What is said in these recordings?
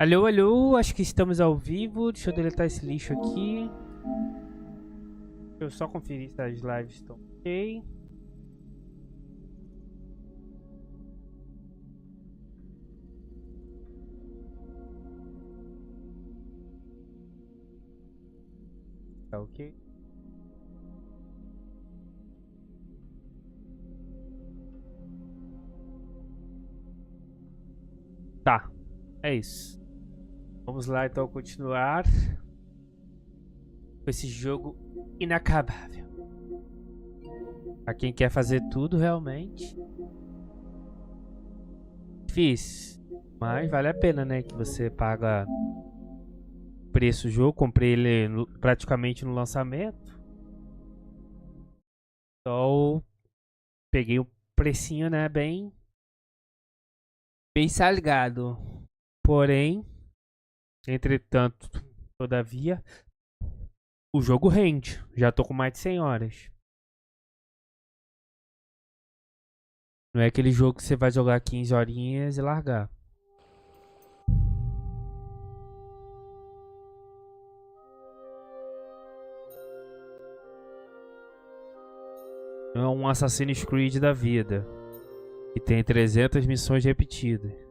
Alô, alô, acho que estamos ao vivo. Deixa eu deletar esse lixo aqui. Deixa eu só conferir se as lives estão ok. Tá ok. Tá, é isso. Vamos lá então continuar com esse jogo inacabável. Pra quem quer fazer tudo realmente. Difícil, mas vale a pena, né? Que você paga preço do jogo. Comprei ele praticamente no lançamento. Então peguei o precinho, né? Bem salgado. Porém, entretanto, todavia, o jogo rende. Já tô com mais de 100 horas. Não é aquele jogo que você vai jogar 15 horinhas e largar. Não é um Assassin's Creed da vida, que tem 300 missões repetidas.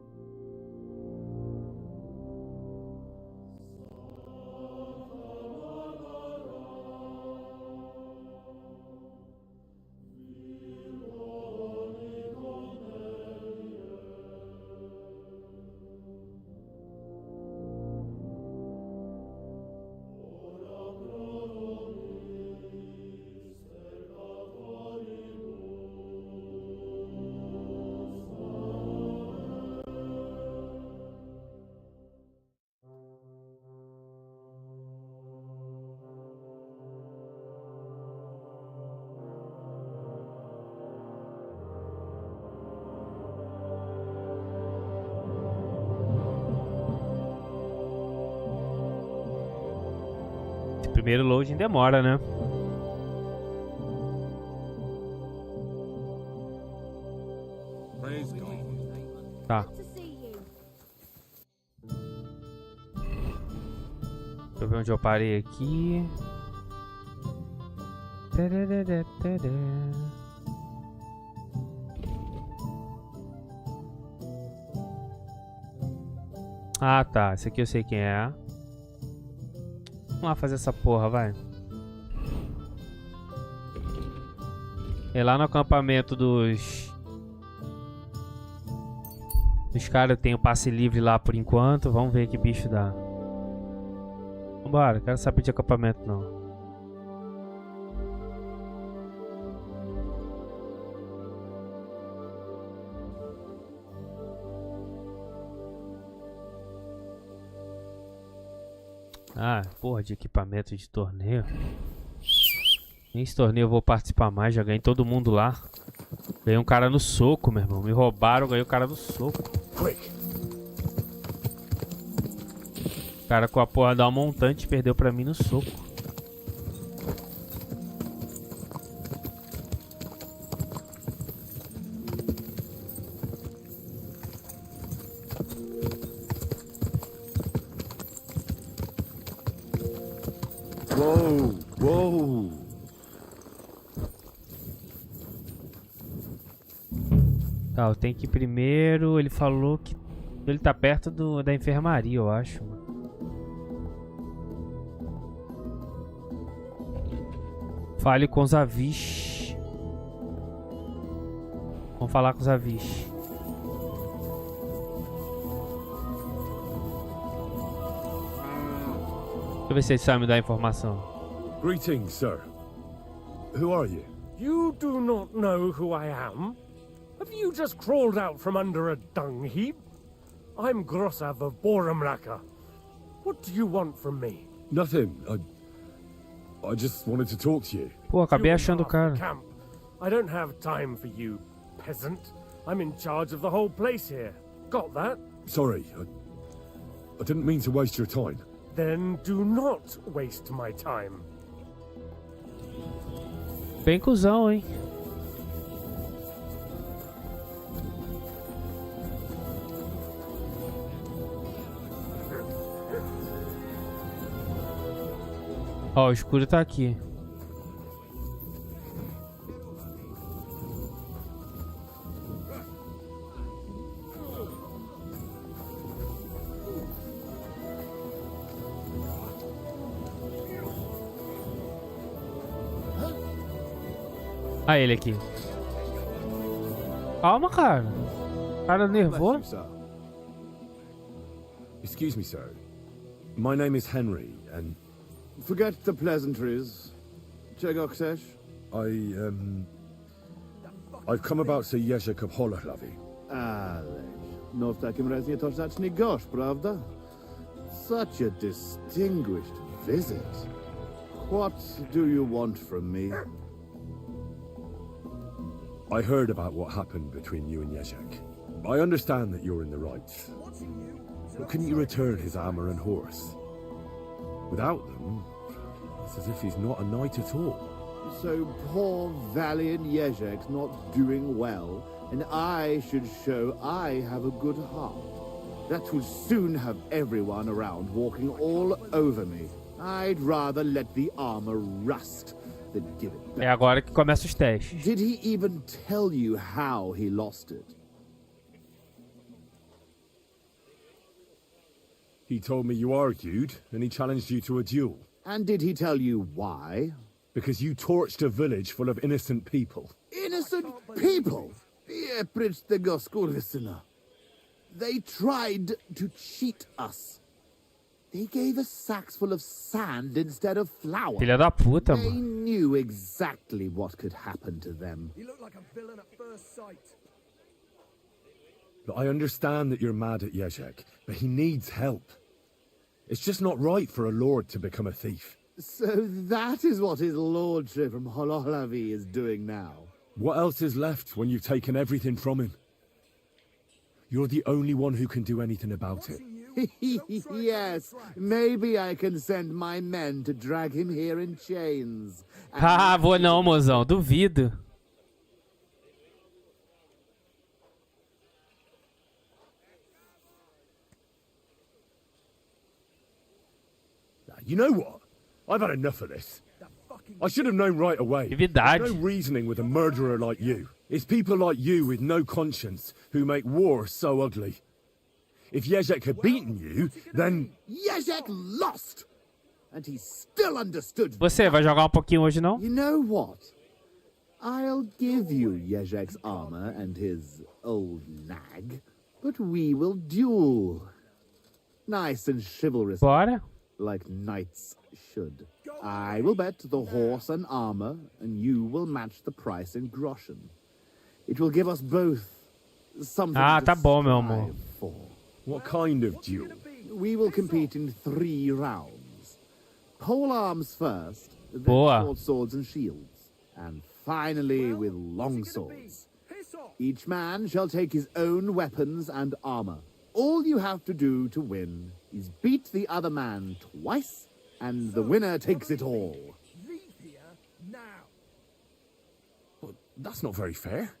Primeiro loading demora, né? Tá. Deixa eu ver onde eu parei aqui. Ah, tá. Esse aqui eu sei quem é. Vamos lá fazer essa porra, vai. É lá no acampamento dos caras, tem o passe livre lá por enquanto. Vamos ver que bicho dá. Vambora, quero saber de acampamento não. Ah, porra de equipamento de torneio. Nesse torneio eu vou participar mais, já ganhei todo mundo lá. Ganhei um cara no soco, meu irmão. Me roubaram, ganhei o cara no soco. O cara com a porra da montante perdeu pra mim no soco. Uou! Tá, eu tenho que ir primeiro. Ele falou que ele tá perto da enfermaria, eu acho. Fale com os avis. Vamos falar com os avis. Deixa eu ver se ele sabe me dar informação. Greetings, sir. Who are you? You do not know who I am? Have you just crawled out from under a dung heap? I'm Grossav of Boramraka. What do you want from me? Nothing. I just wanted to talk to you. Pô, acabei achando o cara. Camp. I don't have time for you, peasant. I'm in charge of the whole place here. Got that? Sorry, I didn't mean to waste your time. Then do not waste my time. Bem cuzão, hein? Ó, o escuro tá aqui. Ah, ele aqui. Calma, cara. Cara nervoso. Excuse me, sir. My name is Henry, and Forget the pleasantries. Czegoksesh? I've come about Sir Jerzy Kopolahlavi. Ależ, no w takim razie to zacznij gość, prawda? Such a distinguished visit. What do you want from me? I heard about what happened between you and Jezek. I understand that you're in the right. But couldn't you return his armor and horse? Without them, it's as if he's not a knight at all. So poor valiant Jezek's not doing well, and I should show I have a good heart. That would soon have everyone around walking all over me. I'd rather let the armor rust than give it back. É agora que começa os testes. Did he even tell you how he lost it? He told me you argued, and he challenged you to a duel. And did he tell you why? Because you torched a village full of innocent people. Innocent people! They tried to cheat us. They gave us sacks full of sand instead of flour. Filha da puta, They mano. knew exactly what could happen to them. He looked like a villain at first sight. But I understand that you're mad at Jezek, but he needs help. It's just not right for a lord to become a thief. So that is what his lordship from Hololavi is doing now. What else is left when you've taken everything from him? You're the only one who can do anything about it. Yes, maybe I can send my men to drag him here in chains. Ah, vou não, mozão. Duvido. You know what? I've had enough of this. I should have known right away. Que verdade. There's no reasoning with a murderer like you. It's people like you with no conscience who make war so ugly. If Jezek had beaten you, then... Jezek lost! And he still understood. Você vai jogar pouquinho hoje, não? You know what? I'll give you Jezek's armor and his old nag, but we will duel. Nice and chivalrous, Bora. like knights should. I will bet the horse and armor, and you will match the price in groschen. It will give us both something Ah, to tá bom, meu amor. strive for. What kind of duel? We will compete in 3 rounds. Pole arms first, then Boa. short swords and shields, and finally with long swords. Piss off! Each man shall take his own weapons and armor. All you have to do to win is beat the other man twice, and the winner takes it all. Leave here now. Well, that's not very fair.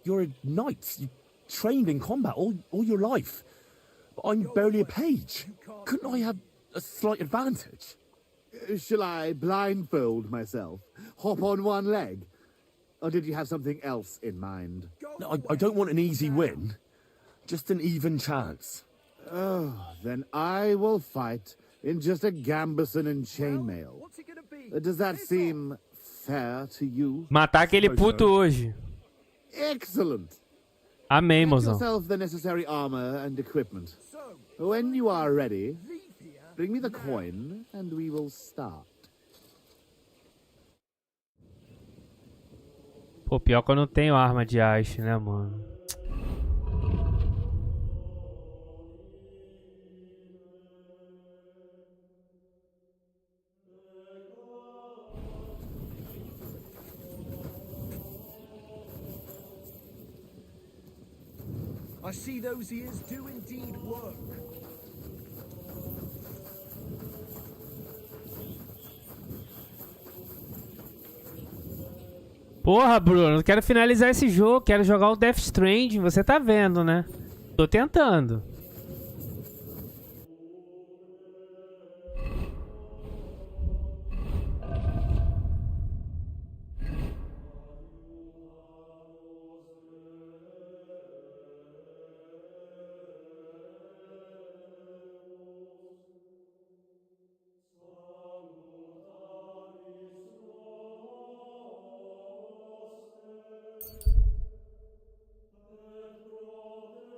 You're a knight. You trained in combat all your life. But I'm barely a page. Couldn't I have a slight advantage? Shall I blindfold myself? Hop on one leg? Or did you have something else in mind? No, I don't want an easy win. Just an even chance. Oh, then I will fight in just a gambeson and chainmail. What's it gonna be? Does that seem fair to you? Matar aquele puto hoje. Excellent. Amém, Get mozão. yourself the necessary armor and equipment. So, When you are ready, leave here. bring me the coin and we will start. Pô, pior que eu não tenho arma de haste, né, mano? I see those ears do indeed work. Porra, Bruno, eu quero finalizar esse jogo. Quero jogar o Death Stranding. Você tá vendo, né? Tô tentando.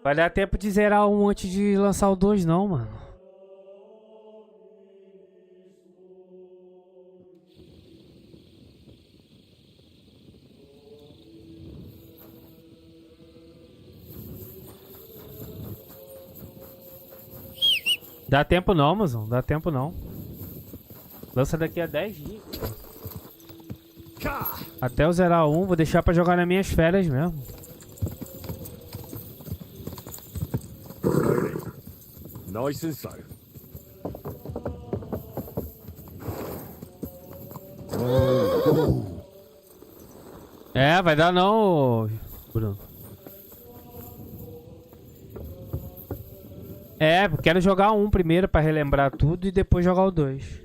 Vai dar tempo de zerar um antes de lançar o 2 não, mano. Dá tempo não, Amazon. Dá tempo não. Lança daqui a 10 dias. Até eu zerar um, vou deixar pra jogar nas minhas férias mesmo. Nice and slow. É, vai dar não, Bruno. É, quero jogar um primeiro pra relembrar tudo e depois jogar o 2.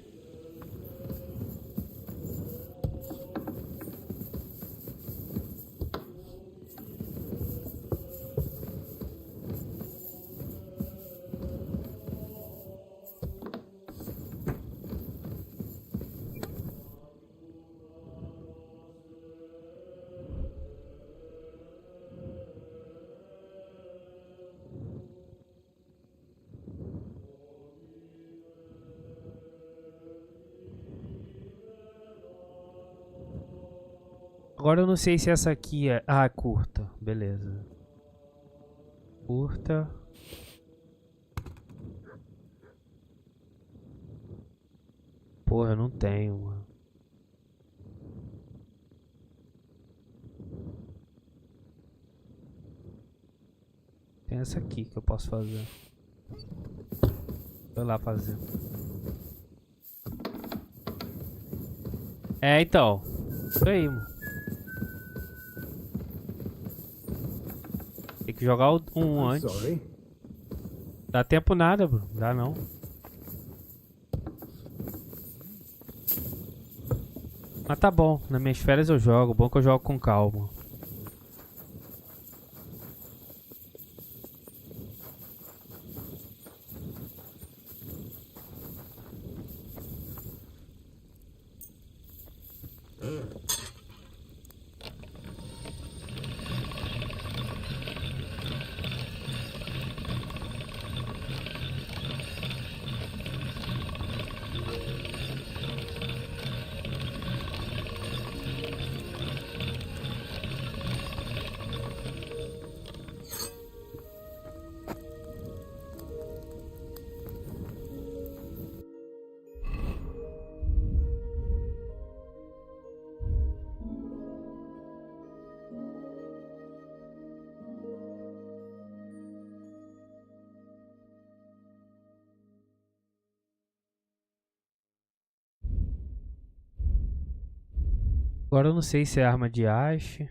Agora eu não sei se essa aqui é... Ah, curta. Beleza. Curta. Porra, eu não tenho, mano. Tem essa aqui que eu posso fazer. Vou lá fazer. É, então. Isso aí, mano. Tem que jogar um antes. Dá tempo nada, bro. Dá não. Mas tá bom. Nas minhas férias eu jogo. Bom que eu jogo com calma. Agora eu não sei se é arma de haste.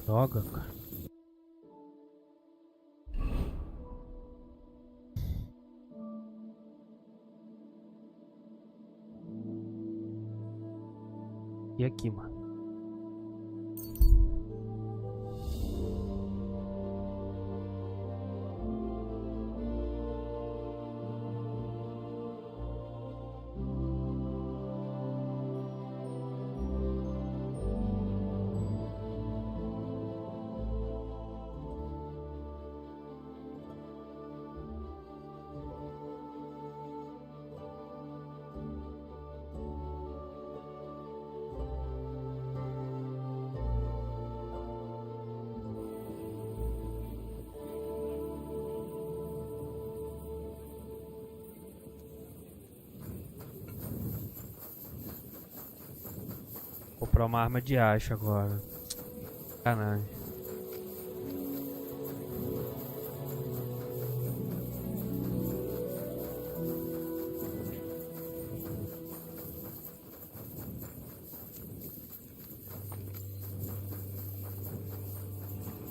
Droga, cara. E aqui, mano. Vou comprar uma arma de haste agora. Sacanagem.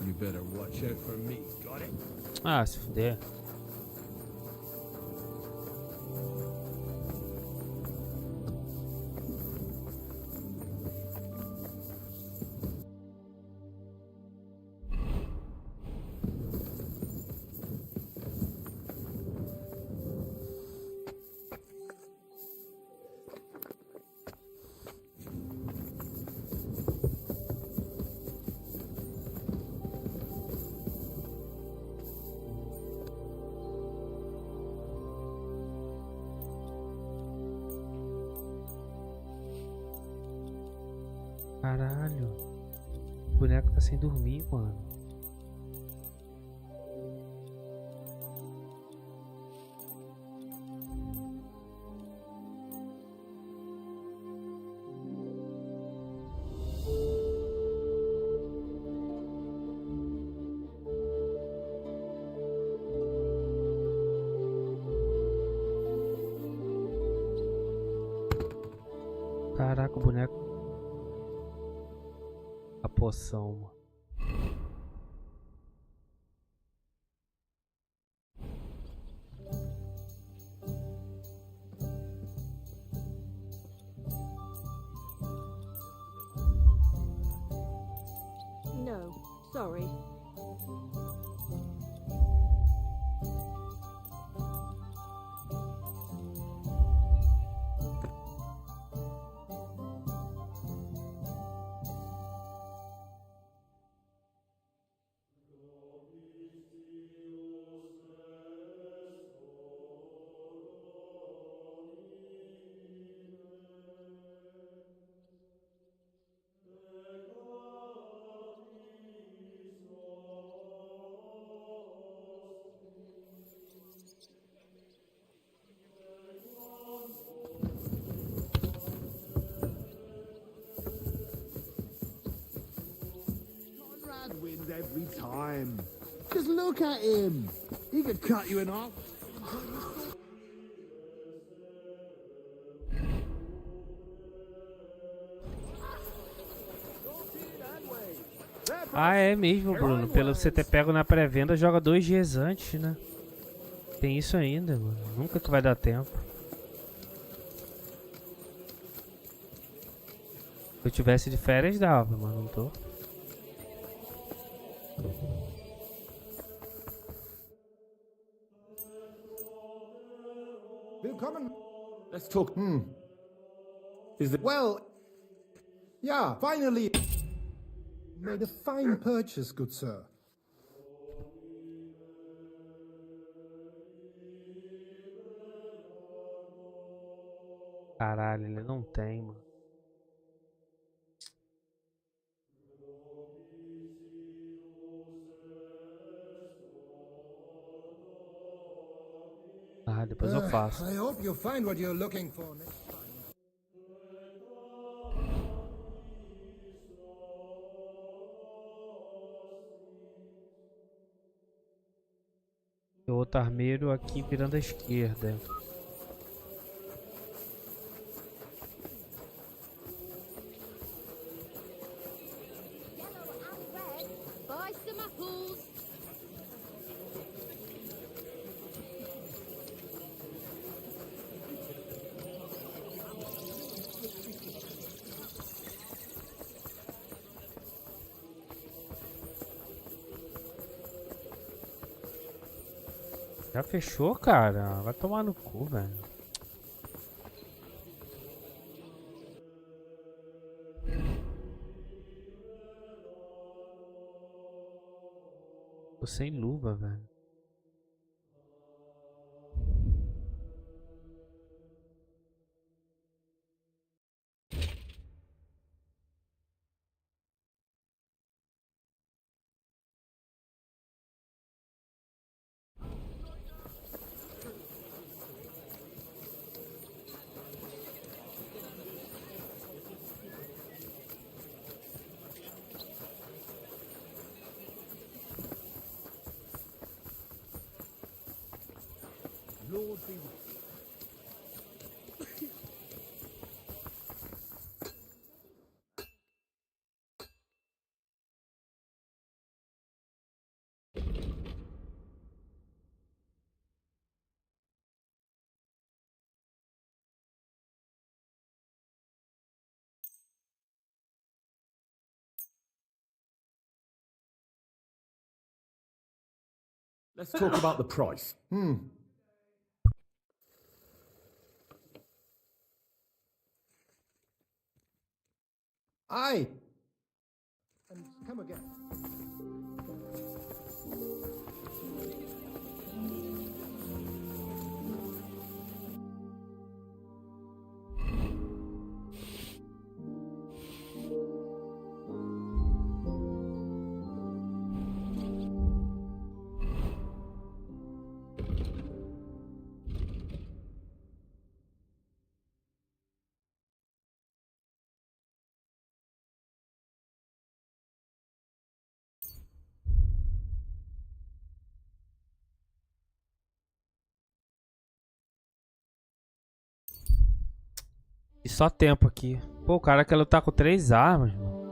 You better watch out for me, got it? Ah, se fuder. Caralho. O boneco tá sem dormir, mano. Caraca, o boneco. A poção, mano. No, sorry. Conrad wins every time. Just look at him. He could cut you in half. Ah, é mesmo, Bruno. Pelo você ter pego na pré-venda, joga 2 dias antes, né? Tem isso ainda, mano. Nunca que vai dar tempo. Se eu tivesse de férias, dava, mas não tô. Willkommen. Let's talk. Is it well? Yeah, finally. Made a fine purchase, good sir. Caralho, ele não tem, mano. Ah, depois eu faço. I hope you find what you're looking for next time. O outro armeiro aqui virando à esquerda. Yellow and red. Buy some apples. Já fechou, cara? Vai tomar no cu, velho. Tô sem luva, velho. Lord be with you. Let's talk about the price. Aye. And come again. E só tempo aqui. Pô, o cara quer lutar com 3 armas, mano.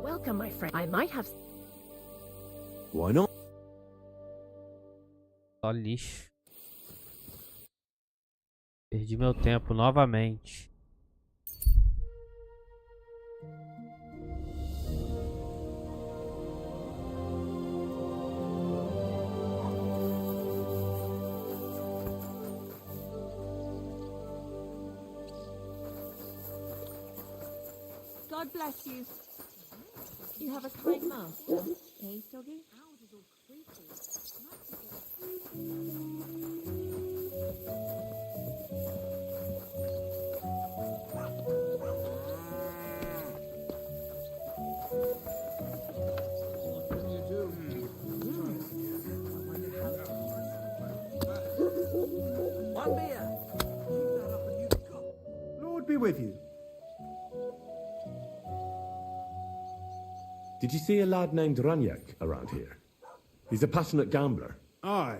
Welcome, my friend. I might have... Why not? Só lixo. Perdi meu tempo novamente. God bless you. You have a kind master, eh, doggy? One beer. Lord be with you. Did you see a lad named Raniak around here? He's a passionate gambler. Aye.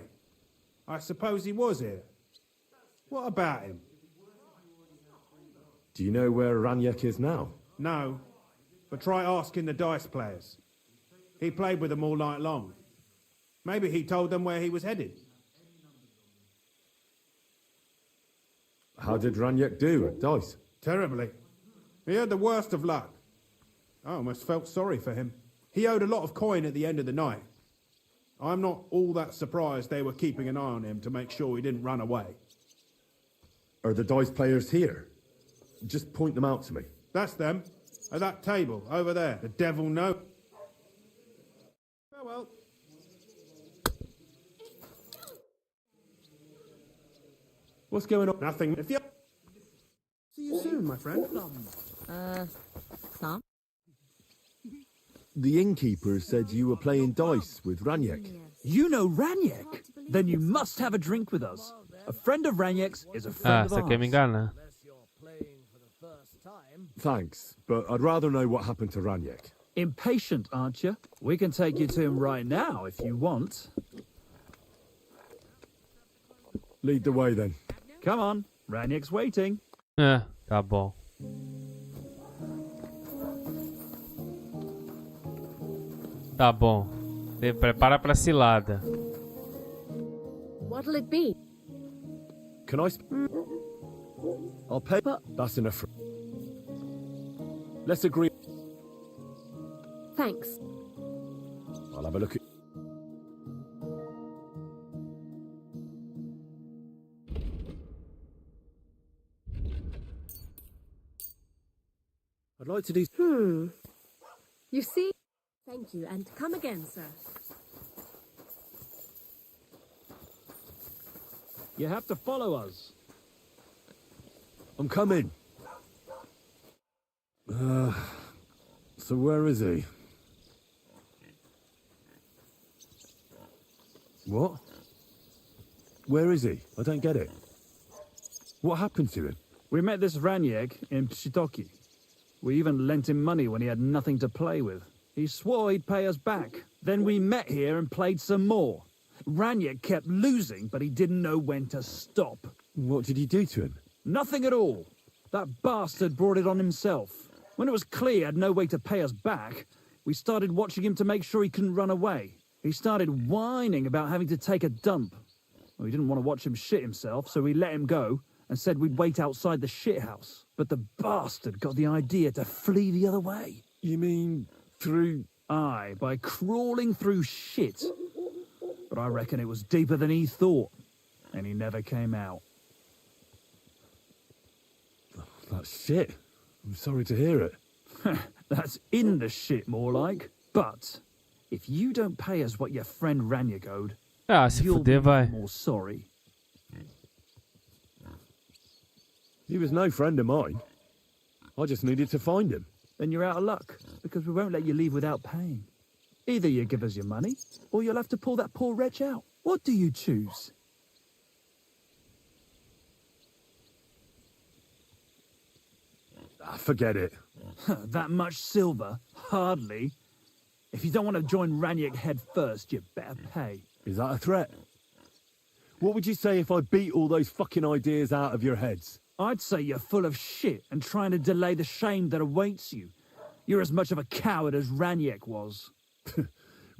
I suppose he was here. What about him? Do you know where Raniak is now? No. But try asking the dice players. He played with them all night long. Maybe he told them where he was headed. How did Raniak do at dice? Terribly. He had the worst of luck. I almost felt sorry for him. He owed a lot of coin at the end of the night. I'm not all that surprised they were keeping an eye on him to make sure he didn't run away. Are the dice players here? Just point them out to me. That's them. At that table, over there. The devil knows. Oh well. What's going on? Nothing. If you... See you soon, my friend. Some? The innkeeper said you were playing dice with Raniak. You know Raniak? Then you must have a drink with us. A friend of Raniak's is a friend of você quer me ours. enganar. Thanks, but I'd rather know what happened to Raniak. Impatient, aren't you? We can take you to him right now if you want. Lead the way then. Come on, Raniak's waiting. É, tá bom. Tá bom. Prepara pra cilada. What'll it be? Can I... I'll pay... But- That's enough. Let's agree. Thanks. I'll have a look at... I'd like to do... You see? Thank you, and come again, sir. You have to follow us. I'm coming. So where is he? What? Where is he? I don't get it. What happened to him? We met this Raniak in Pshitoki. We even lent him money when he had nothing to play with. He swore he'd pay us back. Then we met here and played some more. Raniak kept losing, but he didn't know when to stop. What did he do to him? Nothing at all. That bastard brought it on himself. When it was clear he had no way to pay us back, we started watching him to make sure he couldn't run away. He started whining about having to take a dump. Well, we didn't want to watch him shit himself, so we let him go and said we'd wait outside the shithouse. But the bastard got the idea to flee the other way. You mean through... Aye, by crawling through shit. But I reckon it was deeper than he thought, and he never came out. That's shit. I'm sorry to hear it. That's in the shit, more like. But if you don't pay us what your friend Raniak owed, Ah, se you'll fuder, be vai. more sorry. He was no friend of mine. I just needed to find him. Then you're out of luck, because we won't let you leave without paying. Either you give us your money, or you'll have to pull that poor wretch out. What do you choose? Forget it. That much silver? Hardly. If you don't want to join Raniak head first, you better pay. Is that a threat? What would you say if I beat all those fucking ideas out of your heads? I'd say you're full of shit and trying to delay the shame that awaits you. You're as much of a coward as Raniak was.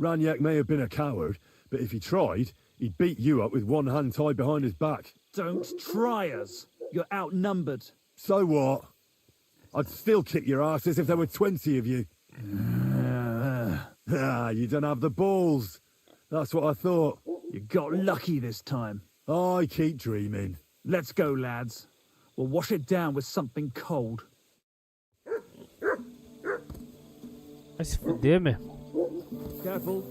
Raniak may have been a coward, but if he tried, he'd beat you up with one hand tied behind his back. Don't try us. You're outnumbered. So what? I'd still kick your asses if there were 20 of you. You don't have the balls. That's what I thought. You got lucky this time. I keep dreaming. Let's go, lads. We'll wash it down with something cold. Vai se fuder, meu. Careful.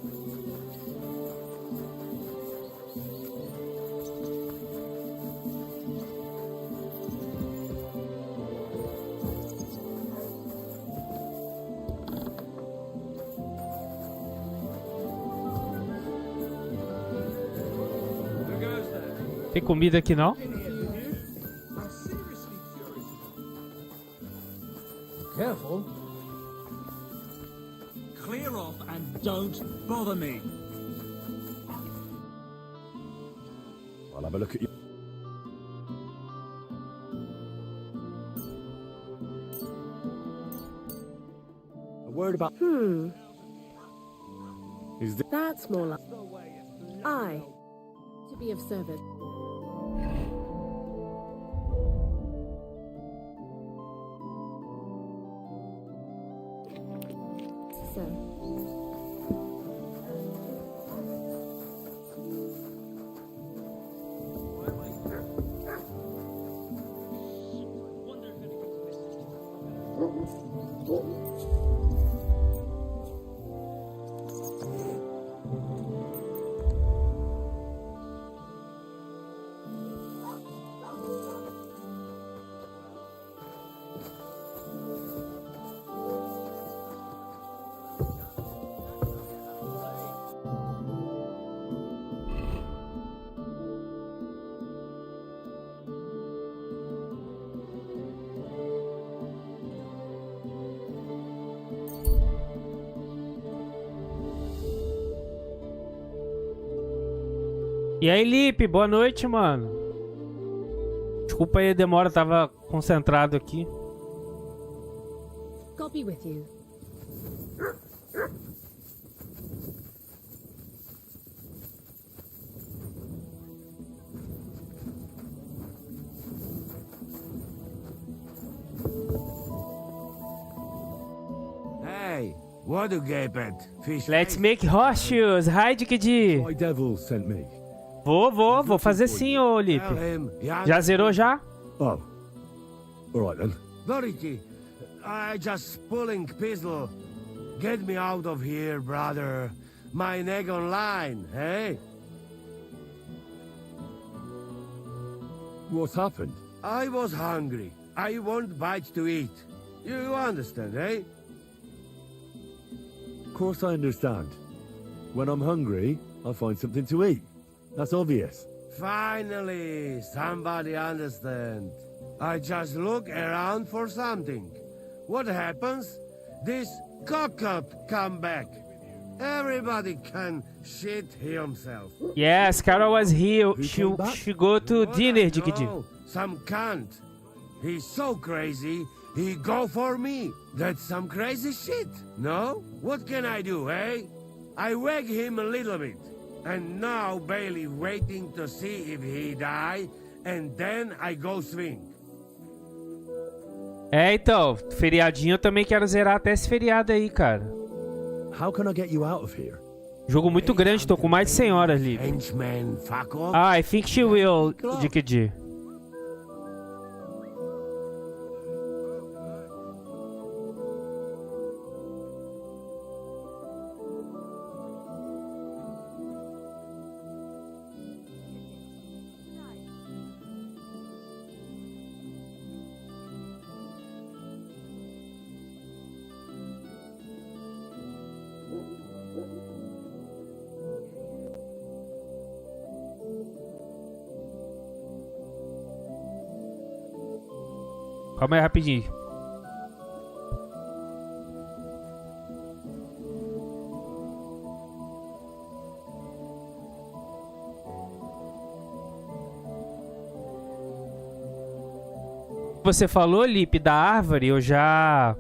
Tem comida aqui não? Careful. Clear off and don't bother me. I'll have a look at you. A word about... Is this... That's more like I to be of service. So. E aí, Lipe, boa noite, mano. Desculpa aí a demora, tava concentrado aqui. God be with you. Hey, what do gapet? Fish. Let's make horseshoes. Hi, Dikidi. My devil sent me. Vou fazer sim, ô Lipe. Tell him. Já zerou já? Oh. All right then. Dorothy, I just pulling pistol. Get me out of here, brother. My neck online, hey? What's happened? I was hungry. I want bite to eat. You understand, eh? Of course I understand. When I'm hungry, I find something to eat. That's obvious. Finally, somebody understand. I just look around for something. What happens? This cock-up come back. Everybody can shit himself. Yes, Carol was here. She go to dinner, Dikidi. No, some cunt. He's so crazy, he go for me. That's some crazy shit, no? What can I do, eh? I wag him a little bit. And now Bailey waiting to see if he die, and then I go swing. É, então, feriadinho eu também quero zerar até esse feriado aí, cara. How can I get you out of here? Jogo muito grande, tô com mais de 100 horas, Lipe. Henchman, fuck off. I think she will, Dikidi. Calma aí, rapidinho. Você falou, Lipe, da árvore, eu já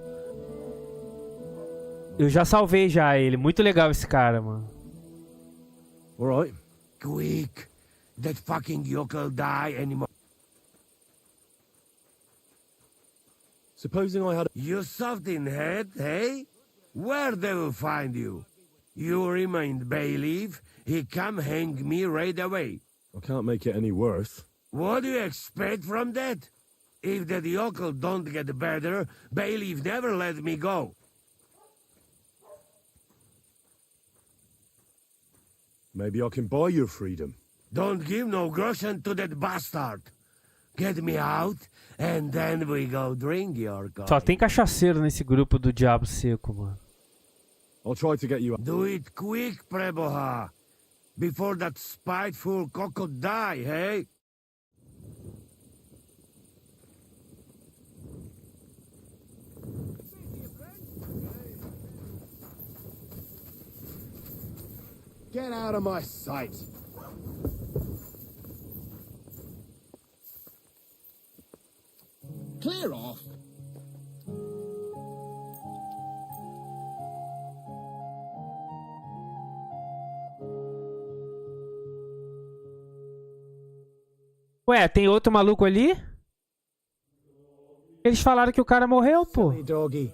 salvei já ele. Muito legal esse cara, mano. Alright. Quick. That fucking yokel die anymore. Supposing I had... You soft in head, hey? Where they will find you? You remained bailiff, he come hang me right away. I can't make it any worse. What do you expect from that? If that yokel don't get better, bailiff never let me go. Maybe I can buy your freedom. Don't give no groschen to that bastard. Get me out, and then we go drink your coffee. Só tem cachaceiro nesse grupo do Diabo Seco, mano. I'll try to get you... Do it quick, Preboha. Before that spiteful coco die, hey? Get out of my sight! Clear off. Ué, tem outro maluco ali? Eles falaram que o cara morreu, pô. Doggy.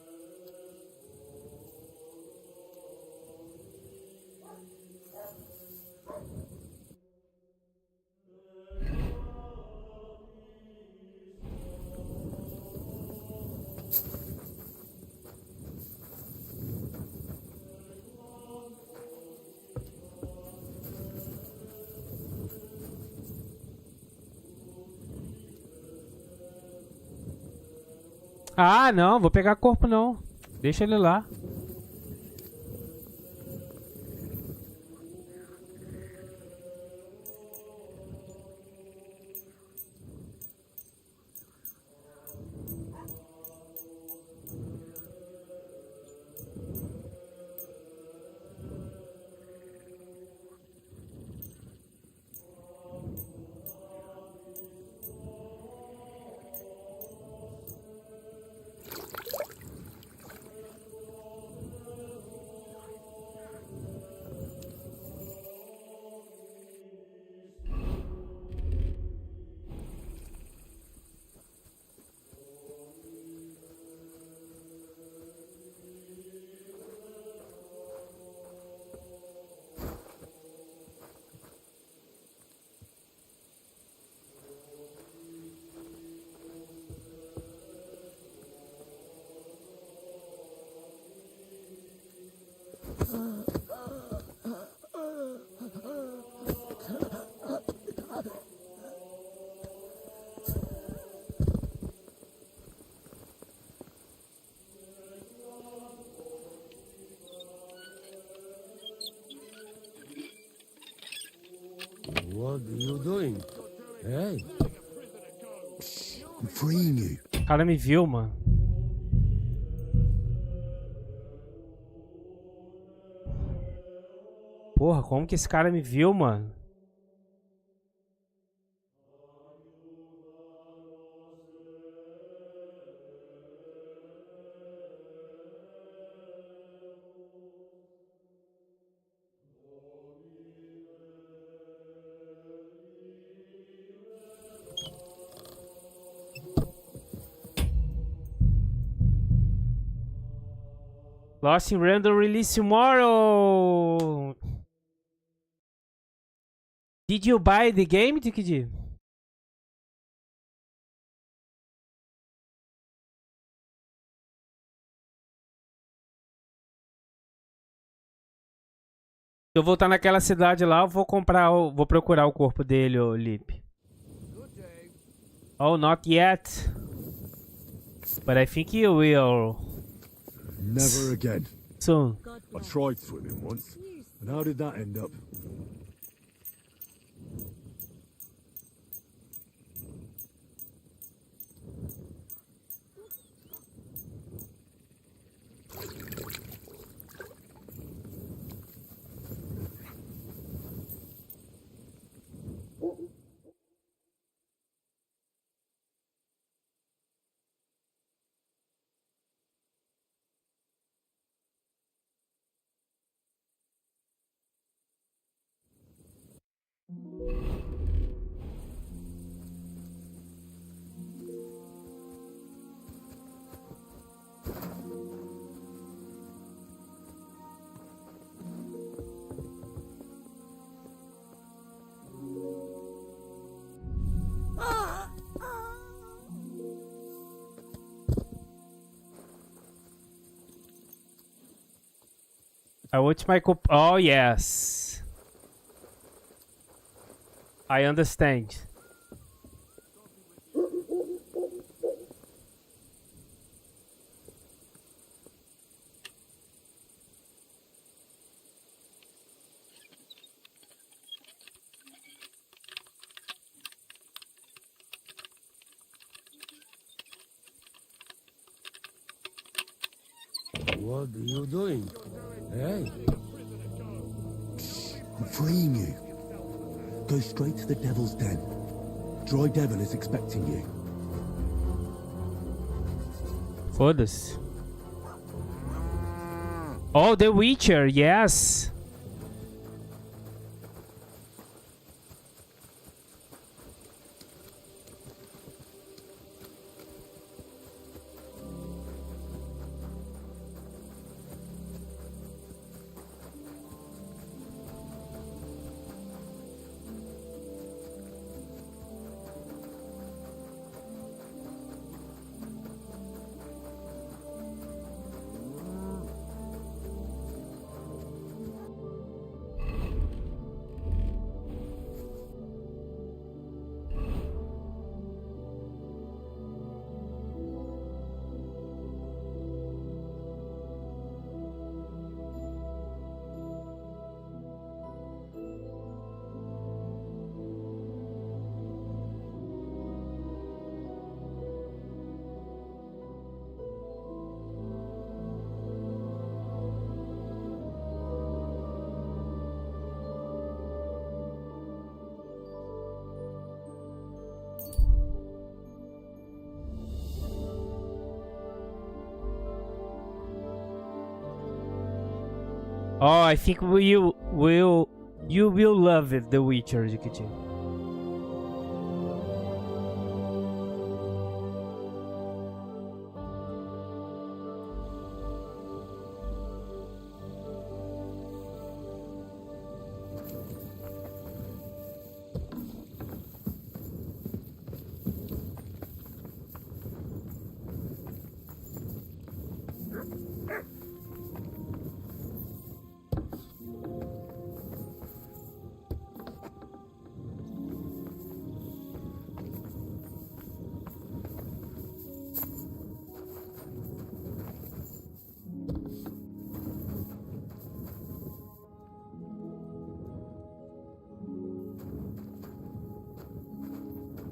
Ah, não, vou pegar corpo não. Deixa ele lá. What are you doing? Hey. I'm freeing you. O cara me viu, mano. Porra, como que esse cara me viu, mano? Lost in random release tomorrow. Did you buy the game, Dikidi? Se eu voltar naquela cidade lá, eu vou comprar, vou procurar o corpo dele, ô Lip. Oh, not yet. But I think you will. Never again. Soon. I tried swimming once, and how did that end up? I want my Oh, yes. I understand. What are you doing? Hey. I'm freeing you. Go straight to the Devil's Den. Dry Devil is expecting you. Foda-se. Oh, The Witcher, yes. Oh, I think you will love it, The Witcher, Jikichi.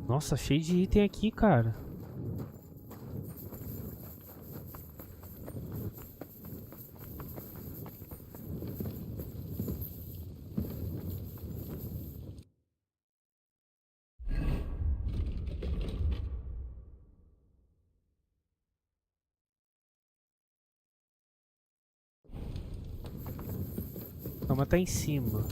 Nossa, cheio de item aqui, cara. A cama tá em cima.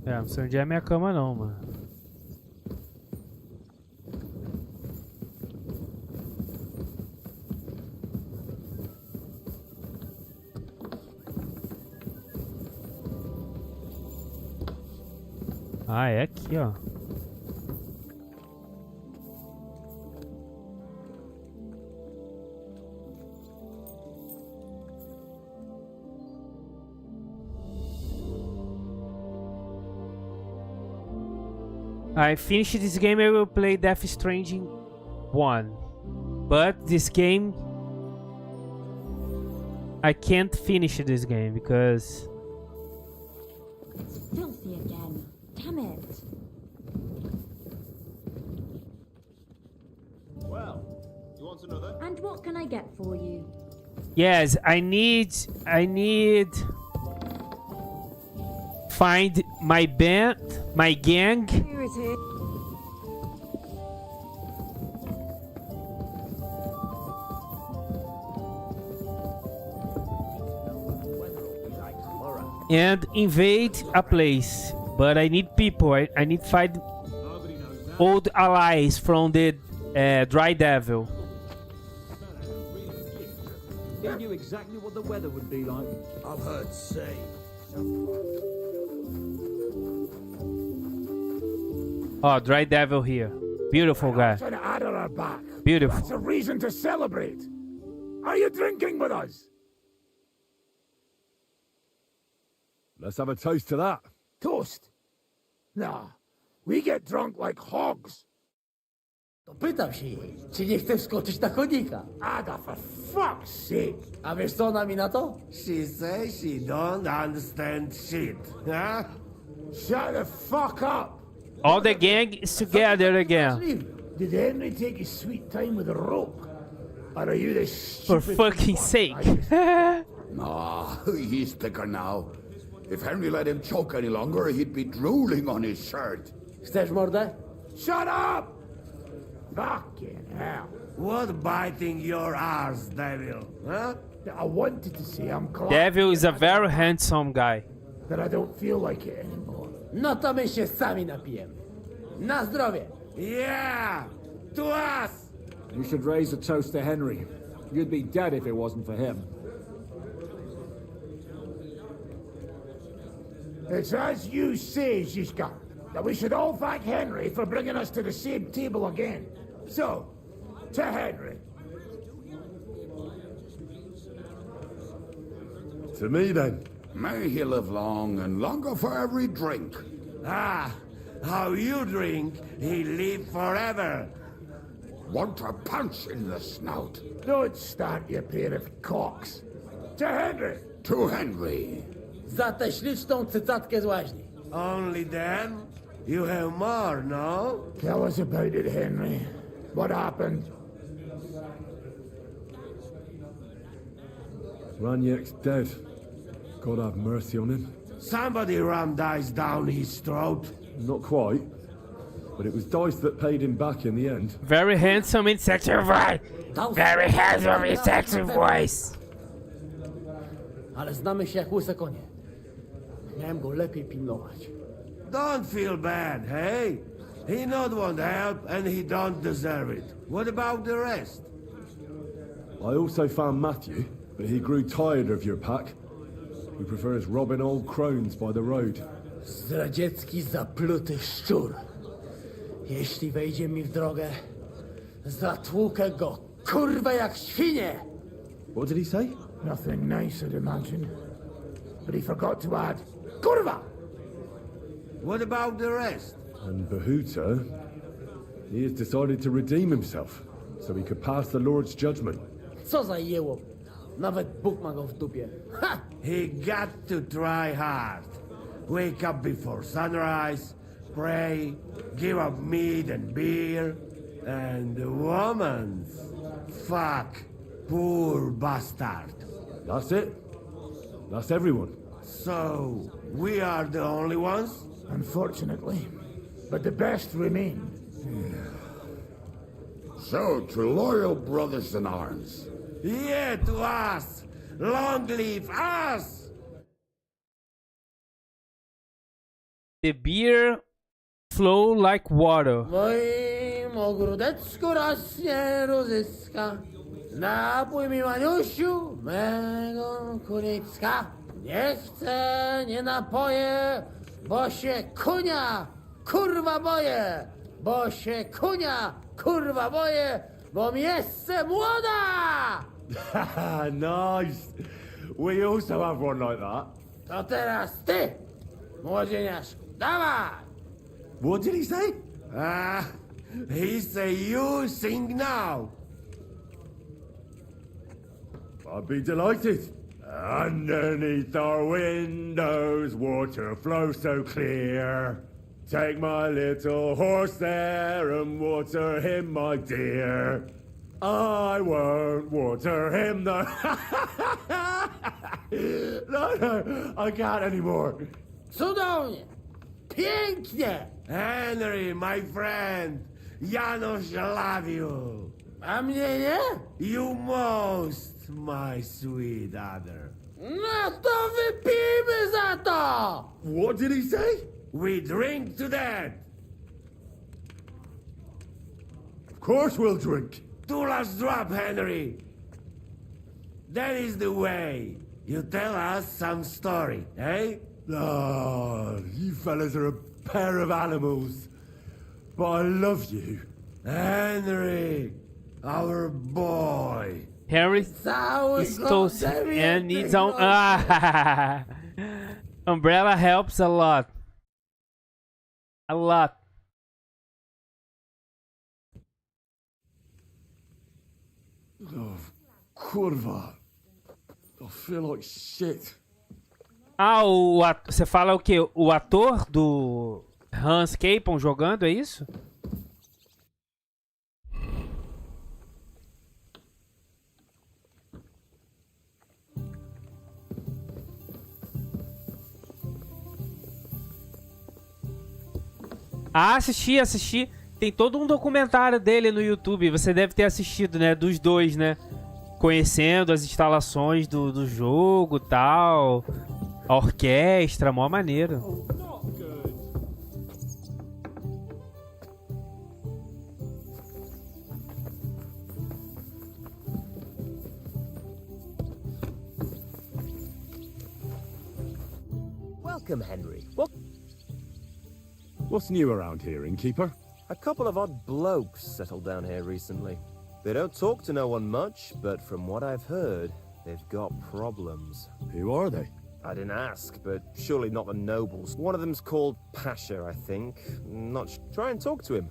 É, não sei onde é a minha cama não, mano. Ah, é aqui, ó. I finished this game, I will play Death Stranding 1. But this game, I can't finish this game because... It's filthy again. Damn it. Well, you want another? And what can I get for you? Yes, I need... Find my band, my gang. Here it is. and invade a place. But I need people. I need 5 old allies from the Dry Devil. He knew exactly what the weather would be like. I've heard say. Oh, Dry Devil here. Beautiful guy. An adder back. Beautiful. That's a reason to celebrate. Are you drinking with us? Let's have a toast to that. Toast? Nah, we get drunk like hogs. To pytam się jej, czy nie chce wskoczyć na konika. Ada, for fuck's sake. A wiesz co ona mi na to? She says she don't understand shit. Huh? Shut the fuck up. All the gang is together again. Did Henry take his sweet time with a rope? Or are you the For stupid fucking fuck sake. Ah, he's thicker now. If Henry let him choke any longer, he'd be drooling on his shirt. Chcesz mordę? Shut up! Fucking hell. What biting your arse, devil? Huh? I wanted to say I'm glad Devil is a very handsome guy. that I don't feel like it anymore. No to my się sami napijemy. Na zdrowie! Yeah! To us! You should raise a toast to Henry. You'd be dead if it wasn't for him. It's as you say, Zizka, that we should all thank Henry for bringing us to the same table again. So, to Henry. To me, then. May he live long and longer for every drink. Ah, how you drink, he live forever. Want a punch in the snout. Don't start, you pair of cocks. To Henry. To Henry. Za tę śliczną cycatkę z łaźni. Only then? You have more, no? Tell us about it, Henry. What happened? Raniek's dead. God have mercy on him. Somebody rammed dice down his throat. Not quite. But it was Dice that paid him back in the end. Very handsome and sexy voice. Very handsome and sexy voice. Ale znamy się jak łyse konie. Miałem go lepiej pilnować. Don't feel bad, hey? He not want help and he don't deserve it. What about the rest? I also found Matthew, but he grew tired of your pack. He prefers robbing old crones by the road. Zdradziecki, zapluty szczur. Jeśli wejdzie mi w drogę, zatłukę go, kurwa, jak świnie! What did he say? Nothing nice, I'd imagine. But he forgot to add, Kurva! What about the rest? And Bahuta, he has decided to redeem himself, so he could pass the Lord's judgment. Co za jełop. Nawet Bóg ma go w dupie. Ha! He got to try hard. Wake up before sunrise, pray, give up meat and beer, and the woman. Fuck, poor bastard. That's it. That's everyone. So, we are the only ones? Unfortunately. But the best remain. So, to loyal brothers in arms. Yeah, to us! Long live us! The beer flow like water. W moim ogródeczku rośnie różyska. Napój mi, Maniusiu, mego kunicka. Nie chcę, nie napoję, bo się kunia, kurwa boję. Bo się kunia, kurwa boję, bo mi jeszcze młoda! Nice. We also have one like that. To teraz ty, młodzieniaszku, dawaj! What did he say? He say you sing now. I'd be delighted. Underneath our windows, water flows so clear. Take my little horse there and water him, my dear. I won't water him, though. No, I can't anymore. Cudownie! Pięknie! Henry, my friend, Janusz love you. A mnie nie? You most, my sweet other. What did he say? We drink to that. Of course we'll drink. Two last drop, Henry. That is the way. You tell us some story, eh? Ah, you fellas are a pair of animals. But I love you. Henry, our boy. Harry Stones and needs on. Umbrella helps a lot. A lot. Oh, curva. I feel like shit. Você fala o quê? O ator do Hans Capon jogando, é isso? Assisti. Tem todo um documentário dele no YouTube. Você deve ter assistido, né? Dos dois, né? Conhecendo as instalações do jogo e tal. A orquestra, mó maneiro. Welcome, Henry. What's new around here, innkeeper? A couple of odd blokes settled down here recently. They don't talk to no one much, but from what I've heard, they've got problems. Who are they? I didn't ask, but surely not the nobles. One of them's called Pasha, I think. Try and talk to him.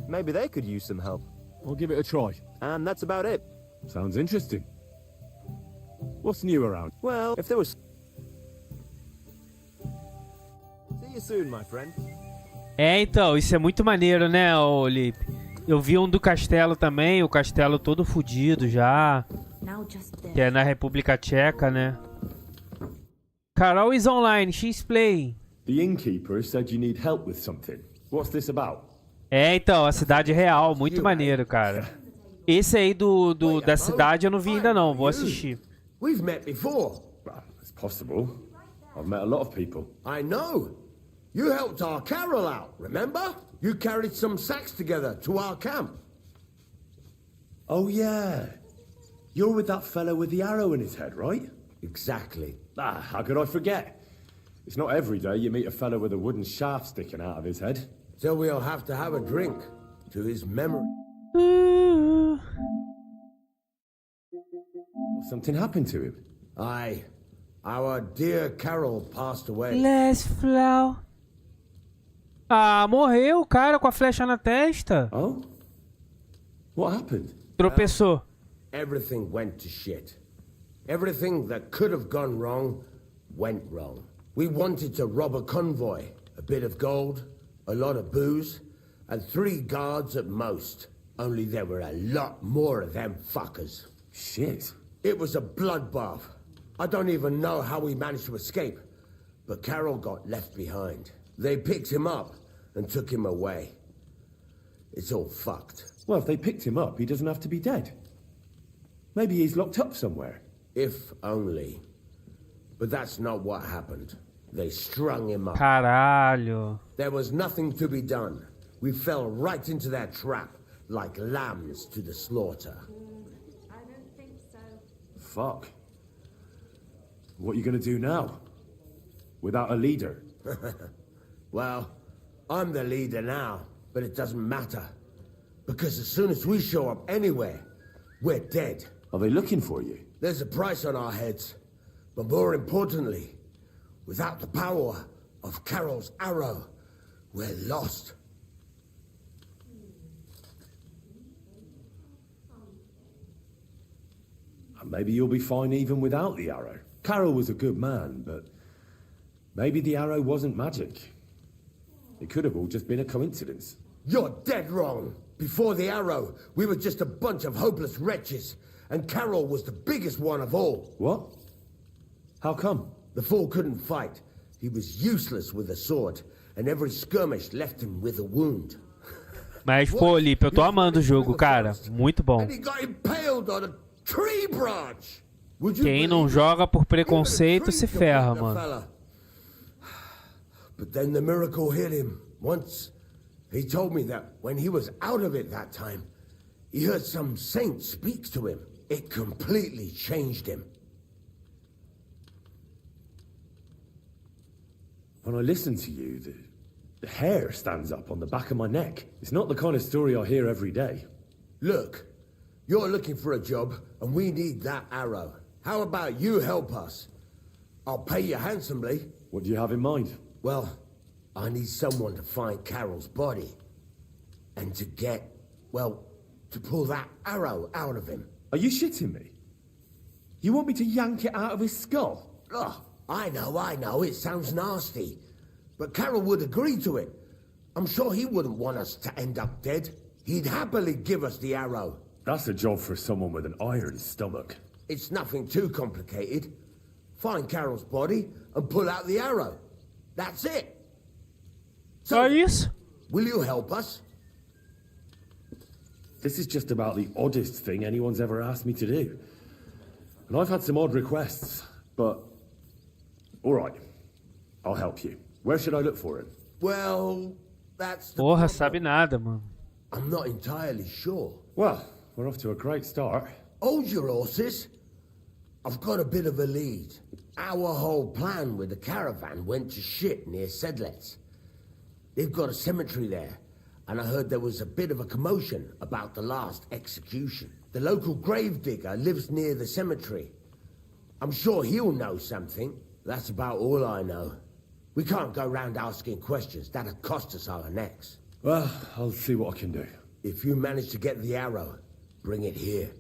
Maybe they could use some help. I'll give it a try. And that's about it. Sounds interesting. What's new around? Well, if there was... See you soon, my friend. Então, isso é muito maneiro, né, Olipe? Eu vi um do castelo também, o castelo todo fudido já. Que é na República Tcheca, né? Carol is online, she's playing. The innkeeper said you need help with something. What's this about? Então, a cidade real, muito maneiro, cara. Esse aí da cidade eu não vi ainda não, vou assistir. We've met before. Well, it's possible. I've met a lot of people. I know. You helped our Carol out, remember? You carried some sacks together to our camp. Oh, yeah. You're with that fellow with the arrow in his head, right? Exactly. How could I forget? It's not every day you meet a fellow with a wooden shaft sticking out of his head. So we'll have to have a drink to his memory. Something happened to him? Aye. Our dear Carol passed away. Les Flau. Morreu o cara com a flecha na testa. Oh? What happened? Tropeçou. Everything went to shit. Everything that could have gone wrong, went wrong. We wanted to rob a convoy. A bit of gold, a lot of booze, and 3 guards at most. Only there were a lot more of them fuckers. Shit. It was a bloodbath. I don't even know how we managed to escape. But Carol got left behind. They picked him up and took him away. It's all fucked. Well, if they picked him up, he doesn't have to be dead. Maybe he's locked up somewhere. If only. But that's not what happened. They strung him up. Caralho. There was nothing to be done. We fell right into their trap, like lambs to the slaughter. I don't think so. Fuck. What are you gonna do now? Without a leader? Well, I'm the leader now, but it doesn't matter. Because as soon as we show up anywhere, we're dead. Are they looking for you? There's a price on our heads. But more importantly, without the power of Carol's arrow, we're lost. Maybe you'll be fine even without the arrow. Carol was a good man, but maybe the arrow wasn't magic. It could have all just been a coincidence. You're dead wrong. Before the arrow, we were just a bunch of hopeless wretches, and Carol was the biggest one of all. What? How come? The fool couldn't fight. He was useless with a sword, and every skirmish left him with a wound. Mas, pô, Lipe, eu tô amando o jogo, cara. Muito bom. And he got impaled on a tree branch. Quem não joga por preconceito se ferra, mano. But then the miracle hit him. Once, he told me that when he was out of it that time, he heard some saint speak to him. It completely changed him. When I listen to you, the hair stands up on the back of my neck. It's not the kind of story I hear every day. Look, you're looking for a job, and we need that arrow. How about you help us? I'll pay you handsomely. What do you have in mind? Well, I need someone to find Carol's body. And to get, well, to pull that arrow out of him. Are you shitting me? You want me to yank it out of his skull? Oh, I know, it sounds nasty. But Carol would agree to it. I'm sure he wouldn't want us to end up dead. He'd happily give us the arrow. That's a job for someone with an iron stomach. It's nothing too complicated. Find Carol's body and pull out the arrow. That's it. So, will you help us? This is just about the oddest thing anyone's ever asked me to do. And I've had some odd requests, but... All right, I'll help you. Where should I look for him? Well, that's the Porra, problem. sabe nada, mano. I'm not entirely sure. Well, we're off to a great start. Hold your horses. I've got a bit of a lead. Our whole plan with the caravan went to shit near Sedlets. They've got a cemetery there, and I heard there was a bit of a commotion about the last execution. The local gravedigger lives near the cemetery. I'm sure he'll know something. That's about all I know. We can't go round asking questions. That'd cost us our necks. Well, I'll see what I can do. If you manage to get the arrow, bring it here.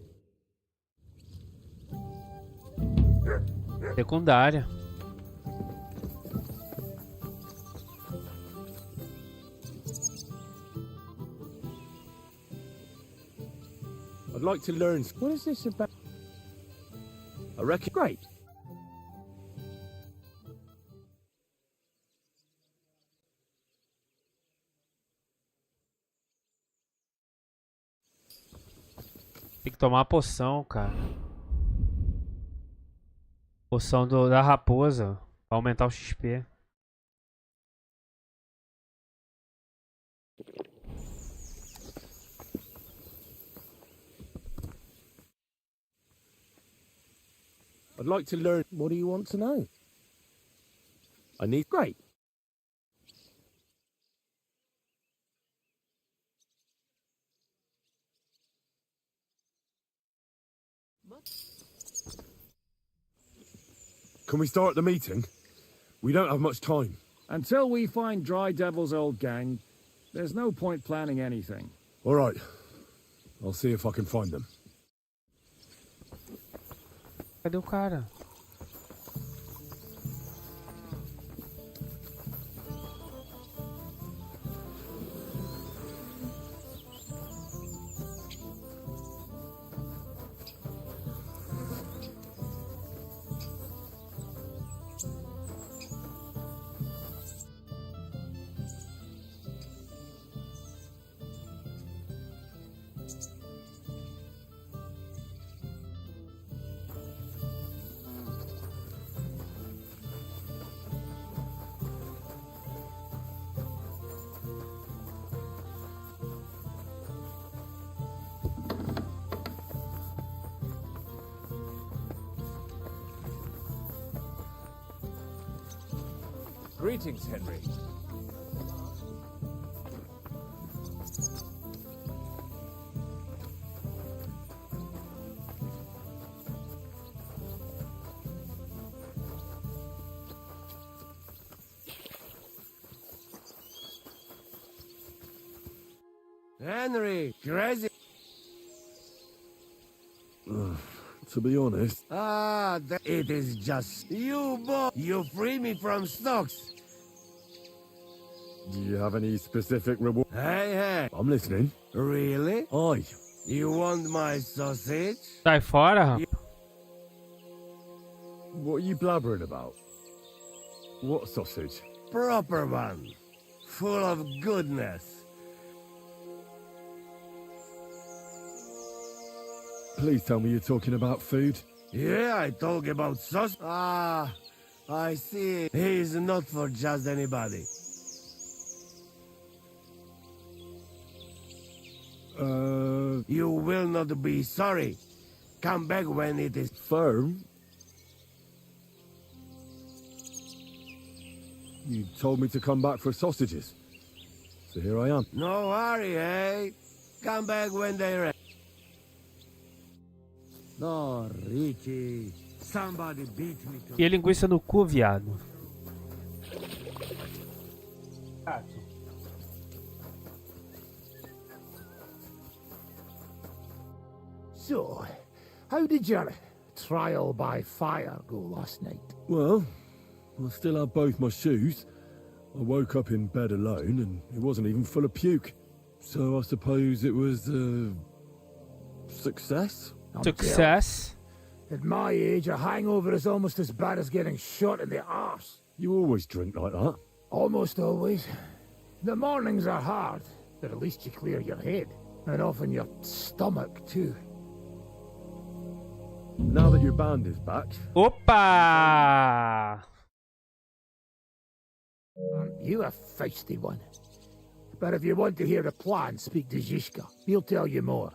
Secundária. I'd like to learn... What is this about? I reckon... Great. Tem que tomar a poção, cara. Poção da raposa. Pra aumentar o XP. I'd like to learn... What do you want to know? I need... Great. Can we start the meeting? We don't have much time. Until we find Dry Devil's old gang, there's no point planning anything. All right. I'll see if I can find them. Cadê o cara? Greetings, Henry. Henry, crazy. To be honest... It is just you, boy. You free me from stocks. Do you have any specific reward? Hey. I'm listening. Really? Aye. You want my sausage? Sai fora, rapaz. What are you blabbering about? What sausage? Proper one. Full of goodness. Please tell me you're talking about food. Yeah, I talk about sauce. Ah, I see. He is not for just anybody. You will not be sorry. Come back when it is firm. You told me to come back for sausages. So here I am. No hurry, eh? Come back when they're ready. No, Ricky. Somebody beat me to... E a linguiça no cu, viado. So, how did your trial by fire go last night? Well, I still had both my shoes. I woke up in bed alone and it wasn't even full of puke. So I suppose it was a success? Success? At my age, a hangover is almost as bad as getting shot in the arse. You always drink like that? Almost always. The mornings are hard, but at least you clear your head. And often your stomach, too. Now that your band is back... Opa! Aren't you a feisty one? But if you want to hear the plan, speak to Zizka. He'll tell you more.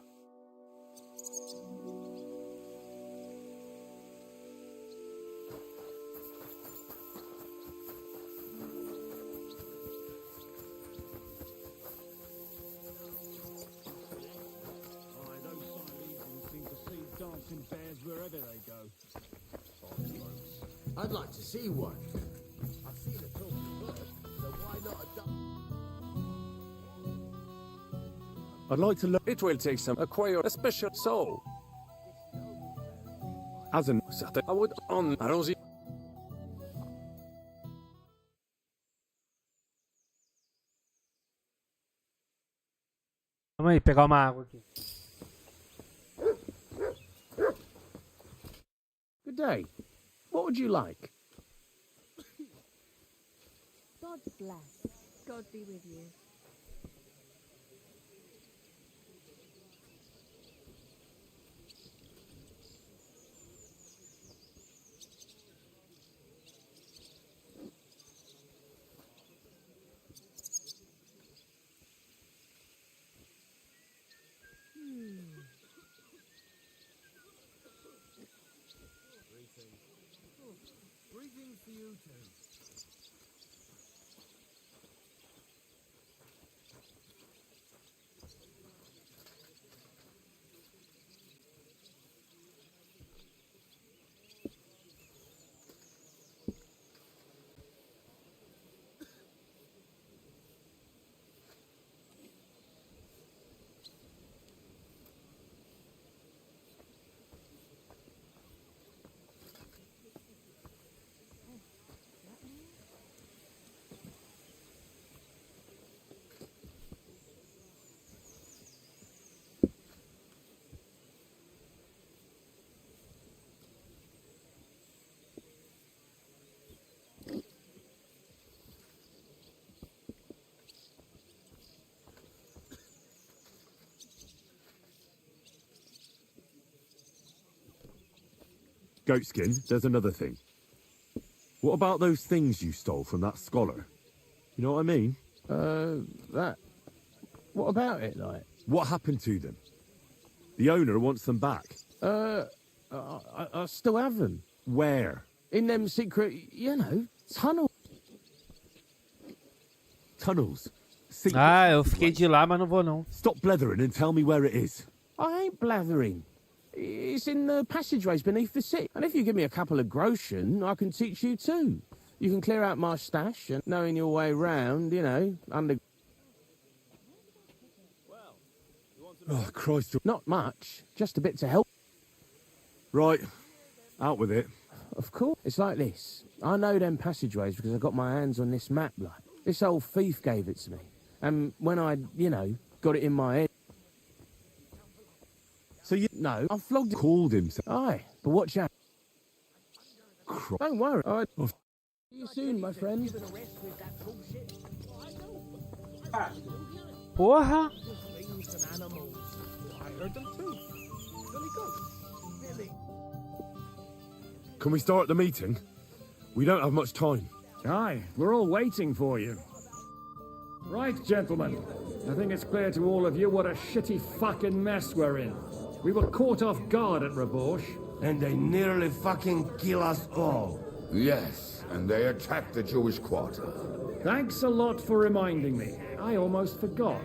I'd like to see one. I've seen a talking bird, so why not a duck? I'd like to learn. It will take some acquire a special soul. As an I would on Rosie. Vamos aí, pegar uma água aqui. Good day. What would you like? God bless. God be with you. Greetings to you too. Goatskin, there's another thing. What about those things you stole from that scholar? You know what I mean? That... What about it, like? What happened to them? The owner wants them back. I still have them. Where? In them secret, you know, tunnels. Tunnels? Ah, eu fiquei de lá, mas não vou não. Stop blethering and tell me where it is. I ain't blathering. It's in the passageways beneath the city. And if you give me a couple of groschen, I can teach you too. You can clear out my stash and knowing your way round, you know, under... Oh, Christ. Not much, just a bit to help. Right, out with it. Of course. It's like this. I know them passageways because I got my hands on this map, like. This old thief gave it to me. And when I, you know, got it in my head... So you... No, I flogged it. Called him. Aye, but watch out. Don't worry. Oh. See you soon, my friend. Porra! I heard them too. Billy goats. Billy. Can we start the meeting? We don't have much time. Aye, we're all waiting for you. Right, gentlemen. I think it's clear to all of you what a shitty fucking mess we're in. We were caught off guard at Rabosh. And they nearly fucking kill us all. Yes, and they attacked the Jewish quarter. Thanks a lot for reminding me. I almost forgot.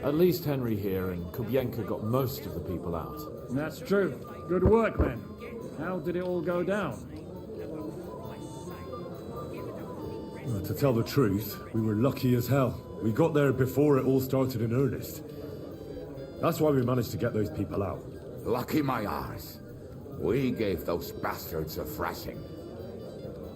At least Henry here and Kubienka got most of the people out. That's true. Good work, then. How did it all go down? Well, to tell the truth, we were lucky as hell. We got there before it all started in earnest. That's why we managed to get those people out. Lucky my arse. We gave those bastards a thrashing.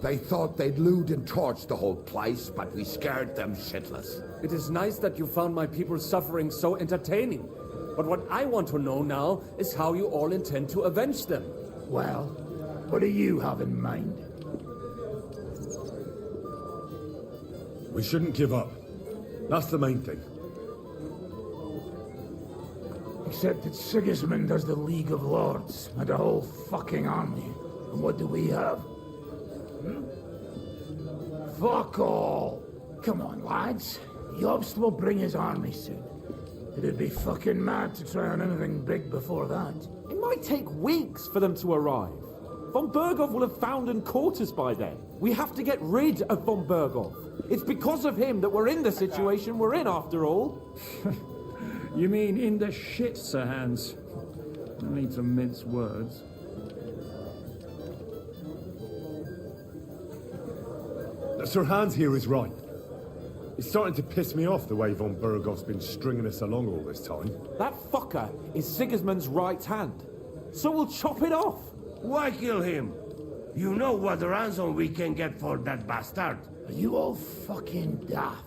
They thought they'd loot and torch the whole place, but we scared them shitless. It is nice that you found my people's suffering so entertaining. But what I want to know now is how you all intend to avenge them. Well, what do you have in mind? We shouldn't give up. That's the main thing. Except that Sigismund has the League of Lords and a whole fucking army. And what do we have? Fuck all! Come on, lads. Jobst will bring his army soon. It'd be fucking mad to try on anything big before that. It might take weeks for them to arrive. Von Berghoff will have found and caught us by then. We have to get rid of Von Berghoff. It's because of him that we're in the situation we're in, after all. You mean in the shit, Sir Hans? No need to mince words. Sir Hans here is right. It's starting to piss me off the way Von Berghoff's been stringing us along all this time. That fucker is Sigismund's right hand. So we'll chop it off. Why kill him? You know what ransom we can get for that bastard. Are you all fucking daft?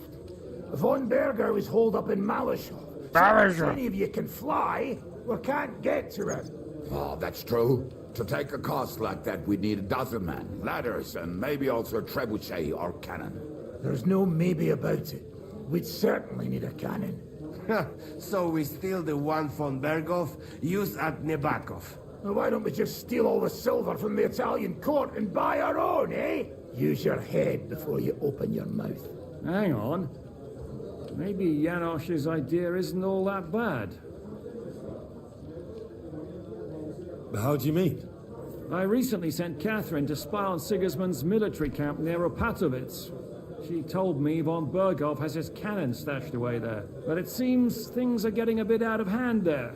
Von Berger is holed up in Malishov. So if any of you can fly, we can't get to him. Oh, that's true. To take a cost like that, we'd need 12 men, ladders, and maybe also a trebuchet or cannon. There's no maybe about it. We'd certainly need a cannon. So we steal the one von Berghoff used at Nebakov. Well, why don't we just steal all the silver from the Italian court and buy our own, eh? Use your head before you open your mouth. Hang on. Maybe Janosch's idea isn't all that bad. How do you mean? I recently sent Catherine to spy on Sigismund's military camp near Opatovitz. She told me Von Berghoff has his cannon stashed away there. But it seems things are getting a bit out of hand there.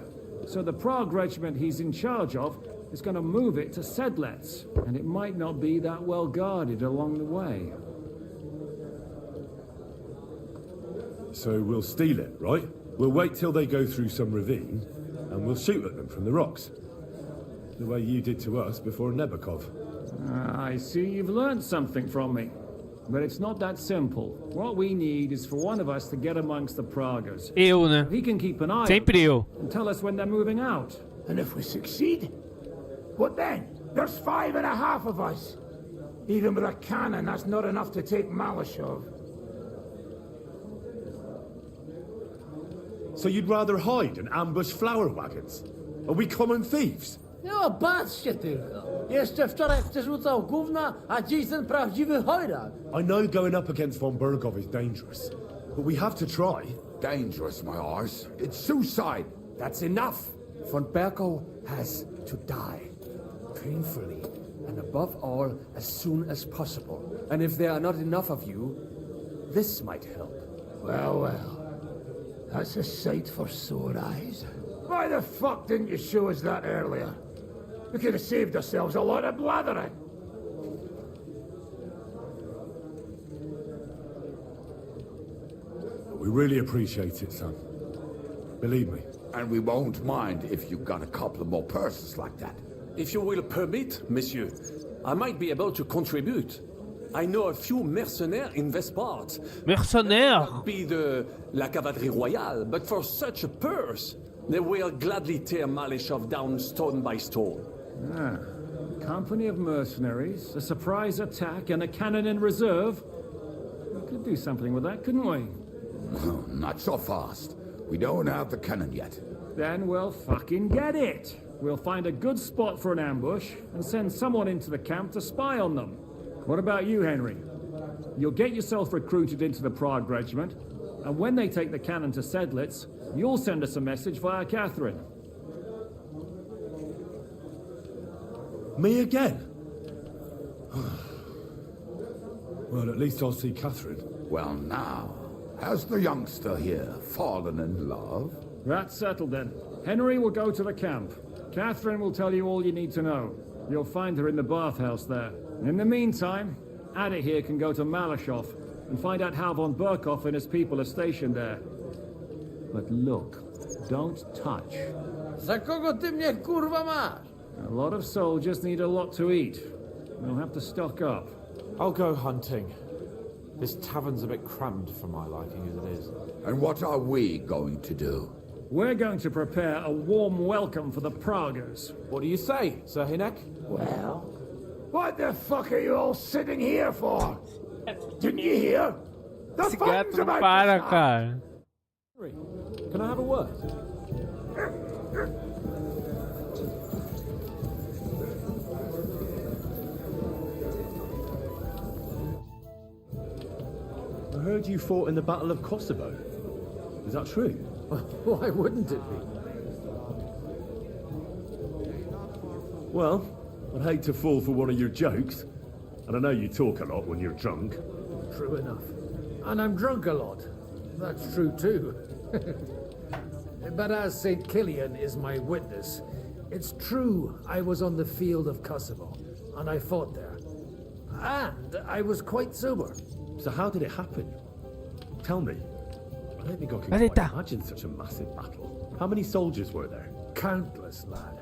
So the Prague regiment he's in charge of is going to move it to Sedlets. And it might not be that well guarded along the way. So we'll steal it, right? We'll wait till they go through some ravine, and we'll shoot at them from the rocks. The way you did to us before Nebakov. I see you've learned something from me. But it's not that simple. What we need is for one of us to get amongst the Pragas. Eu, né? He can keep an eye Sempre eu. and tell us when they're moving out. And if we succeed, what then? There's 5.5 of us. Even with a cannon, that's not enough to take Malishov. So you'd rather hide and ambush flower wagons? Are we common thieves? No, patrzcie tylko. Jeszcze wczoraj przerzucał gówna, a dziś ten prawdziwy chojrak. I know going up against Von Berghoff is dangerous, but we have to try. Dangerous, my arse. It's suicide. That's enough. Von Berghoff has to die. Painfully. And above all, as soon as possible. And if there are not enough of you, this might help. Well, well. That's a sight for sore eyes. Why the fuck didn't you show us that earlier? We could have saved ourselves a lot of blathering. We really appreciate it, son. Believe me. And we won't mind if you've got a couple of more purses like that. If you will permit, monsieur, I might be able to contribute. I know a few mercenaires in this part. Mercenaires? Be the La Cavalerie Royale, but for such a purse, they will gladly tear Malishov down stone by stone. Ah, a company of mercenaries, a surprise attack, and a cannon in reserve. We could do something with that, couldn't we? Not so fast. We don't have the cannon yet. Then we'll fucking get it. we'll find a good spot for an ambush and send someone into the camp to spy on them. What about you, Henry? You'll get yourself recruited into the Prague Regiment, and when they take the cannon to Sedlitz, you'll send us a message via Catherine. Me again? Well, at least I'll see Catherine. Well, now, has the youngster here fallen in love? That's settled then. Henry will go to the camp. Catherine will tell you all you need to know. You'll find her in the bathhouse there. In the meantime, Ada here can go to Malashov and find out how von Burkhoff and his people are stationed there. But look, don't touch. Za kogo ty mnie kurwa masz? A lot of soldiers need a lot to eat. They'll have to stock up. I'll go hunting. This tavern's a bit crammed for my liking as it is. And what are we going to do? We're going to prepare a warm welcome for the Praguers. What do you say, Sir Hinek? Well, what the fuck are you all sitting here for? Didn't you hear? The Esse fun's gato não about para, to start. cara. Can I have a word? I heard you fought in the Battle of Kosovo. Is that true? Why wouldn't it be? Well, I'd hate to fall for one of your jokes. And I know you talk a lot when you're drunk. True enough. And I'm drunk a lot. That's true too. But as St. Killian is my witness, it's true I was on the field of Kosovo, and I fought there. And I was quite sober. So how did it happen? Tell me. I don't think I can Eita. quite imagine such a massive battle. How many soldiers were there? Countless, lad.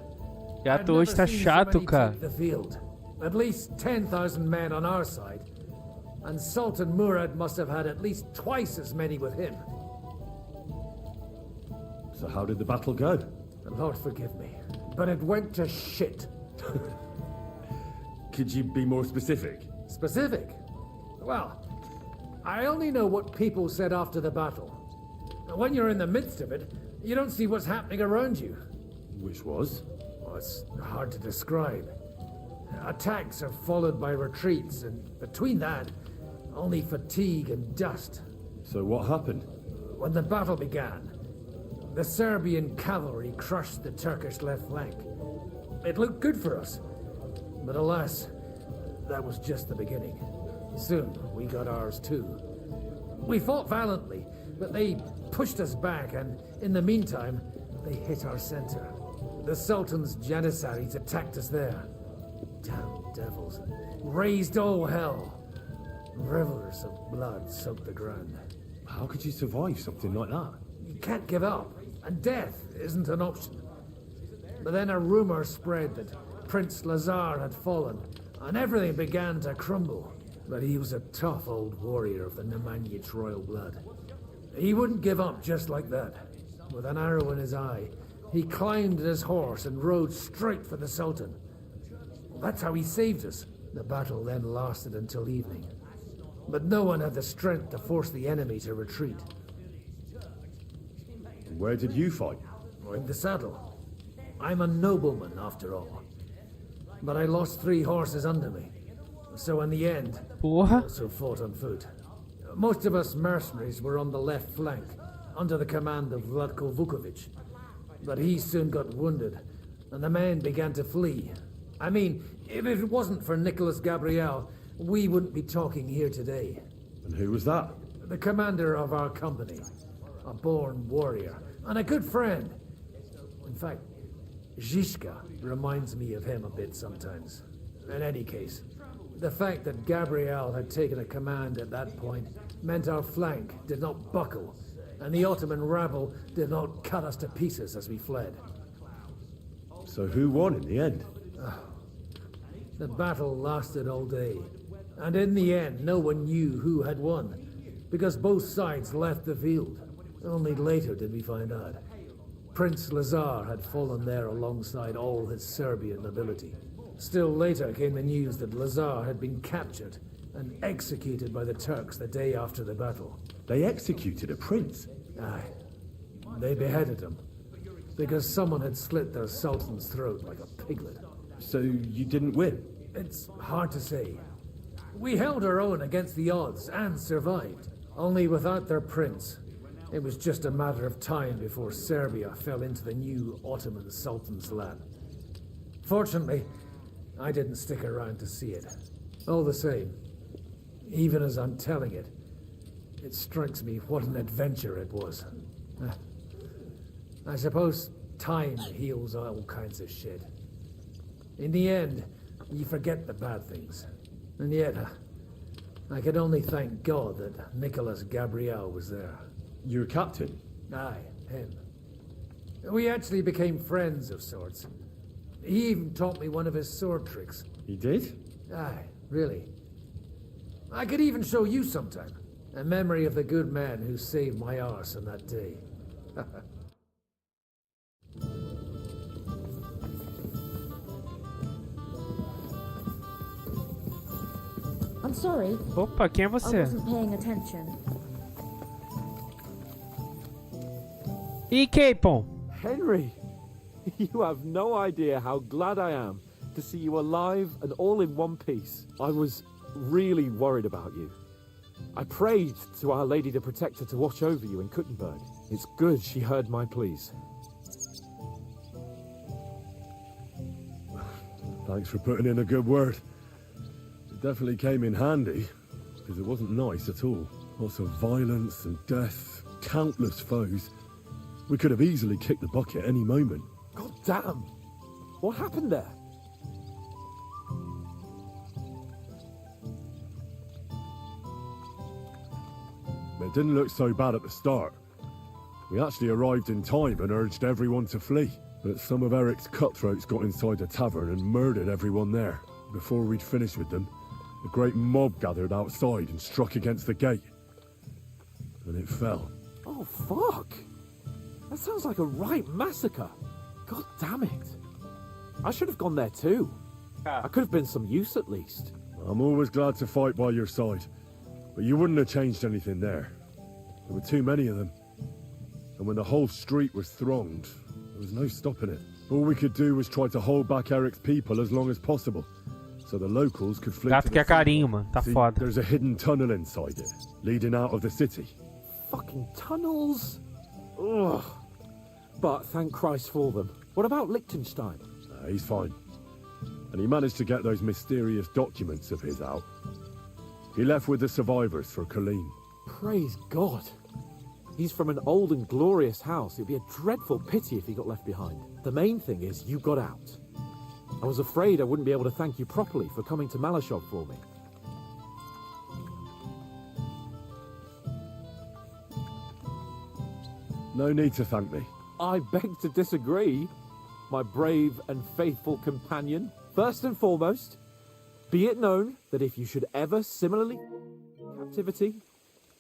Gato hoje tá chato, cara. The field. At least 10,000 men on our side. And Sultan Murad must have had at least twice as many with him. So how did the battle go? Lord forgive me, but it went to shit. Could you be more specific? Specific? Well, I only know what people said after the battle. When you're in the midst of it, you don't see what's happening around you. Which was? Well, it's hard to describe. Attacks are followed by retreats, and between that, only fatigue and dust. So what happened? When the battle began, the Serbian cavalry crushed the Turkish left flank. It looked good for us, but alas, that was just the beginning. Soon, we got ours too. We fought valiantly, but they pushed us back, and in the meantime, they hit our center. The Sultan's Janissaries attacked us there. Damn devils. Raised all hell. Rivers of blood soaked the ground. How could you survive something like that? You can't give up, and death isn't an option. But then a rumor spread that Prince Lazar had fallen, and everything began to crumble. But he was a tough old warrior of the Nemanjic royal blood. He wouldn't give up just like that. With an arrow in his eye, he climbed his horse and rode straight for the Sultan. That's how he saved us. The battle then lasted until evening. But no one had the strength to force the enemy to retreat. Where did you fight? In the saddle. I'm a nobleman, after all. But I lost 3 horses under me. So in the end, I also fought on foot. Most of us mercenaries were on the left flank, under the command of Vlatko Vukovic. But he soon got wounded, and the men began to flee. I mean, if it wasn't for Nicholas Gabriel, we wouldn't be talking here today. And who was that? The commander of our company. A born warrior, and a good friend. In fact, Zizka reminds me of him a bit sometimes. In any case, the fact that Gabriel had taken a command at that point meant our flank did not buckle, and the Ottoman rabble did not cut us to pieces as we fled. So who won in the end? The battle lasted all day, and in the end no one knew who had won, because both sides left the field. Only later did we find out. Prince Lazar had fallen there alongside all his Serbian nobility. Still later came the news that Lazar had been captured and executed by the Turks the day after the battle. They executed a prince? Aye. They beheaded him. because someone had slit their sultan's throat like a piglet. So you didn't win? It's hard to say. We held our own against the odds and survived, only without their prince. It was just a matter of time before Serbia fell into the new Ottoman Sultan's lap. Fortunately, I didn't stick around to see it. All the same, even as I'm telling it, it strikes me what an adventure it was. I suppose time heals all kinds of shit. In the end, you forget the bad things. And yet, I could only thank God that Nicholas Gabriel was there. Your captain? Aye, him. We actually became friends of sorts. He even taught me one of his sword tricks. He did? Aye, really. I could even show you sometime. A memory of the good man who saved my arse on that day. I'm sorry. Opa, quem é I você? wasn't paying attention. E Capon? Henry, you have no idea how glad I am to see you alive and all in one piece. I was really worried about you. I prayed to Our Lady the Protector to watch over you in Kuttenberg. It's good she heard my pleas. Thanks for putting in a good word. It definitely came in handy, because it wasn't nice at all. Lots of violence and death, countless foes. We could have easily kicked the bucket any moment. God damn! What happened there? It didn't look so bad at the start. We actually arrived in time and urged everyone to flee. But some of Eric's cutthroats got inside the tavern and murdered everyone there. Before we'd finished with them, a great mob gathered outside and struck against the gate. And it fell. Oh, fuck! That sounds like a right massacre. God damn it. I should have gone there too. I could have been some use at least. I'm always glad to fight by your side. But you wouldn't have changed anything there. There were too many of them. And when the whole street was thronged, there was no stopping it. All we could do was try to hold back Eric's people as long as possible, so the locals could flee Gato to que é the carinho, mano. Tá See, foda. there's a hidden tunnel inside it, leading out of the city. Fucking tunnels. Ugh. But thank Christ for them. What about Liechtenstein? He's fine. And he managed to get those mysterious documents of his out. He left with the survivors for Colleen. Praise God. He's from an old and glorious house. It'd be a dreadful pity if he got left behind. The main thing is you got out. I was afraid I wouldn't be able to thank you properly for coming to Malashov for me. No need to thank me. I beg to disagree, my brave and faithful companion. First and foremost, be it known that if you should ever similarly captivity,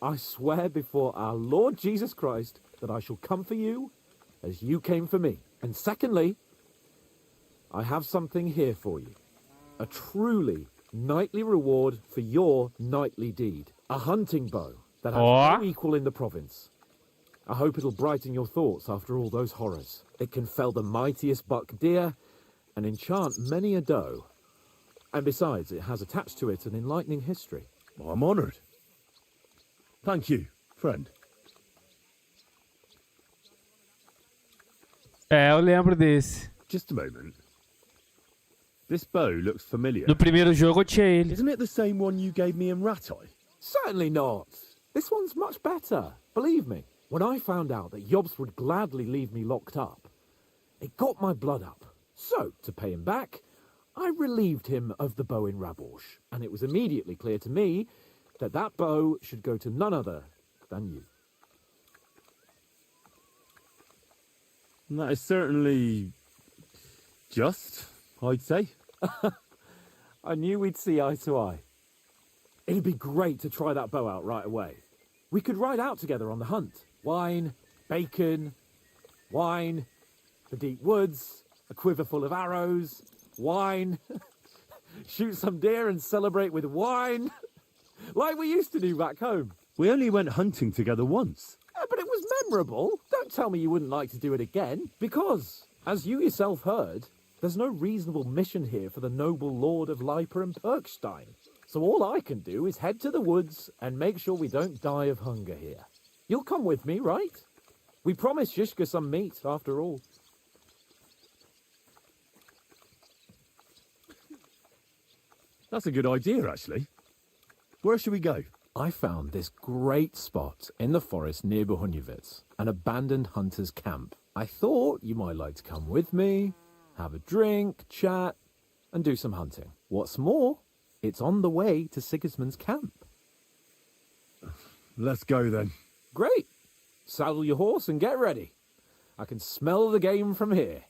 I swear before our Lord Jesus Christ that I shall come for you as you came for me. And secondly, I have something here for you. A truly knightly reward for your knightly deed. A hunting bow that has no equal in the province. I hope it'll brighten your thoughts after all those horrors. It can fell the mightiest buck deer and enchant many a doe. And besides, it has attached to it an enlightening history. Well, I'm honoured. Thank you, friend. É, eu lembro desse. Just a moment. This bow looks familiar. No primeiro jogo eu tinha ele. Isn't it the same one you gave me in Ratai? Certainly not. This one's much better. Believe me. When I found out that Jobs would gladly leave me locked up, it got my blood up. So, to pay him back, I relieved him of the bow in Raborsh, and it was immediately clear to me that that bow should go to none other than you. And that is certainly just, I'd say. I knew we'd see eye to eye. It'd be great to try that bow out right away. We could ride out together on the hunt. Wine, bacon, wine, the deep woods, a quiver full of arrows, wine, shoot some deer and celebrate with wine, like we used to do back home. We only went hunting together once. Yeah, but it was memorable. Don't tell me you wouldn't like to do it again. Because, as you yourself heard, there's no reasonable mission here for the noble lord of Leiper and Perkstein. So all I can do is head to the woods and make sure we don't die of hunger here. You'll come with me, right? We promised Shishka some meat, after all. That's a good idea, actually. Where should we go? I found this great spot in the forest near Bohunjevitz, an abandoned hunter's camp. I thought you might like to come with me, have a drink, chat, and do some hunting. What's more, it's on the way to Sigismund's camp. Let's go then. Great. Saddle your horse and get ready. I can smell the game from here.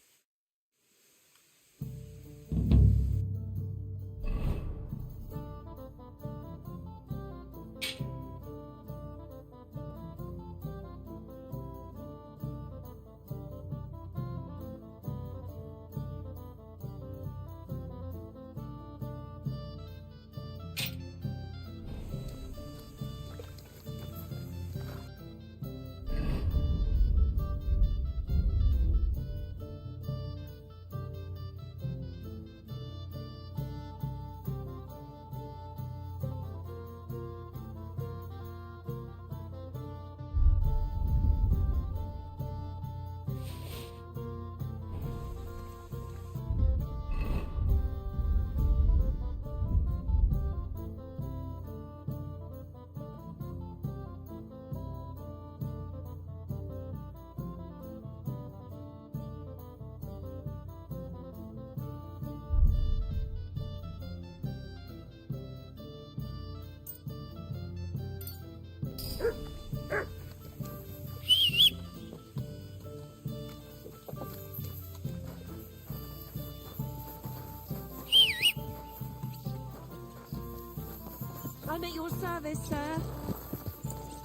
I'm at your service, sir.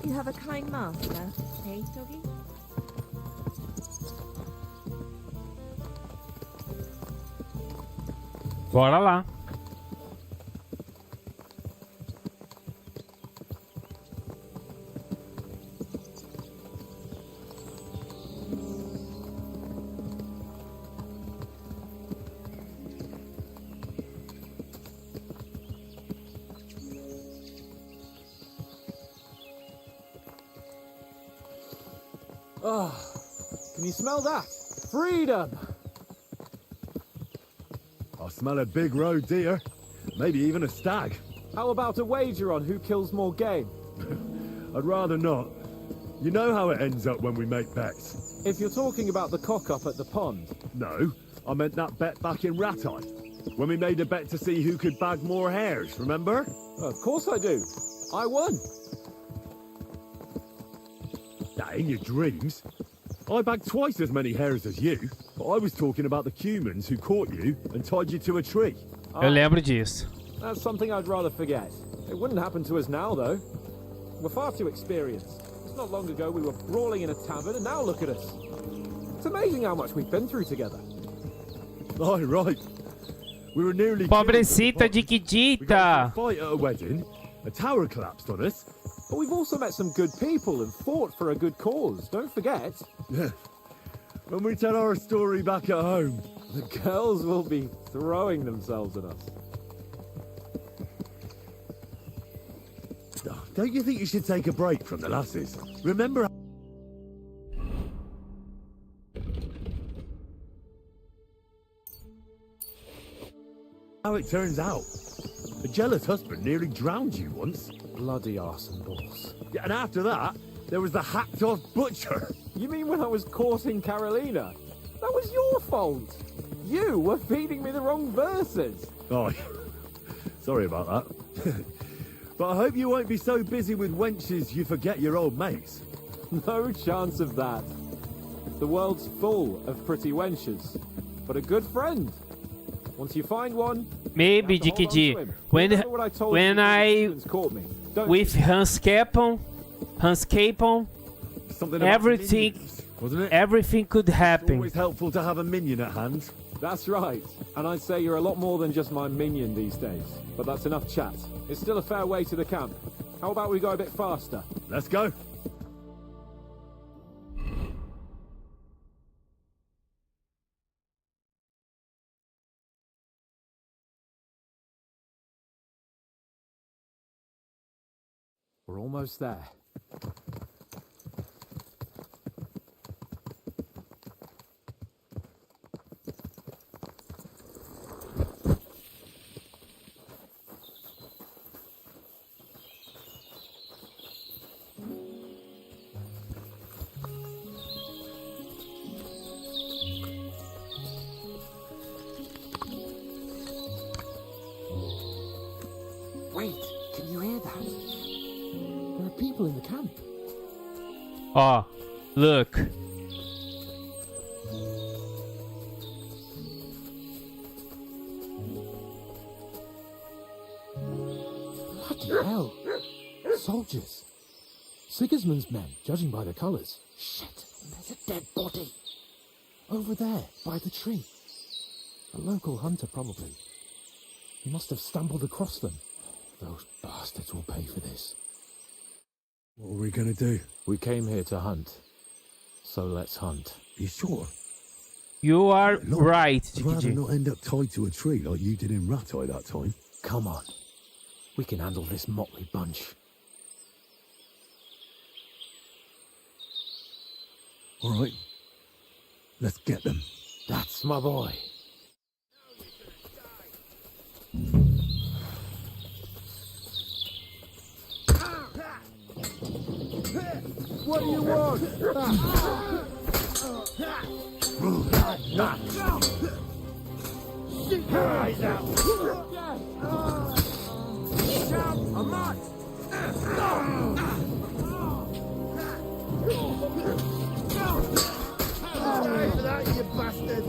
You have a kind master, eh, doggy? Bora lá. Oh, can you smell that? Freedom! I smell a big roe deer. Maybe even a stag. How about a wager on who kills more game? I'd rather not. You know how it ends up when we make bets. If you're talking about the cock-up at the pond. No, I meant that bet back in Ratai. When we made a bet to see who could bag more hares, remember? Of course I do. I won. In your dreams? I bagged twice as many hares as you, but I was talking about the Cumans who caught you and tied you to a tree. Eu lembro disso. That's something I'd rather forget. It wouldn't happen to us now, though. We're far too experienced. It's not long ago we were brawling in a tavern, and now look at us. It's amazing how much we've been through together. Oh, right. We were nearly Pobrecita de Kidita. We got into a fight at a wedding. A tower collapsed on us. But we've also met some good people and fought for a good cause. Don't forget. Yeah. When we tell our story back at home, the girls will be throwing themselves at us. Don't you think you should take a break from the lasses? Remember how it turns out? A jealous husband nearly drowned you once. Bloody arse and balls. Yeah, and after that, there was the hacked-off butcher. You mean when I was courting Carolina? That was your fault. You were feeding me the wrong verses. Oh, sorry about that. But I hope you won't be so busy with wenches you forget your old mates. No chance of that. The world's full of pretty wenches. But a good friend. Once you find one... Maybe, DKD. When I... With Hans Capon, everything could happen. It's always helpful to have a minion at hand. That's right. And I'd say you're a lot more than just my minion these days. But that's enough chat. It's still a fair way to the camp. How about we go a bit faster? Let's go. We're almost there. Wait, can you hear that? There are people in the camp. Ó, look. Bloody hell. Soldiers. Sigismund's men, judging by the colours. Shit, there's a dead body. Over there, by the tree. A local hunter, probably. He must have stumbled across them. Those bastards will pay for this. What are we gonna do? We came here to hunt. So let's hunt. You sure? You are right, I'd rather GG. not end up tied to a tree like you did in Rattay that time. Come on. We can handle this motley bunch. All right. Let's get them. That's my boy. What do you want? Shoot your eyes out! I'm not! Sorry for that, you bastard!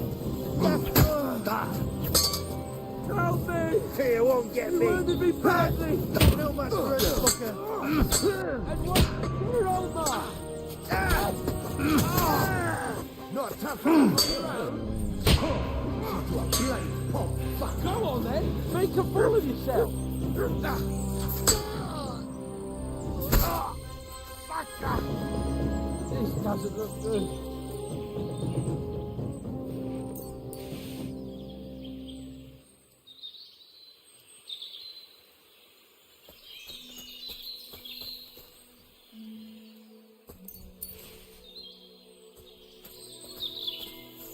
Help me! Here, won't get me! Where did me pass me? No much for a fucker! And what? You're over! Not tough! Go on then! Make a fool of yourself! This doesn't look good.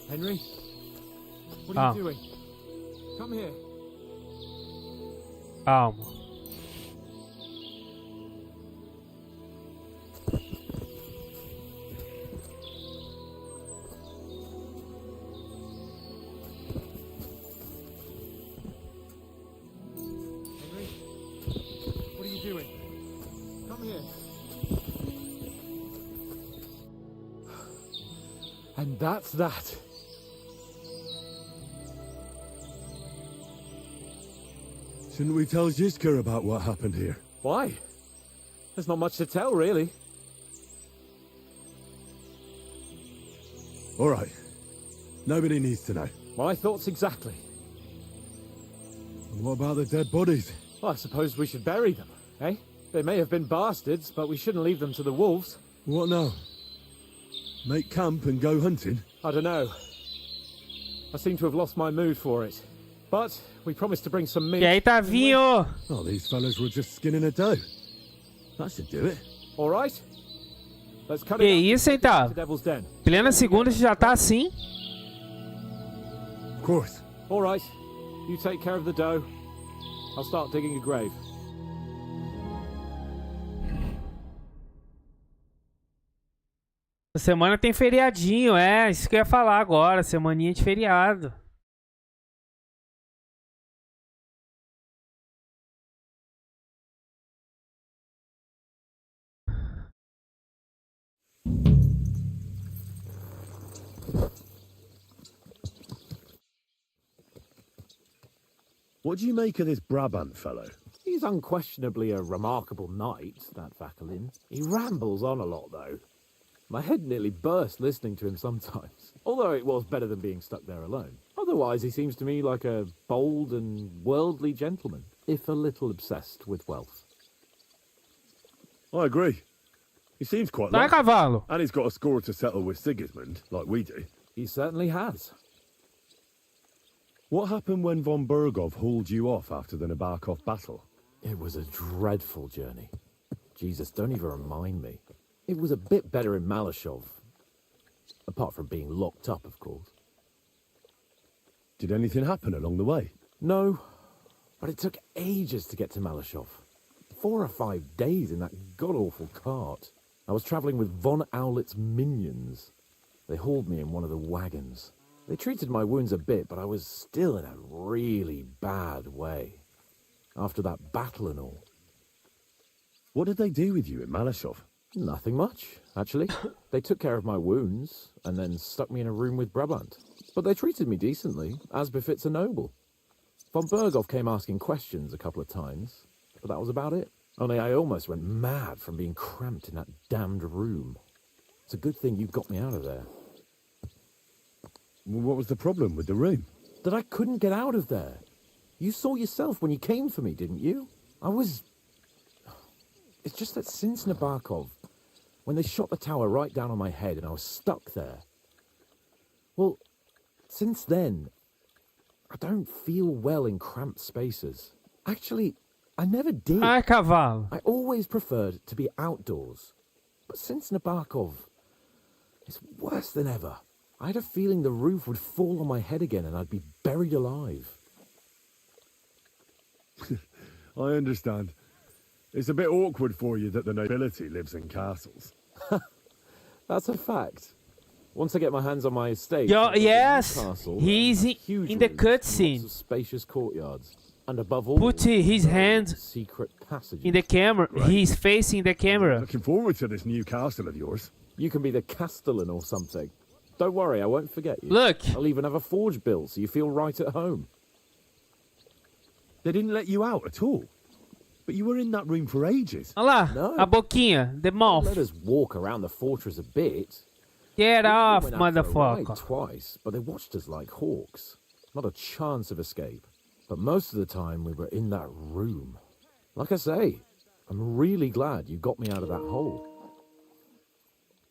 Henry? What are you doing? Come here. Calma. Henry? What are you doing? Come here. And that's that. Shouldn't we tell Zizka about what happened here? Why? There's not much to tell, really. All right. Nobody needs to know. My thoughts exactly. And what about the dead bodies? Well, I suppose we should bury them, eh? They may have been bastards, but we shouldn't leave them to the wolves. What now? Make camp and go hunting? I don't know. I seem to have lost my mood for it. But we promised to bring some meat. E aí, Tavinho? Oh, these fellas were just skinning a doe. That should do it. All right. Let's cut Que it isso, hein, up to Tav? Devil's Den. Plena segunda você já tá assim? Of course. All right. You take care of the doe. I'll start digging a grave. Essa semana tem feriadinho, é. Isso que eu ia falar agora. Semaninha de feriado. What do you make of this Brabant fellow? He's unquestionably a remarkable knight, that Vakelin. He rambles on a lot, though. My head nearly burst listening to him sometimes. Although it was better than being stuck there alone. Otherwise, he seems to me like a bold and worldly gentleman, if a little obsessed with wealth. I agree. He seems quite Vai, lucky. cavalo. And he's got a score to settle with Sigismund, like we do. He certainly has. What happened when von Bergov hauled you off after the Nabokov battle? It was a dreadful journey. Jesus, don't even remind me. It was a bit better in Malashov. Apart from being locked up, of course. Did anything happen along the way? No, but it took ages to get to Malashov. 4 or 5 days in that god-awful cart. I was travelling with Von Owlet's minions. They hauled me in one of the wagons. They treated my wounds a bit, but I was still in a really bad way. After that battle and all. What did they do with you in Malashov? Nothing much, actually. They took care of my wounds, and then stuck me in a room with Brabant. But they treated me decently, as befits a noble. Von Berghoff came asking questions a couple of times, but that was about it. Only I almost went mad from being cramped in that damned room. It's a good thing you got me out of there. What was the problem with the room? That I couldn't get out of there. You saw yourself when you came for me, didn't you? It's just that since Nabokov, when they shot the tower right down on my head and I was stuck there. Well, since then, I don't feel well in cramped spaces. Actually, I never did. Ah, cavalo. I always preferred to be outdoors. But since Nabokov, it's worse than ever. I had a feeling the roof would fall on my head again and I'd be buried alive. I understand. It's a bit awkward for you that the nobility lives in castles. That's a fact. Once I get my hands on my estate, yes, castle, he's in the cutscene. Spacious courtyards, and above all, put his hand secret passages in the camera. Right. He's facing the camera. Looking forward to this new castle of yours. You can be the castellan or something. Don't worry, I won't forget you. Look, I'll even have a forge built so you feel right at home. They didn't let you out at all. But you were in that room for ages. Olha lá, no. A boquinha, the mouth. They let us walk around the fortress a bit. Get off, went motherfucker. Twice, but they watched us like hawks. Not a chance of escape. But most of the time we were in that room. Like I say, I'm really glad you got me out of that hole.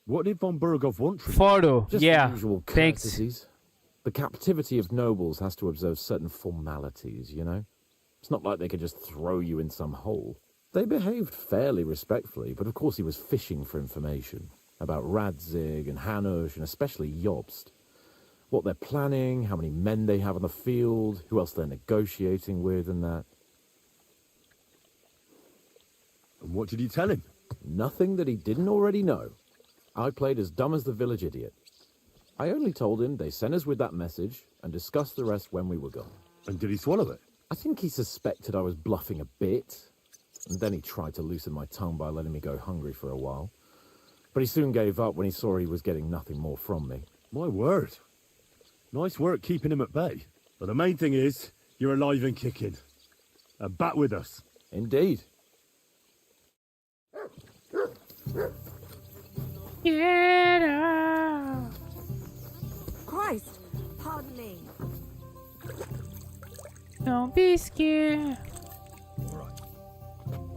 What did von Berghoff want from you? Photo, Just yeah, the usual thanks. courtesies. The captivity of nobles has to observe certain formalities, you know? It's not like they could just throw you in some hole. They behaved fairly respectfully, but of course he was fishing for information about Radzig and Hanush and especially Jobst. What they're planning, how many men they have on the field, who else they're negotiating with and that. And what did you tell him? Nothing that he didn't already know. I played as dumb as the village idiot. I only told him they sent us with that message and discussed the rest when we were gone. And did he swallow it? I think he suspected I was bluffing a bit, and then he tried to loosen my tongue by letting me go hungry for a while. But he soon gave up when he saw he was getting nothing more from me. My word. Nice work keeping him at bay. But the main thing is, you're alive and kicking. And back with us. Indeed. Get out. Christ, pardon me. Don't be scared.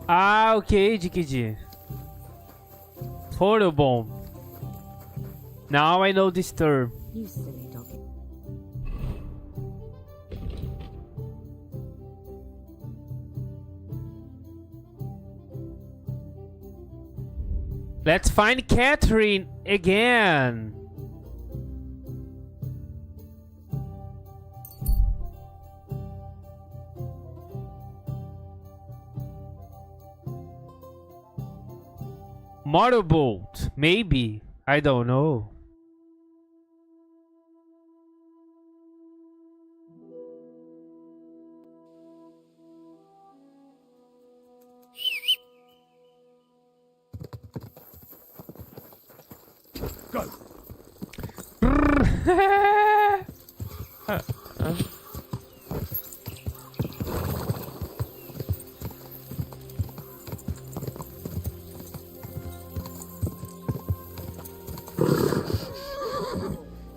Ah, ok, Dikidi. Photo bomb. Now I know this term. You silly doggy. Let's find Catherine again. Motorboat, maybe. I don't know. Go.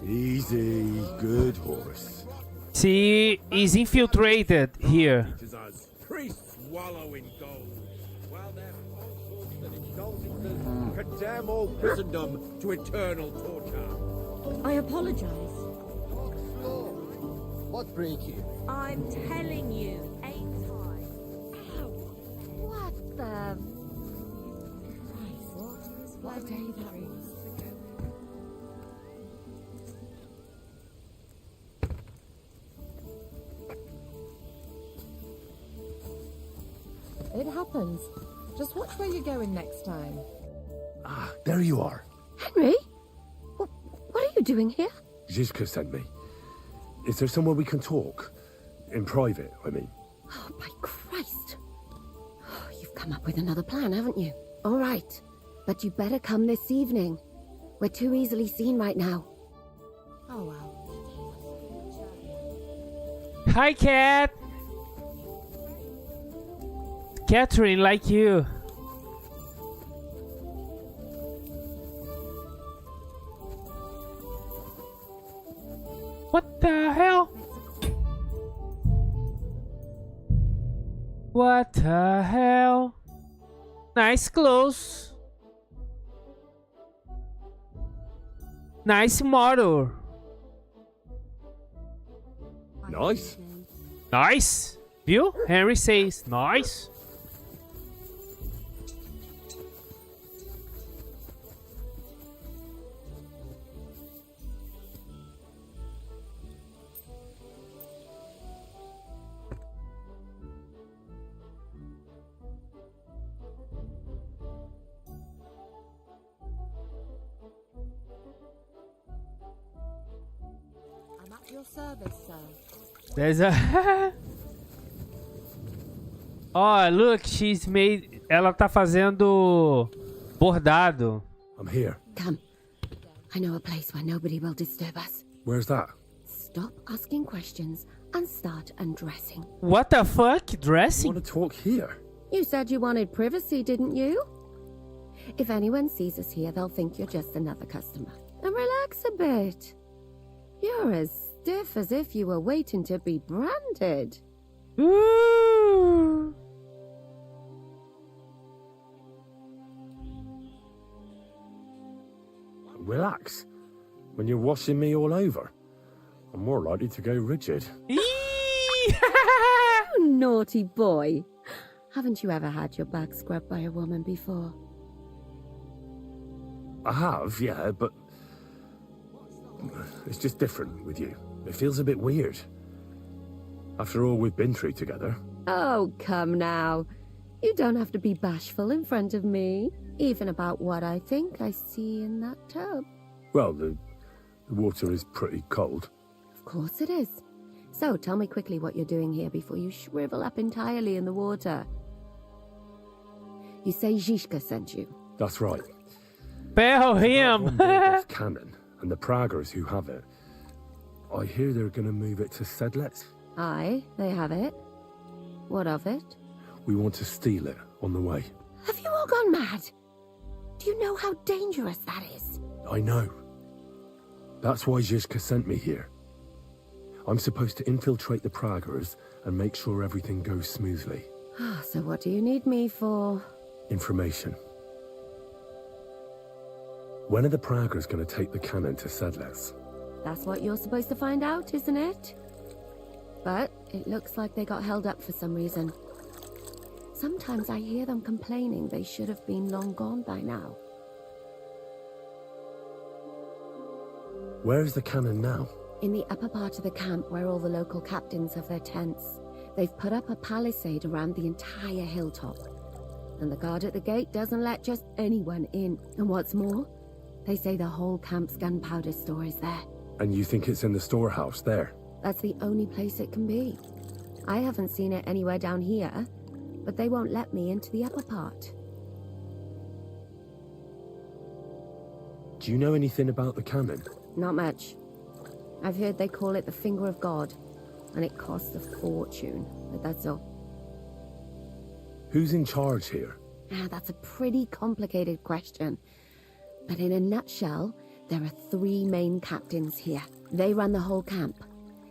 Easy, good horse. See, he's infiltrated here. Priests wallow in gold, while their falsehoods and indulgences condemn all Christendom to eternal torture. I apologize. What break you? I'm telling you, ain't I? What the... a day that was. It happens. Just watch where you're going next time. Ah, there you are. Henry? What are you doing here? Zizka sent me. Is there somewhere we can talk? In private, I mean. Oh, by Christ. Oh, you've come up with another plan, haven't you? All right. But you better come this evening. We're too easily seen right now. Oh, well. Hi, Cat. Catherine, like you. What the hell? What the hell? Nice clothes. Nice model. Nice. Nice. Viu? Henry says nice. I'm at your service, sir. There's a... Oh, look, she's made... Ela tá fazendo bordado. I'm here. Come. I know a place where nobody will disturb us. Where's that? Stop asking questions and start undressing. What the fuck? Dressing? I want to talk here. You said you wanted privacy, didn't you? If anyone sees us here, they'll think you're just another customer. And relax a bit. You're as stiff as if you were waiting to be branded. Ooh. Relax. When you're washing me all over, I'm more likely to go rigid. You naughty boy. Haven't you ever had your back scrubbed by a woman before? I have, yeah, but it's just different with you. It feels a bit weird. After all we've been through together. Oh, come now. You don't have to be bashful in front of me, even about what I think I see in that tub. Well, the water is pretty cold. Of course it is. So tell me quickly what you're doing here before you shrivel up entirely in the water. You say Zizka sent you? That's right. Bell him! Cannon and the Praggers who have it. I hear they're going to move it to Sedlec. Aye, they have it. What of it? We want to steal it on the way. Have you all gone mad? Do you know how dangerous that is? I know. That's why Zizka sent me here. I'm supposed to infiltrate the Praggers and make sure everything goes smoothly. So what do you need me for? Information. When are the Praggers going to take the cannon to Sedlec? That's what you're supposed to find out, isn't it? But it looks like they got held up for some reason. Sometimes I hear them complaining they should have been long gone by now. Where is the cannon now? In the upper part of the camp where all the local captains have their tents. They've put up a palisade around the entire hilltop. And the guard at the gate doesn't let just anyone in. And what's more, they say the whole camp's gunpowder store is there. And you think it's in the storehouse there? That's the only place it can be. I haven't seen it anywhere down here, but they won't let me into the upper part. Do you know anything about the cannon? Not much. I've heard they call it the Finger of God, and it costs a fortune, but that's all. Who's in charge here? That's a pretty complicated question. But in a nutshell, there are 3 main captains here. They run the whole camp.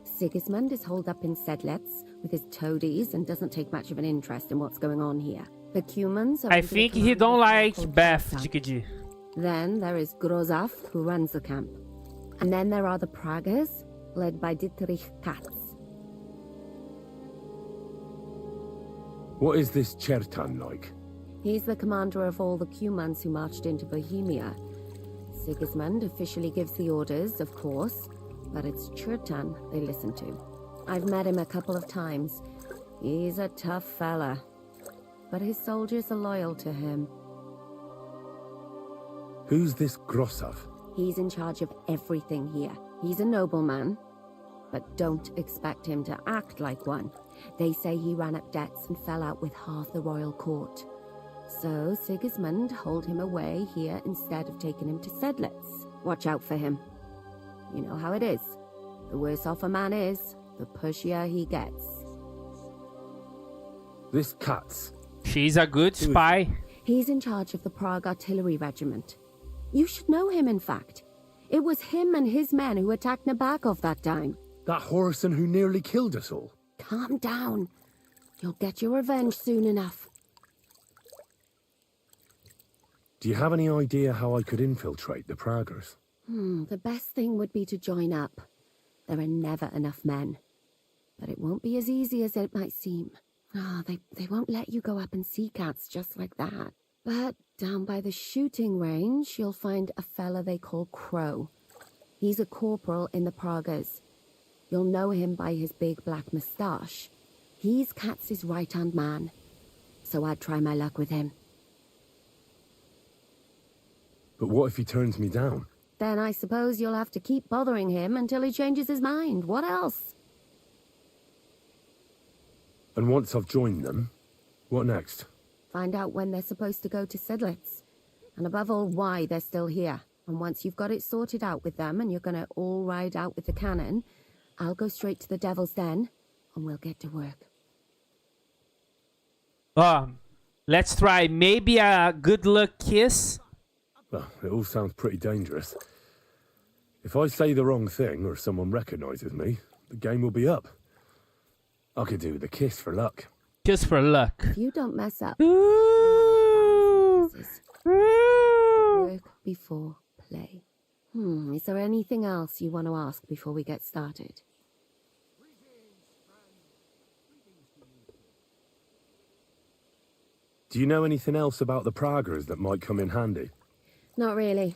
Sigismund is holed up in Sedlec with his toadies and doesn't take much of an interest in what's going on here. The Cumans are... I think he don't like Beth, Jikiji. Then there is Grozaf, who runs the camp. And then there are the Praggers, led by Dietrich Katz. What is this Chertan like? He's the commander of all the Cumans who marched into Bohemia. Sigismund officially gives the orders, of course, but it's Churtan they listen to. I've met him a couple of times. He's a tough fella, but his soldiers are loyal to him. Who's this Grossav? He's in charge of everything here. He's a nobleman, but don't expect him to act like one. They say he ran up debts and fell out with half the royal court. So Sigismund holed him away here instead of taking him to Sedlitz. Watch out for him. You know how it is. The worse off a man is, the pushier he gets. This Katz. She's a good spy. He's in charge of the Prague Artillery Regiment. You should know him, in fact. It was him and his men who attacked Nabakov that time. That Horson who nearly killed us all. Calm down. You'll get your revenge soon enough. Do you have any idea how I could infiltrate the Praggers? The best thing would be to join up. There are never enough men. But it won't be as easy as it might seem. They won't let you go up and see cats just like that. But down by the shooting range, you'll find a fella they call Crow. He's a corporal in the Praggers. You'll know him by his big black moustache. He's Katz's right-hand man. So I'd try my luck with him. But what if he turns me down? Then I suppose you'll have to keep bothering him until he changes his mind. What else? And once I've joined them, what next? Find out when they're supposed to go to Sedlitz. And above all, why they're still here. And once you've got it sorted out with them and you're going to all ride out with the cannon, I'll go straight to the Devil's Den and we'll get to work. Let's try maybe a good luck kiss. Well, it all sounds pretty dangerous. If I say the wrong thing or someone recognizes me, the game will be up. I could do the kiss for luck. Kiss for luck. If you don't mess up. Work before play. Is there anything else you want to ask before we get started? Do you know anything else about the Praggers that might come in handy? Not really.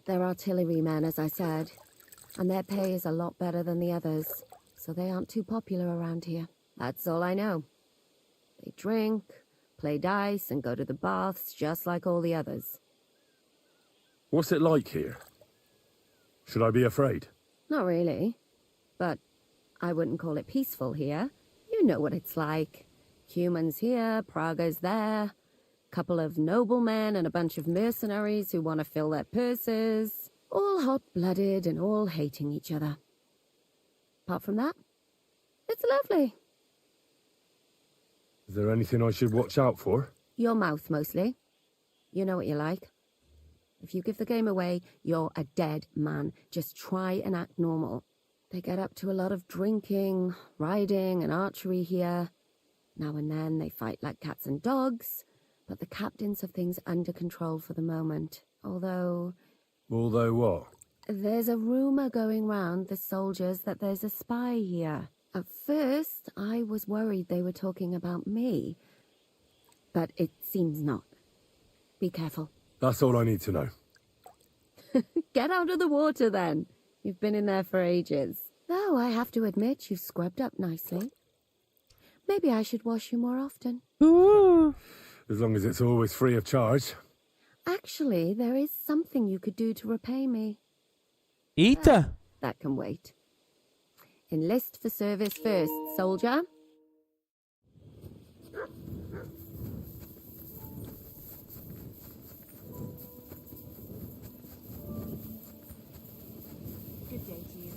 They're artillerymen, as I said. And their pay is a lot better than the others. So they aren't too popular around here. That's all I know. They drink, play dice, and go to the baths just like all the others. What's it like here? Should I be afraid? Not really. But I wouldn't call it peaceful here. You know what it's like. Humans here, Praggers there. Couple of noblemen and a bunch of mercenaries who want to fill their purses. All hot-blooded and all hating each other. Apart from that, it's lovely. Is there anything I should watch out for? Your mouth, mostly. You know what you like. If you give the game away, you're a dead man. Just try and act normal. They get up to a lot of drinking, riding, and archery here. Now and then they fight like cats and dogs, but the captains have things under control for the moment. Although what? There's a rumor going round the soldiers that there's a spy here. At first, I was worried they were talking about me, but it seems not. Be careful. That's all I need to know. Get out of the water, then. You've been in there for ages. Though I have to admit you've scrubbed up nicely. Maybe I should wash you more often. Ooh. As long as it's always free of charge. Actually, there is something you could do to repay me. Eita! That can wait. Enlist for service first, soldier. Good day to you.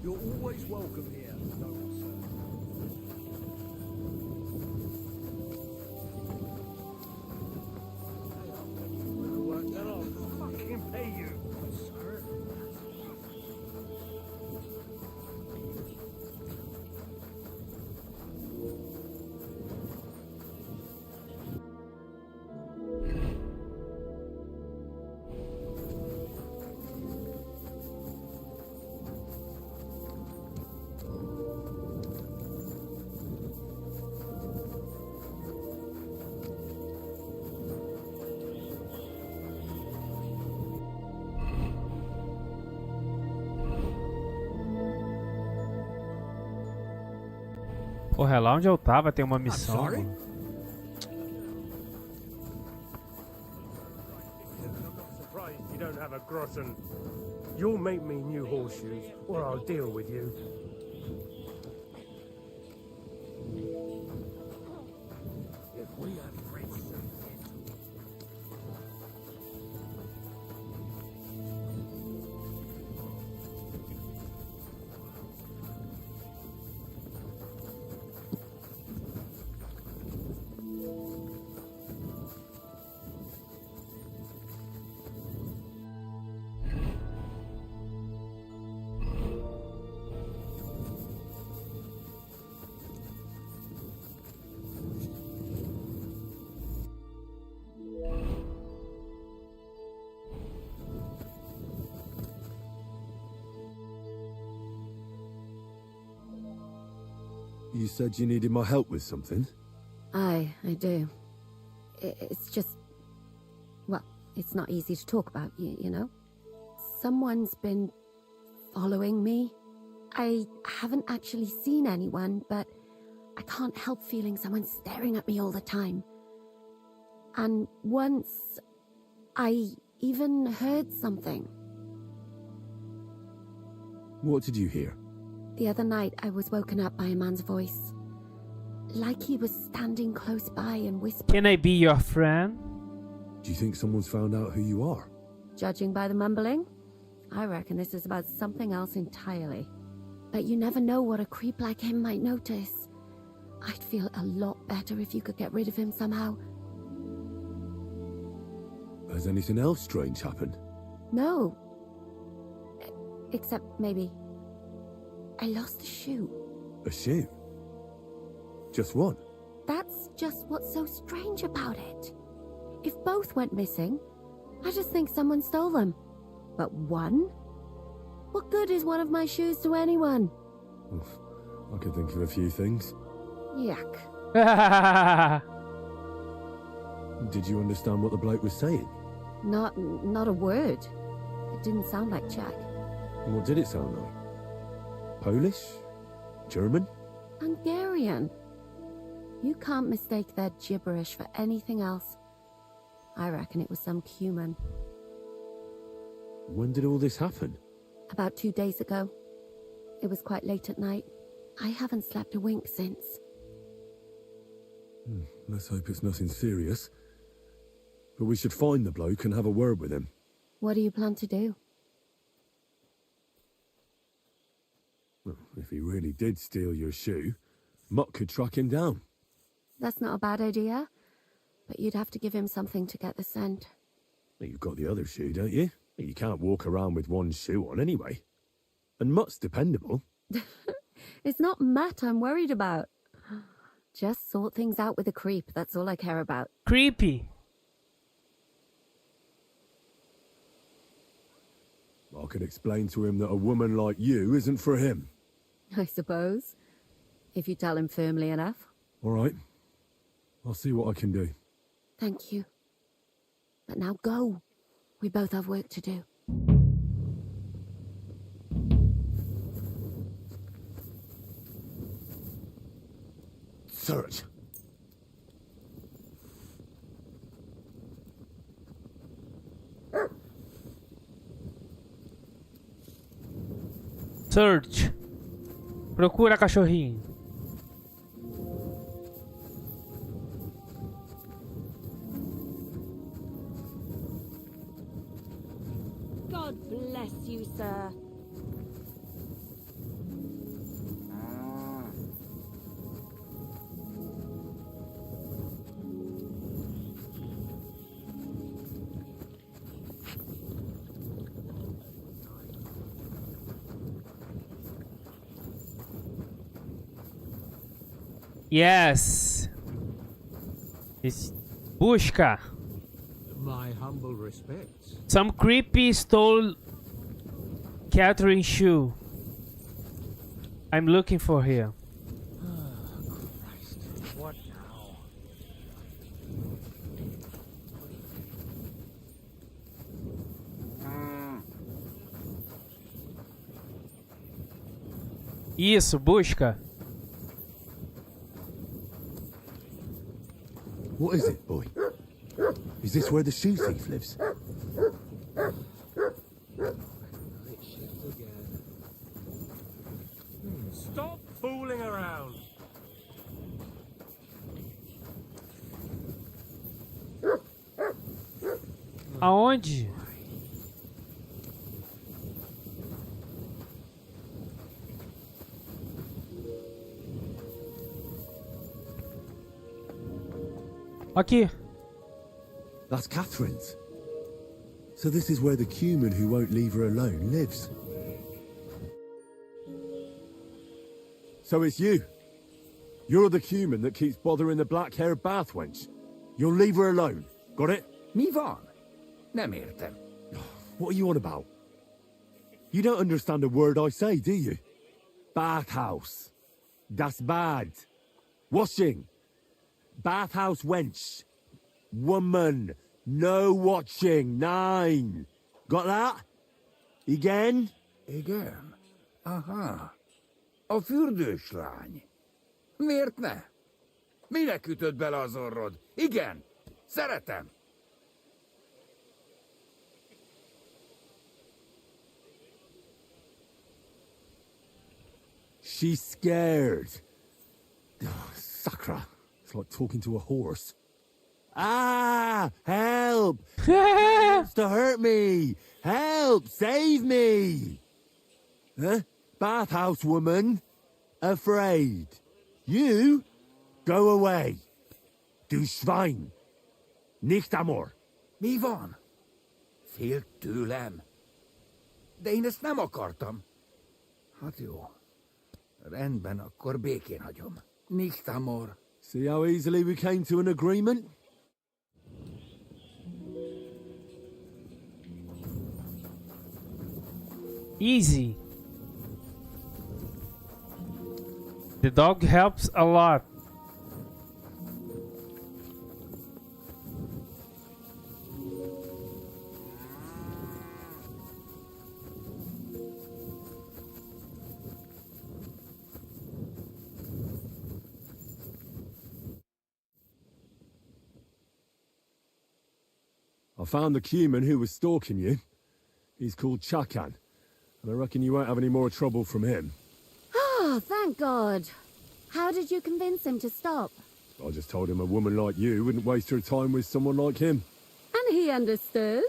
You're always welcome here, noble sir. I'll fucking pay you, sir. Porra, é lá onde eu tava, tem uma missão. Mano. You don't have a groschen. You'll make me new horseshoes, or I'll deal with you. If we had friends. You said you needed my help with something? I do. It's just... Well, it's not easy to talk about, you know? Someone's been following me. I haven't actually seen anyone, but I can't help feeling someone staring at me all the time. And once, I even heard something. What did you hear? The other night, I was woken up by a man's voice. Like he was standing close by and whispering. Can I be your friend? Do you think someone's found out who you are? Judging by the mumbling, I reckon this is about something else entirely. But you never know what a creep like him might notice. I'd feel a lot better if you could get rid of him somehow. Has anything else strange happened? No. Except maybe... I lost a shoe. A shoe? Just one? That's just what's so strange about it. If both went missing, I just think someone stole them. But one? What good is one of my shoes to anyone? Oof, I can think of a few things. Yuck. Did you understand what the bloke was saying? Not a word. It didn't sound like Czech. What did it sound like? Polish? German? Hungarian. You can't mistake their gibberish for anything else. I reckon it was some Cuman. When did all this happen? About 2 days ago. It was quite late at night. I haven't slept a wink since. Let's hope it's nothing serious. But we should find the bloke and have a word with him. What do you plan to do? Well, if he really did steal your shoe, Mutt could track him down. That's not a bad idea, but you'd have to give him something to get the scent. You've got the other shoe, don't you? You can't walk around with one shoe on anyway. And Mutt's dependable. It's not Matt I'm worried about. Just sort things out with a creep, that's all I care about. Creepy. I could explain to him that a woman like you isn't for him. I suppose. If you tell him firmly enough. All right. I'll see what I can do. Thank you. But now go. We both have work to do. Search. Search. Procura, cachorrinho. God bless you, sir. Yes. Busca. My humble respects. Some creepy stole Catherine's shoe. I'm looking for her. What now? Isso, busca. What is it, boy? Is this where the shoe thief lives? Stop fooling around. Aonde? Aqui. That's Catherine's. So this is where the cumin who won't leave her alone lives. So it's you. You're the cumin that keeps bothering the black-haired bath wench. You'll leave her alone. Got it? Mi van. Nem értem. What are you on about? You don't understand a word I say, do you? Bathhouse. Das bad. Washing. Bathhouse wench. Woman. No watching. 9. Got that? Igen? Igen. Aha. A fürdős lány. Miért ne? Minek ütöd bele az orrod? Igen. Szeretem. She's scared. Sakra. It's like talking to a horse. Ah! Help! She wants to hurt me! Help! Save me! Huh? Bathhouse woman? Afraid. You? Go away. Du Schwein. Nicht amor. Mi van? Félt tőlem. De én ezt nem akartam. Hát jó. Rendben, akkor békén hagyom. Nicht amor. See how easily we came to an agreement? Easy. The dog helps a lot. I found the cumin who was stalking you. He's called Chakan, and I reckon you won't have any more trouble from him. Oh, thank God. How did you convince him to stop? I just told him a woman like you wouldn't waste her time with someone like him. And he understood?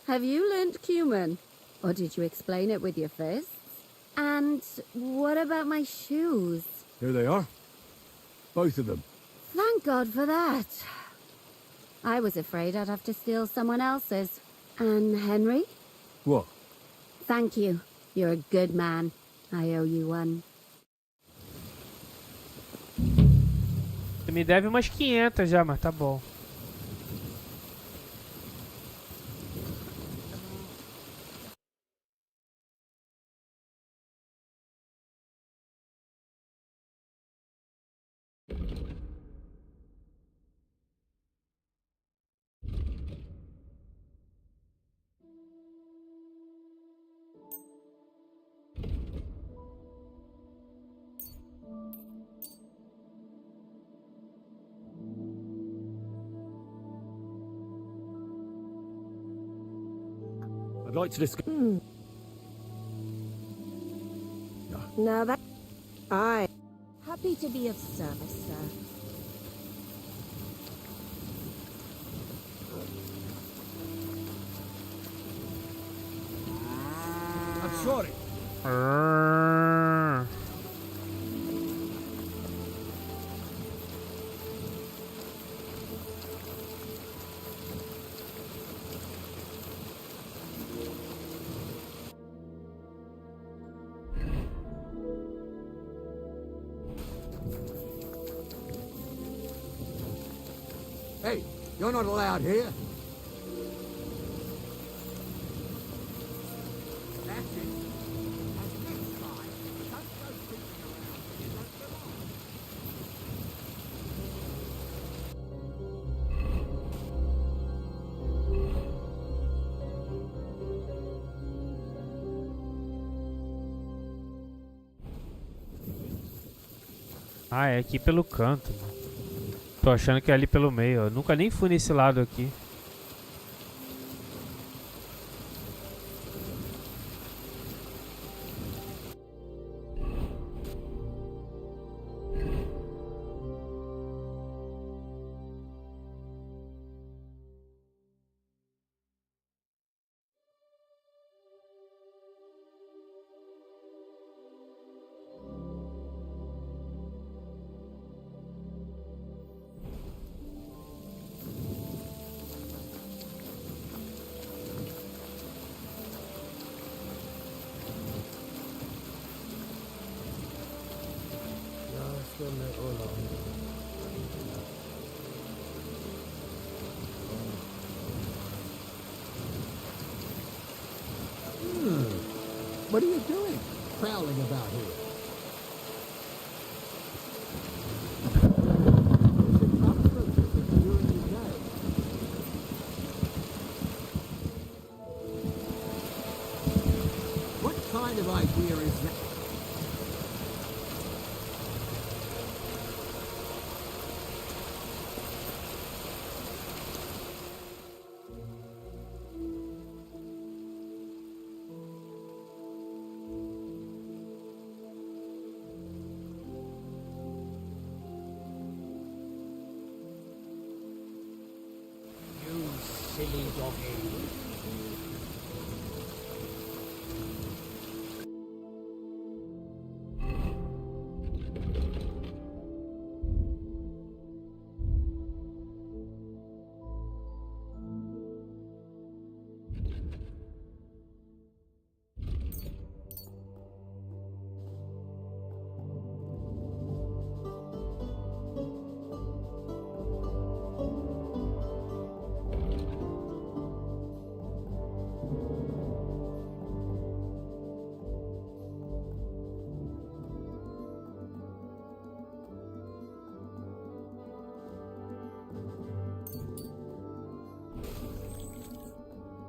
Have you learnt cumin? Or did you explain it with your fists? And what about my shoes? Here they are. Both of them. Thank God for that. I was afraid I'd have to steal someone else's. And Henry? What? Thank you. You're a good man. I owe you one. Você me deve umas 500 já, mas tá bom. I'd like to discuss... Now that... Happy to be of service, sir. I'm sorry. Hey, you're not allowed here. That's it. And next time, don't go creeping around where you don't belong. Ah, é aqui pelo canto, mano. Tô achando que é ali pelo meio. Eu nunca nem fui nesse lado aqui. What are you doing? Prowling about here. What kind of idea is that? Silly doggy.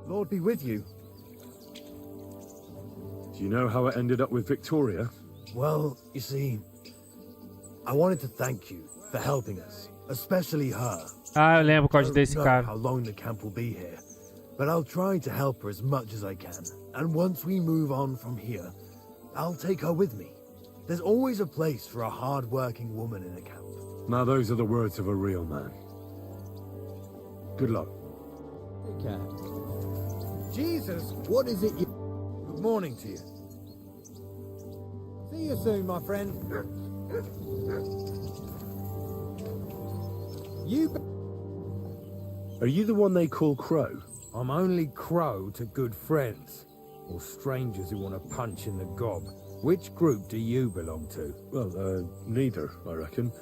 Lord be with you. Do you know how it ended up with Victoria? Well, you see, I wanted to thank you for helping us, especially her. Ah, eu lembro qual desse I don't know cara. how long the camp will be here, but I'll try to help her as much as I can. And once we move on from here, I'll take her with me. There's always a place for a hard-working woman in a camp. Now those are the words of a real man. Good luck. Okay. Jesus, what is it you... Good morning to you. See you soon, my friend. Are you the one they call Crow? I'm only Crow to good friends, or strangers who want to punch in the gob. Which group do you belong to? Well, neither, I reckon.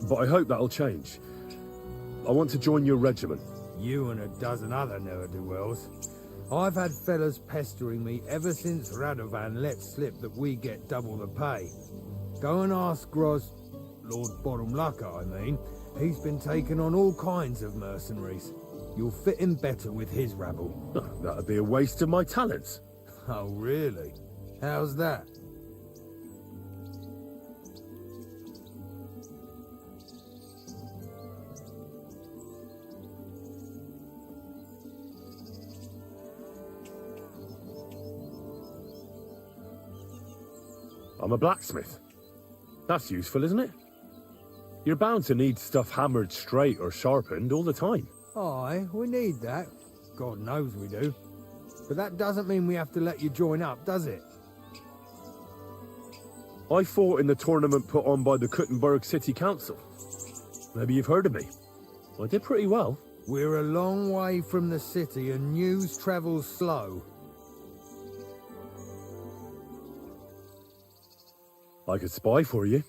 But I hope that'll change. I want to join your regiment. You and a dozen other ne'er-do-wells. I've had fellas pestering me ever since Radovan let slip that we get double the pay. Go and ask Gros, Lord Borumlaka, I mean. He's been taking on all kinds of mercenaries. You'll fit in better with his rabble. That'd be a waste of my talents. Oh, really? How's that? I'm a blacksmith. That's useful, isn't it? You're bound to need stuff hammered straight or sharpened all the time. Aye, we need that. God knows we do. But that doesn't mean we have to let you join up, does it? I fought in the tournament put on by the Kuttenberg City Council. Maybe you've heard of me. I did pretty well. We're a long way from the city and news travels slow. I could spy for you.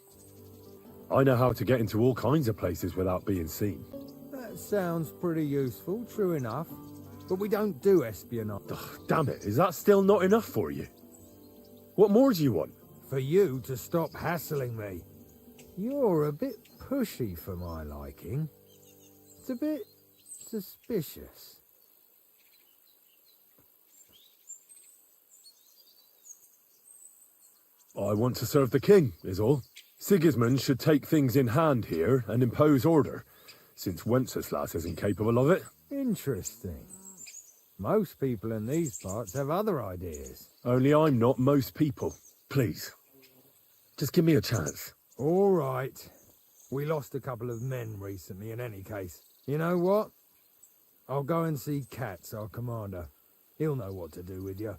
I know how to get into all kinds of places without being seen. That sounds pretty useful, true enough. But we don't do espionage. Ugh, damn it, is that still not enough for you? What more do you want? For you to stop hassling me. You're a bit pushy for my liking. It's a bit suspicious. I want to serve the king, is all. Sigismund should take things in hand here and impose order, since Wenceslas isn't capable of it. Interesting. Most people in these parts have other ideas. Only I'm not most people. Please, just give me a chance. All right. We lost a couple of men recently in any case. You know what? I'll go and see Katz, our commander. He'll know what to do with you.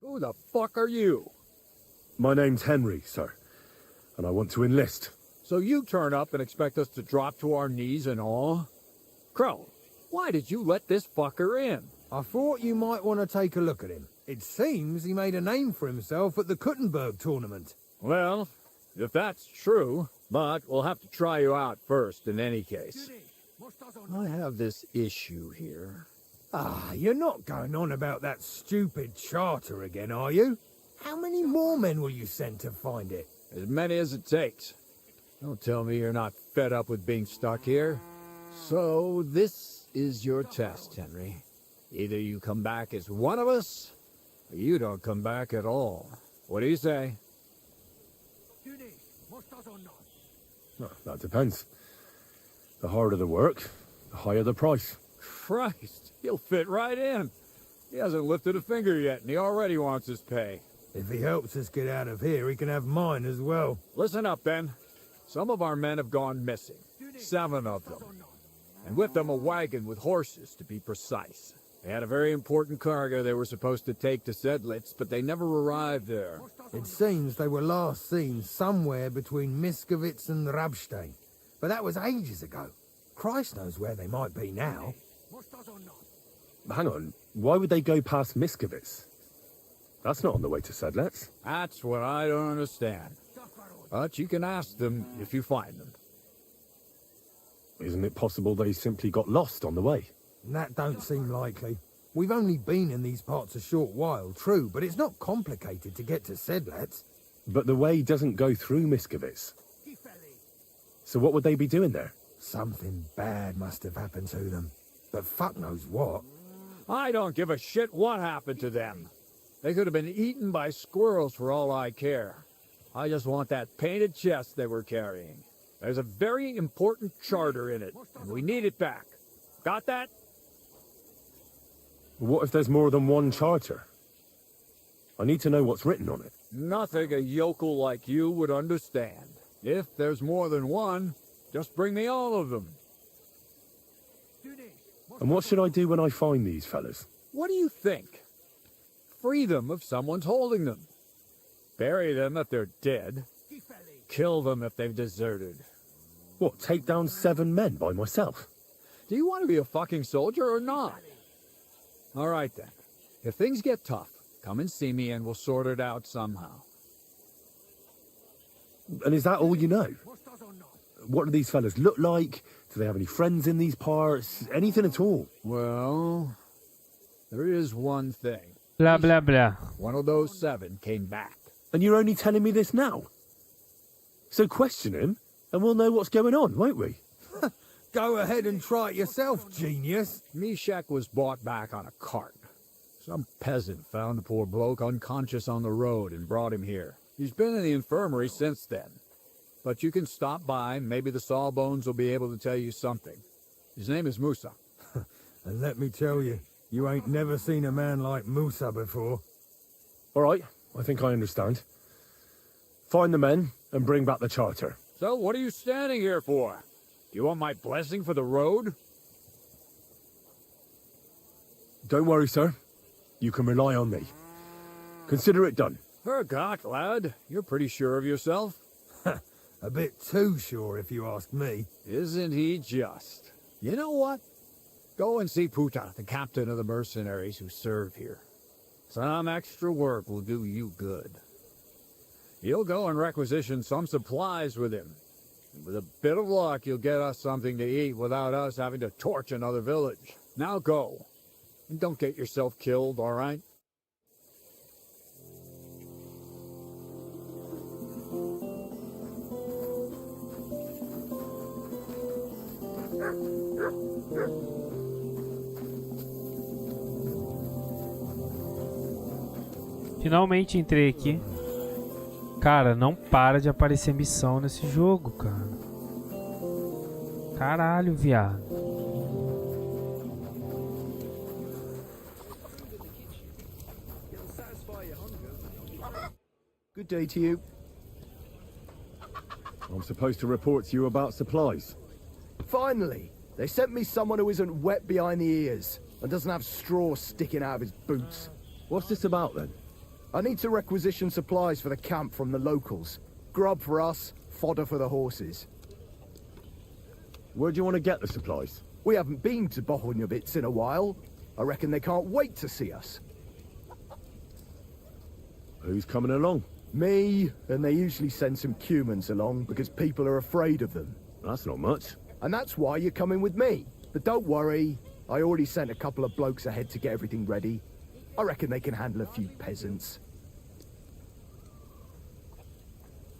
Who the fuck are you? My name's Henry, sir, and I want to enlist. So you turn up and expect us to drop to our knees in awe? Crow, why did you let this fucker in? I thought you might want to take a look at him. It seems he made a name for himself at the Kuttenberg tournament. Well, if that's true, but we'll have to try you out first in any case. I have this issue here. Ah, you're not going on about that stupid charter again, are you? How many more men will you send to find it? As many as it takes. Don't tell me you're not fed up with being stuck here. So this is your test, Henry. Either you come back as one of us, or you don't come back at all. What do you say? Well, that depends. The harder the work, the higher the price. Christ, he'll fit right in. He hasn't lifted a finger yet, and he already wants his pay. If he helps us get out of here, he can have mine as well. Listen up, Ben. Some of our men have gone missing. 7 of them. And with them a wagon with horses, to be precise. They had a very important cargo they were supposed to take to Sedlitz, but they never arrived there. It seems they were last seen somewhere between Miskovitz and Rabstein. But that was ages ago. Christ knows where they might be now. Hang on, why would they go past Miskovitz? That's not on the way to Sedlitz. That's what I don't understand. But you can ask them if you find them. Isn't it possible they simply got lost on the way? That don't seem likely. We've only been in these parts a short while, true, but it's not complicated to get to Sedlitz. But the way doesn't go through Miskovitz. So what would they be doing there? Something bad must have happened to them. But fuck knows what. I don't give a shit what happened to them. They could have been eaten by squirrels for all I care. I just want that painted chest they were carrying. There's a very important charter in it, and we need it back. Got that? What if there's more than one charter? I need to know what's written on it. Nothing a yokel like you would understand. If there's more than one, just bring me all of them. And what should I do when I find these fellas? What do you think? Free them if someone's holding them. Bury them if they're dead. Kill them if they've deserted. What, take down 7 men by myself? Do you want to be a fucking soldier or not? All right then. If things get tough, come and see me and we'll sort it out somehow. And is that all you know? What do these fellas look like? Do they have any friends in these parts? Anything at all? Well, there is one thing. Blah, blah, blah. One of those 7 came back. And you're only telling me this now? So question him, and we'll know what's going on, won't we? Go ahead and try it yourself, genius. Mishak was brought back on a cart. Some peasant found the poor bloke unconscious on the road and brought him here. He's been in the infirmary since then. But you can stop by, maybe the Sawbones will be able to tell you something. His name is Musa. And let me tell you, you ain't never seen a man like Musa before. All right, I think I understand. Find the men and bring back the charter. So what are you standing here for? Do you want my blessing for the road? Don't worry, sir. You can rely on me. Consider it done. Hergott, lad. You're pretty sure of yourself. A bit too sure, if you ask me. Isn't he just? You know what? Go and see Puta, the captain of the mercenaries who serve here. Some extra work will do you good. You'll go and requisition some supplies with him. And with a bit of luck, you'll get us something to eat without us having to torch another village. Now go. And don't get yourself killed, all right? Finalmente entrei aqui. Cara, não para de aparecer missão nesse jogo, cara. Caralho, viado. Good day to you. I'm supposed to report to you about supplies. Finally! They sent me someone who isn't wet behind the ears and doesn't have straw sticking out of his boots. What's this about then? I need to requisition supplies for the camp from the locals. Grub for us, fodder for the horses. Where do you want to get the supplies? We haven't been to Bohunjovitz in a while. I reckon they can't wait to see us. Who's coming along? Me, and they usually send some humans along because people are afraid of them. That's not much. And that's why you're coming with me. But don't worry, I already sent a couple of blokes ahead to get everything ready. I reckon they can handle a few peasants.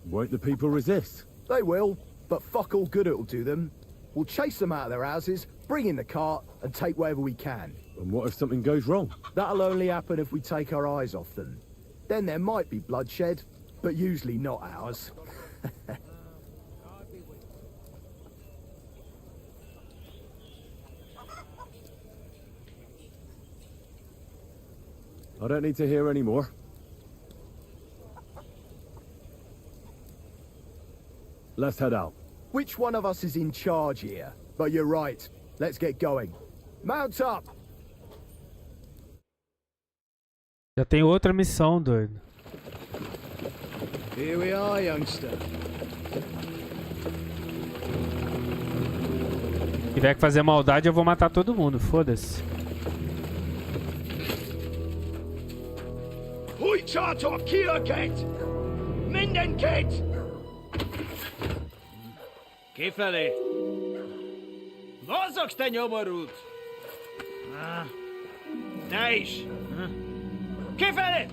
Won't the people resist? They will, but fuck all good it'll do them. We'll chase them out of their houses, bring in the cart, and take whatever we can. And what if something goes wrong? That'll only happen if we take our eyes off them. Then there might be bloodshed, but usually not ours. I don't need to hear any more. Let's head out. Which one of us is in charge here? But you're right. Let's get going. Mount up! Já tem outra missão, doido. Here we are, youngster. Se tiver que fazer maldade, eu vou matar todo mundo, foda-se. Hui charter Kierket! Mindenket! Kifelé! Mozogsz, te nyomorult! Te is! Kifelé!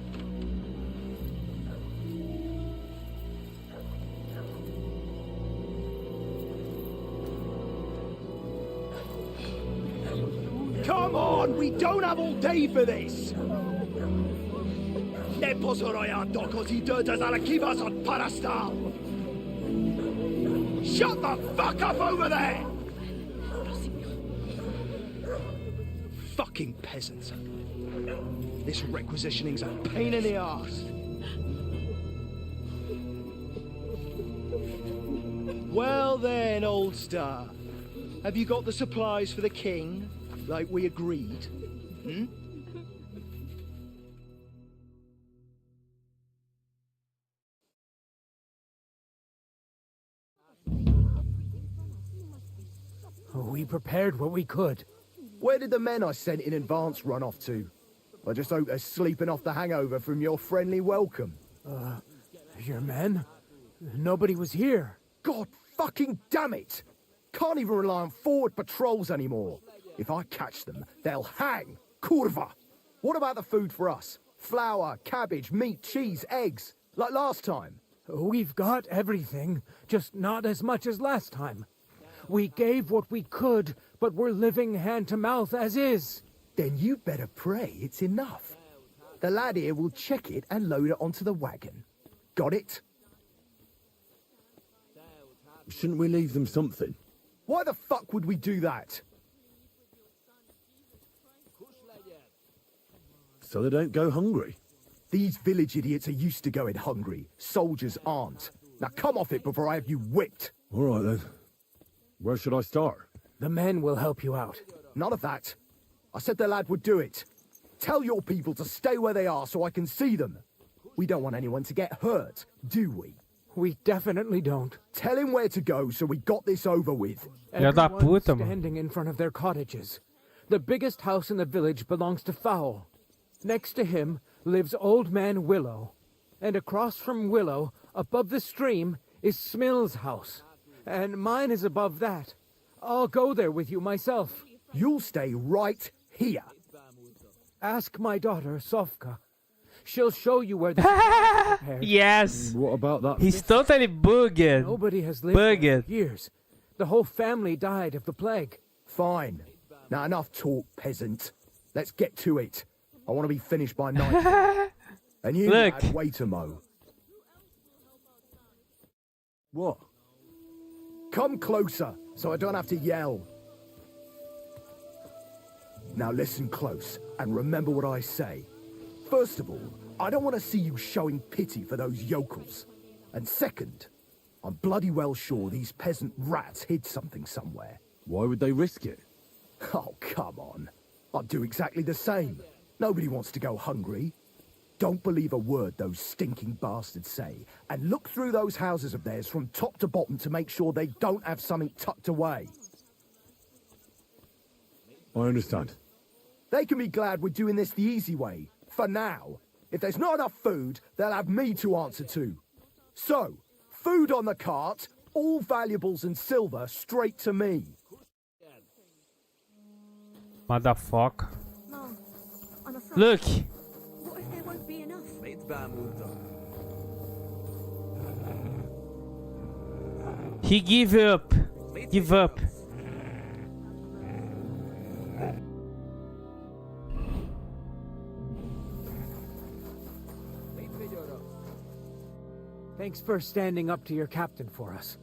Come on, we don't have all day for this! Ne pozorojadno, così dödas alla kivas od parastal! Shut the fuck up over there! Fucking peasants. This requisitioning's a pain in the arse. Well then, old star. Have you got the supplies for the king, like we agreed? Hmm? We prepared what we could. Where did the men I sent in advance run off to? I just hope they're sleeping off the hangover from your friendly welcome. Your men? Nobody was here. God fucking damn it! Can't even rely on forward patrols anymore. If I catch them, they'll hang. Kurva! What about the food for us? Flour, cabbage, meat, cheese, eggs. Like last time. We've got everything, just not as much as last time. We gave what we could, but we're living hand to mouth as is. Then you better pray it's enough. The lad here will check it and load it onto the wagon. Got it? Shouldn't we leave them something? Why the fuck would we do that? So they don't go hungry. These village idiots are used to going hungry. Soldiers aren't. Now come off it before I have you whipped. All right then. Where should I start? The men will help you out. None of that. I said the lad would do it. Tell your people to stay where they are so I can see them. We don't want anyone to get hurt, do we? We definitely don't. Tell him where to go so we got this over with. Everyone's standing in front of their cottages. The biggest house in the village belongs to Fowl. Next to him lives Old Man Willow. And across from Willow, above the stream, is Smill's house. And mine is above that. I'll go there with you myself. You'll stay right here. Ask my daughter, Sofka. She'll show you where the Yes. What about that? He's totally bugged. Nobody has lived there for years. The whole family died of the plague. Fine. Now enough talk, peasant. Let's get to it. I want to be finished by night. And you, Look. lad, wait a mo. What? Come closer, so I don't have to yell. Now listen close, and remember what I say. First of all, I don't want to see you showing pity for those yokels. And second, I'm bloody well sure these peasant rats hid something somewhere. Why would they risk it? Oh, come on. I'd do exactly the same. Nobody wants to go hungry. Don't believe a word those stinking bastards say, and look through those houses of theirs from top to bottom to make sure they don't have something tucked away. I understand. They can be glad we're doing this the easy way, for now. If there's not enough food, they'll have me to answer to. So, food on the cart, all valuables and silver straight to me. Motherfucker. Look! What if there won't be enough? He give up. Give up. Thanks for standing up to your captain for us.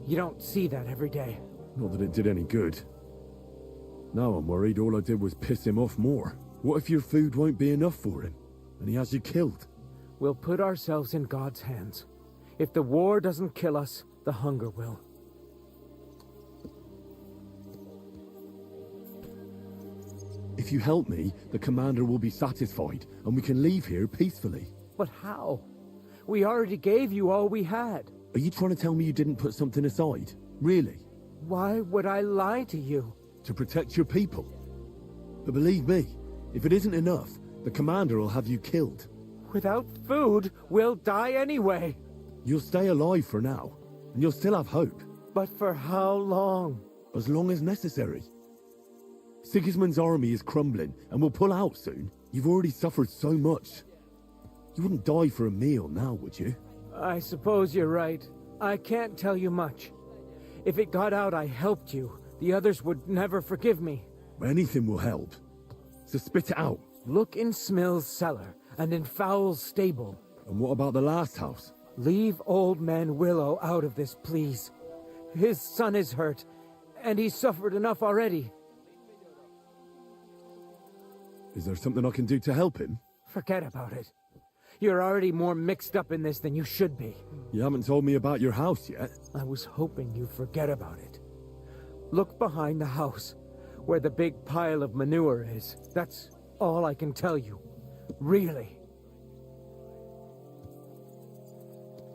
You don't see that every day. Not that it did any good. Now I'm worried all I did was piss him off more. What if your food won't be enough for him, and he has you killed? We'll put ourselves in God's hands. If the war doesn't kill us, the hunger will. If you help me, the commander will be satisfied, and we can leave here peacefully. But how? We already gave you all we had. Are you trying to tell me you didn't put something aside? Really? Why would I lie to you? To protect your people. But believe me, if it isn't enough, the commander will have you killed. Without food, we'll die anyway. You'll stay alive for now, and you'll still have hope. But for how long? As long as necessary. Sigismund's army is crumbling, and will pull out soon. You've already suffered so much. You wouldn't die for a meal now, would you? I suppose you're right. I can't tell you much. If it got out I helped you, the others would never forgive me. Anything will help. So spit it out. Look in Smill's cellar, and in Fowl's stable. And what about the last house? Leave old man Willow out of this, please. His son is hurt, and he's suffered enough already. Is there something I can do to help him? Forget about it. You're already more mixed up in this than you should be. You haven't told me about your house yet. I was hoping you'd forget about it. Look behind the house, where the big pile of manure is. That's all I can tell you. Really.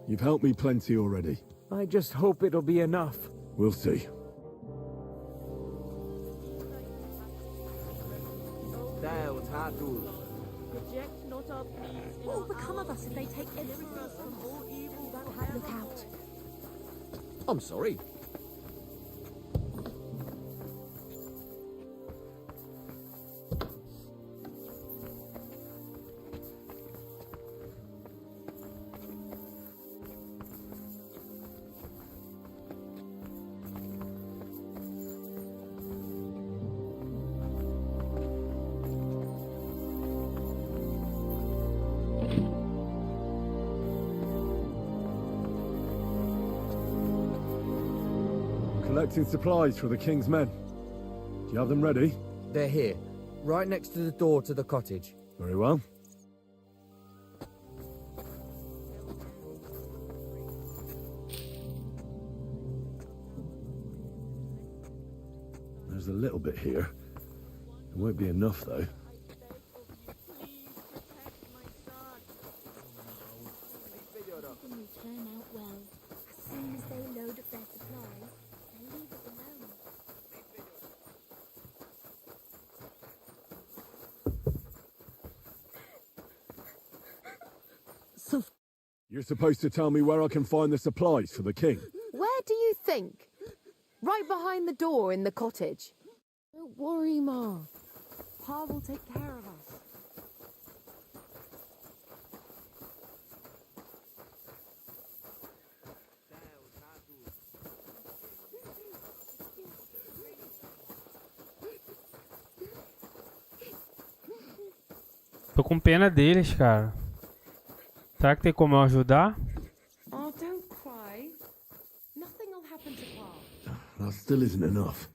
You've helped me plenty already. I just hope it'll be enough. We'll see. What will become of us if they take everything from all evil that have look out? I'm sorry. Collecting supplies for the king's men. Do you have them ready? They're here, right next to the door to the cottage. Very well. There's a little bit here. It won't be enough, though. Turn out well. As soon as they load up their supplies, they leave us alone. You're supposed to tell me where I can find the supplies for the king. Where do you think? Right behind the door in the cottage. Don't worry, Ma. Pa will take care of us. Tô com pena deles, cara. Será que tem como eu ajudar? Oh, don't cry. That still isn't enough.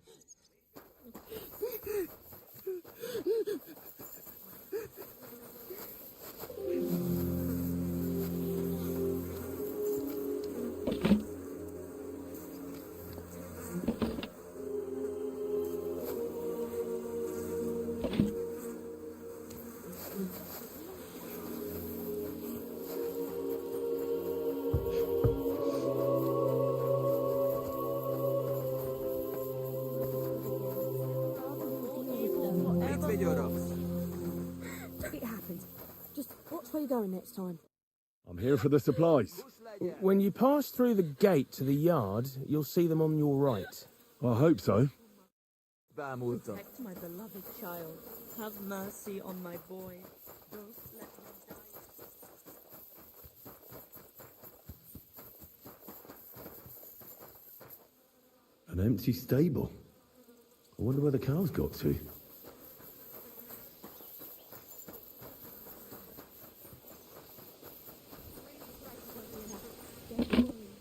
It happened. Just watch where you're going next time. I'm here for the supplies. When you pass through the gate to the yard, you'll see them on your right. I hope so. Protect my beloved child. Have mercy on my boy. Don't let him die. An empty stable. I wonder where the cows got to.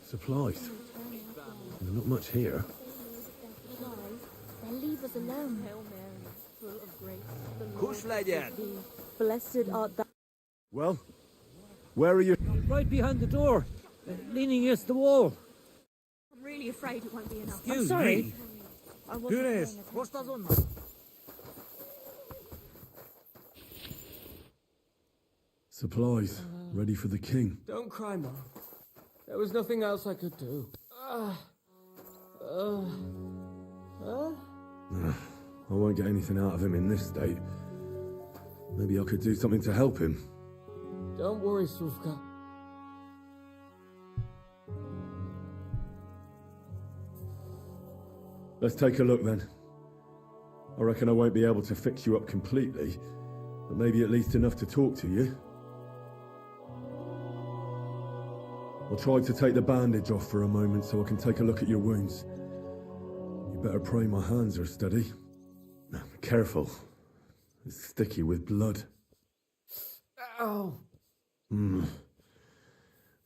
Supplies. There's not much here. They'll leave us alone. Hail Mary, full of grace. The Kush Lord is with thee. Blessed art thou. Well, where are you? Right behind the door, leaning against the wall. I'm really afraid it won't be enough. Excuse I'm sorry. me. I wasn't paying attention. Supplies. Ready for the king. Don't cry, Mom. There was nothing else I could do. I won't get anything out of him in this state. Maybe I could do something to help him. Don't worry, Suvka. Let's take a look then. I reckon I won't be able to fix you up completely, but maybe at least enough to talk to you. I'll try to take the bandage off for a moment so I can take a look at your wounds. You better pray my hands are steady. Careful. It's sticky with blood. Ow!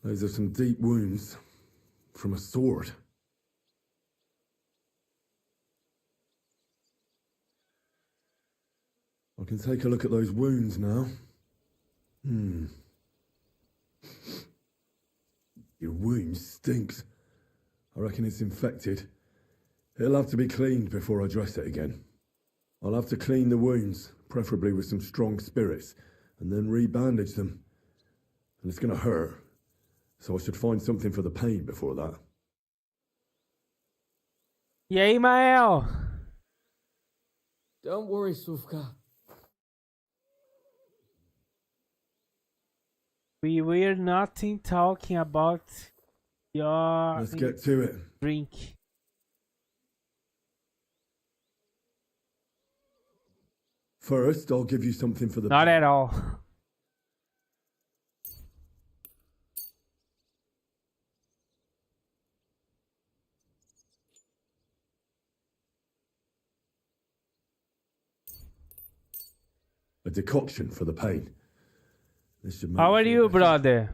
Those are some deep wounds from a sword. I can take a look at those wounds now. Your wound stinks. I reckon it's infected. It'll have to be cleaned before I dress it again. I'll have to clean the wounds, preferably with some strong spirits, and then re-bandage them. And it's gonna hurt, so I should find something for the pain before that. E aí, Mael? Don't worry, Suvka. We were not talking about your Let's get to it. drink. First, I'll give you something for the Not at all. A decoction for the pain. This should make How are feel you, better. brother?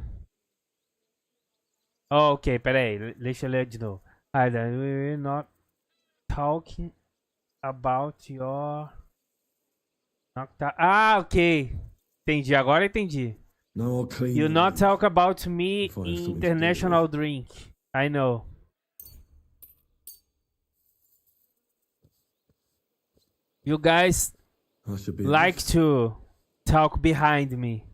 Oh, ok, peraí. Deixa eu ler de novo. We're not talking about your... Ah, ok. Entendi, agora entendi. Now I'll clean You the not wounds. talk about me If I have something to do international drink. I know. You guys That should be like enough. to talk behind me.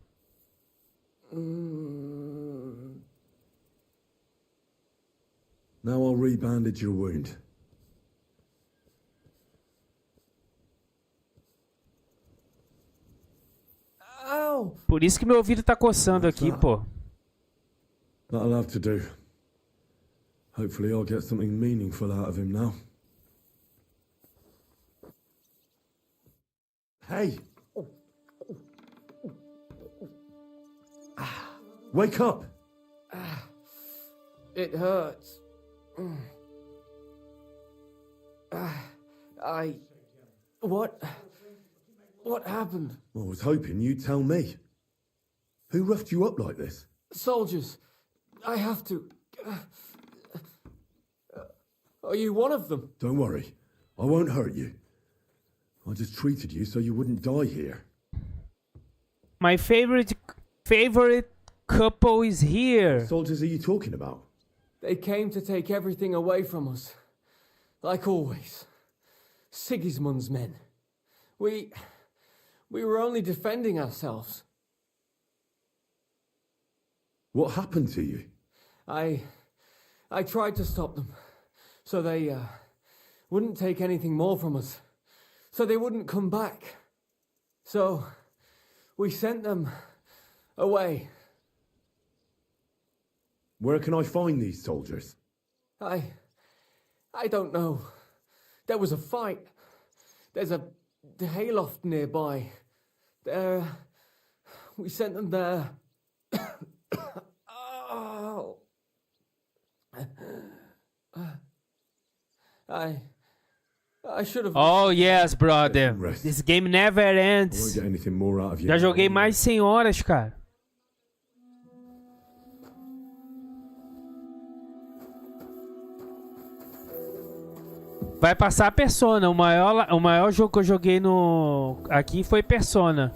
Now I'll re-bandage your wound. Ow! Por isso que meu ouvido tá coçando aqui, pô. That'll have to do. Hopefully I'll get something meaningful out of him now. Hey! Wake up! It hurts. What happened? I was hoping you'd tell me. Who roughed you up like this? Soldiers, I have to... Are you one of them? Don't worry. I won't hurt you. I just treated you so you wouldn't die here. My favorite couple is here. What soldiers are you talking about? They came to take everything away from us. Like always. Sigismund's men. We were only defending ourselves. What happened to you? I tried to stop them. So they wouldn't take anything more from us. So they wouldn't come back. So we sent them away. Where can I find these soldiers? I don't know. There was a fight. There's a hayloft nearby. We sent them there. Oh. I should have. Oh yes, brother. This game never ends. I won't get anything more out of you. Já joguei mais de 100 horas, cara. Vai passar a Persona. O maior jogo que eu joguei aqui foi Persona.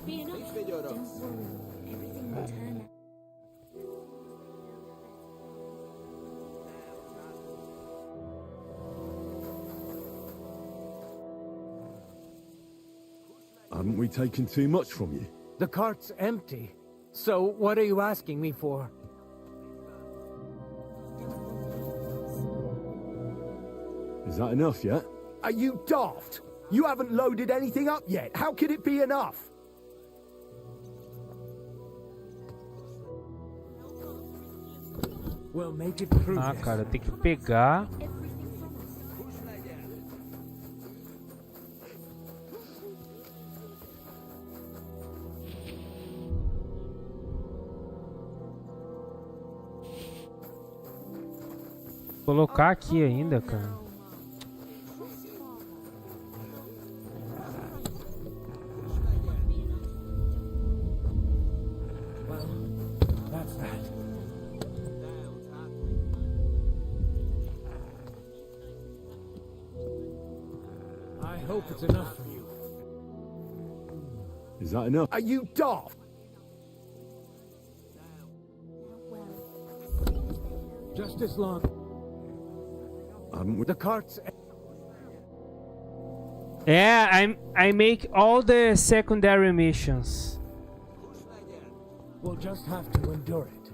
Haven't we taken too much from you? The cart's empty. So what are you asking me for? Is that enough yet? Are you daft? You haven't loaded anything up yet. How could it be enough? We'll make it through Ah, this. cara, tem que pegar. Colocar aqui ainda, cara. Well, that's that. I hope it's enough for you. Is that enough? Are you daft? Just as long. Haven't we? The cart's. Yeah, I make all the secondary missions. We'll just have to endure it.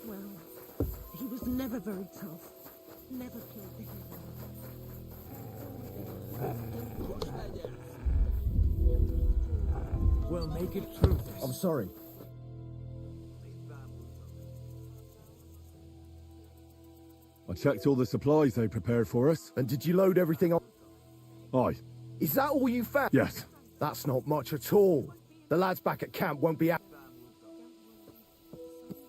Well, he was never very tough. Never killed the hero. We'll make it through this. I'm sorry. I checked all the supplies they prepared for us. And did you load everything up? Aye. Is that all you found? Yes. That's not much at all. The lads back at camp won't be out.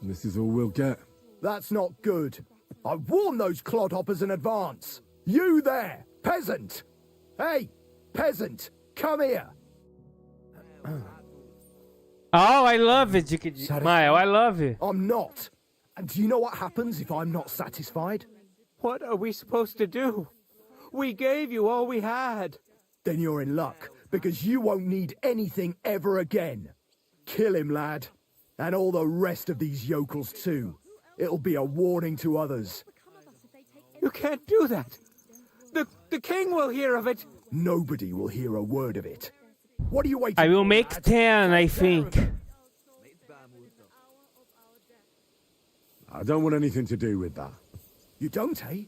This is all we'll get. That's not good. I warned those clodhoppers in advance. You there, peasant! Hey, peasant, come here. Oh, I love it, Mile. I love it. I'm not. And do you know what happens if I'm not satisfied? What are we supposed to do? We gave you all we had. Then you're in luck, because you won't need anything ever again. Kill him, lad. And all the rest of these yokels too. It'll be a warning to others. You can't do that. The king will hear of it. Nobody will hear a word of it. What are you waiting for? I will make 10, I think. I don't want anything to do with that. You don't, eh?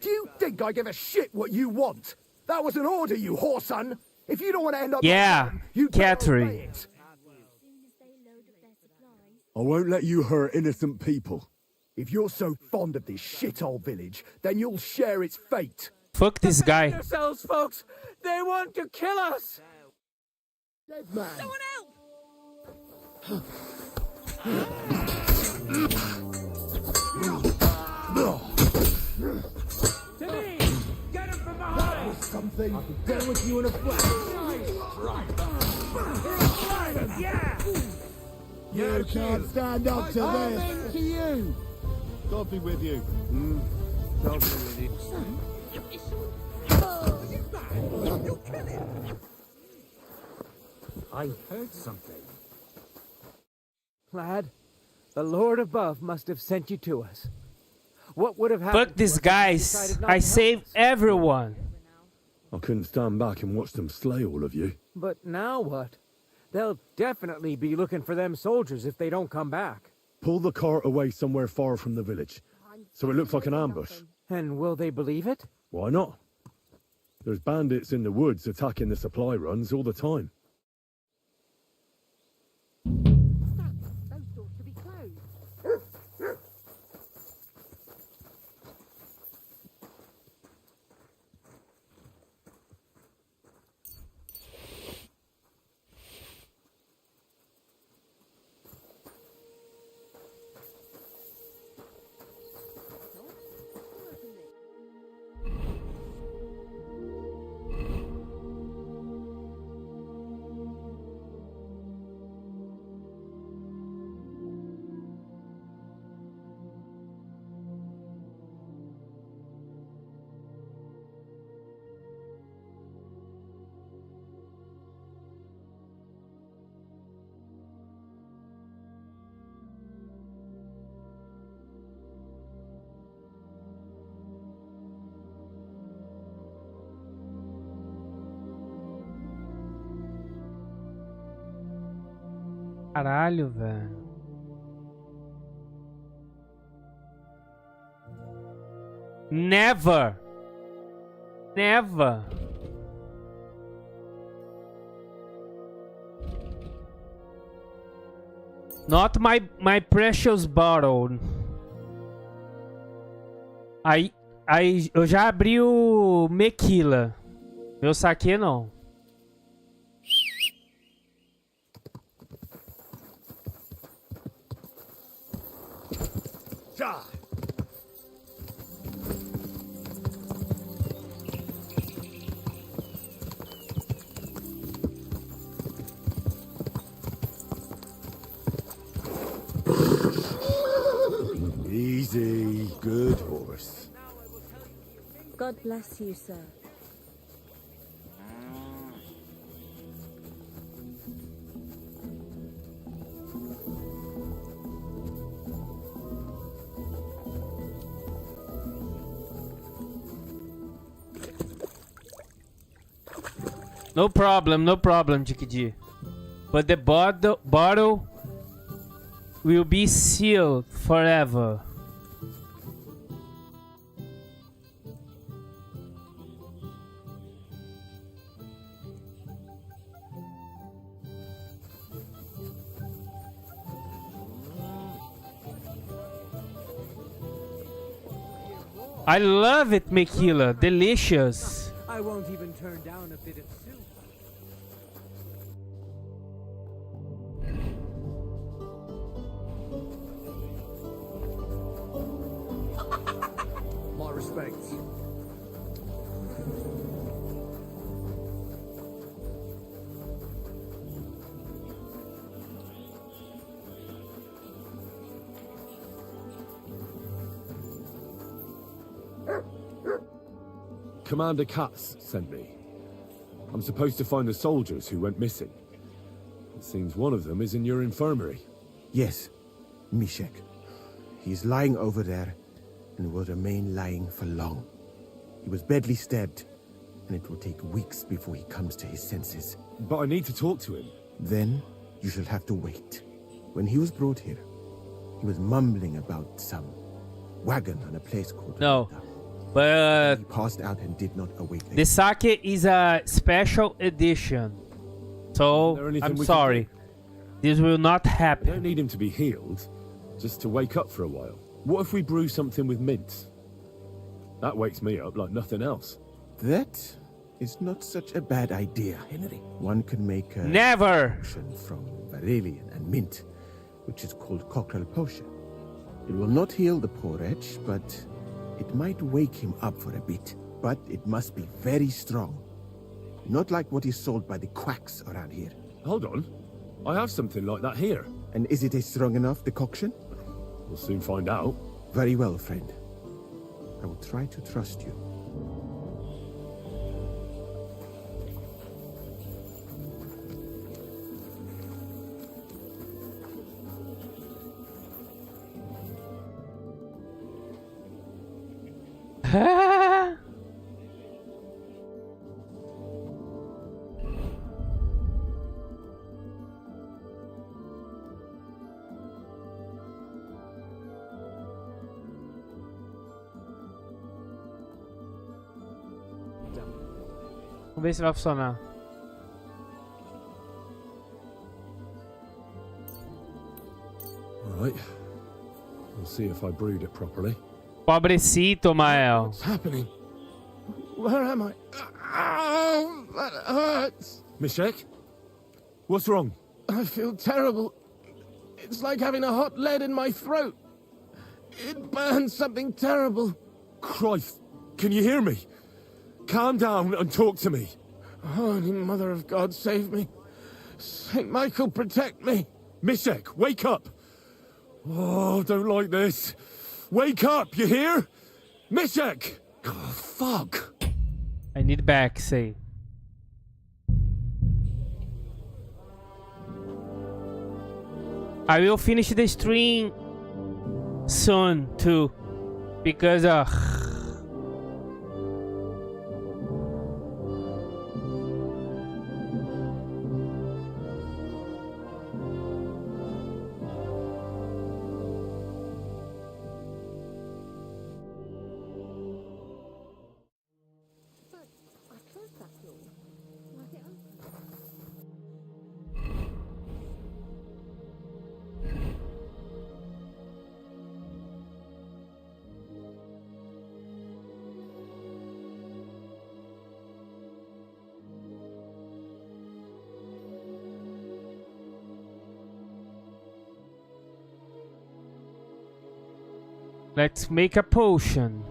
Do you think I give a shit what you want? That was an order, you whoreson. If you don't want to end up Yeah, you Catherine. I won't let you hurt innocent people. If you're so fond of this shithole village, then you'll share its fate. Fuck this guy. Yourselves, folks. They want to kill us. Dead man. Someone help! To me! Get him from behind! Something. I'll be done with you in a flash. Yeah! You can't stand up to this. I'm into you. God be with you. God be with you. Son, You kill him! I heard something. Lad, the Lord above must have sent you to us. What would have happened? Fuck these guys. I saved everyone. I couldn't stand back and watch them slay all of you. But now what? They'll definitely be looking for them soldiers if they don't come back. Pull the cart away somewhere far from the village, so it looks like an ambush. And will they believe it? Why not? There's bandits in the woods attacking the supply runs all the time. Those doors to be closed. Caralho, velho. Never. Never. Not my precious bottle. Aí eu já abri o Mequila. Meu saque não. Easy, good horse. God bless you, sir. No problem, Dikidi. But the bottle will be sealed forever. I love it, Mequila. Delicious. I won't even turn down a bit of soup. My respects. Commander Katz sent me. I'm supposed to find the soldiers who went missing. It seems one of them is in your infirmary. Yes, Mishek. He is lying over there and will remain lying for long. He was badly stabbed, and it will take weeks before he comes to his senses. But I need to talk to him. Then you shall have to wait. When he was brought here, he was mumbling about some wagon on a place called... No, but he passed out and did not awake. The sake is a special edition, so I'm sorry. This will not happen. I don't need him to be healed, just to wake up for a while. What if we brew something with mint? That wakes me up like nothing else. That is not such a bad idea, Henry. One could make a... Never! ...potion from Varelian and mint, which is called cockerel potion. It will not heal the poor wretch, but It might wake him up for a bit, but it must be very strong. Not like what is sold by the quacks around here. Hold on. I have something like that here. And is it a strong enough decoction? We'll soon find out. Very well, friend. I will try to trust you. Vamos ver se vai funcionar. Alright. We'll see if I brewed it properly. Pobrecito, Mael. What's happening? Where am I? Ow, that hurts. Mishek? What's wrong? I feel terrible. It's like having a hot lead in my throat. It burns something terrible. Christ, can you hear me? Calm down and talk to me. Holy Mother of God, save me. Saint Michael, protect me. Mishek, wake up. Oh, don't like this. Wake up, you hear? Mishek! Oh, fuck. I need back, say. I will finish the stream soon too, because let's make a potion.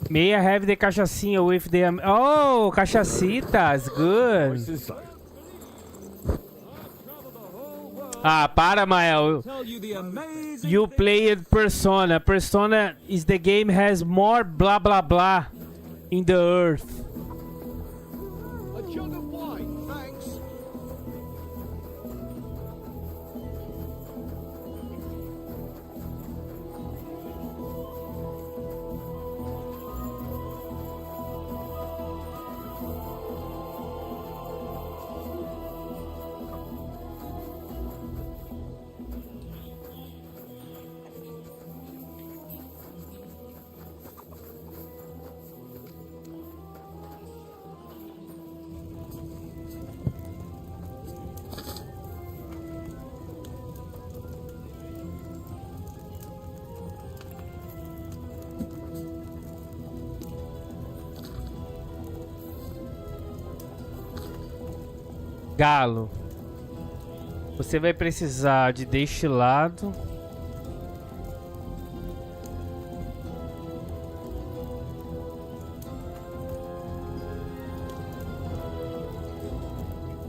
May I have the cachaçinha with the... Oh, cachacitas, good. Ah, para, Mael. You played Persona. Persona is the game has more blah blah blah in the earth. A jug of wine, thanks. Galo, você vai precisar de destilado.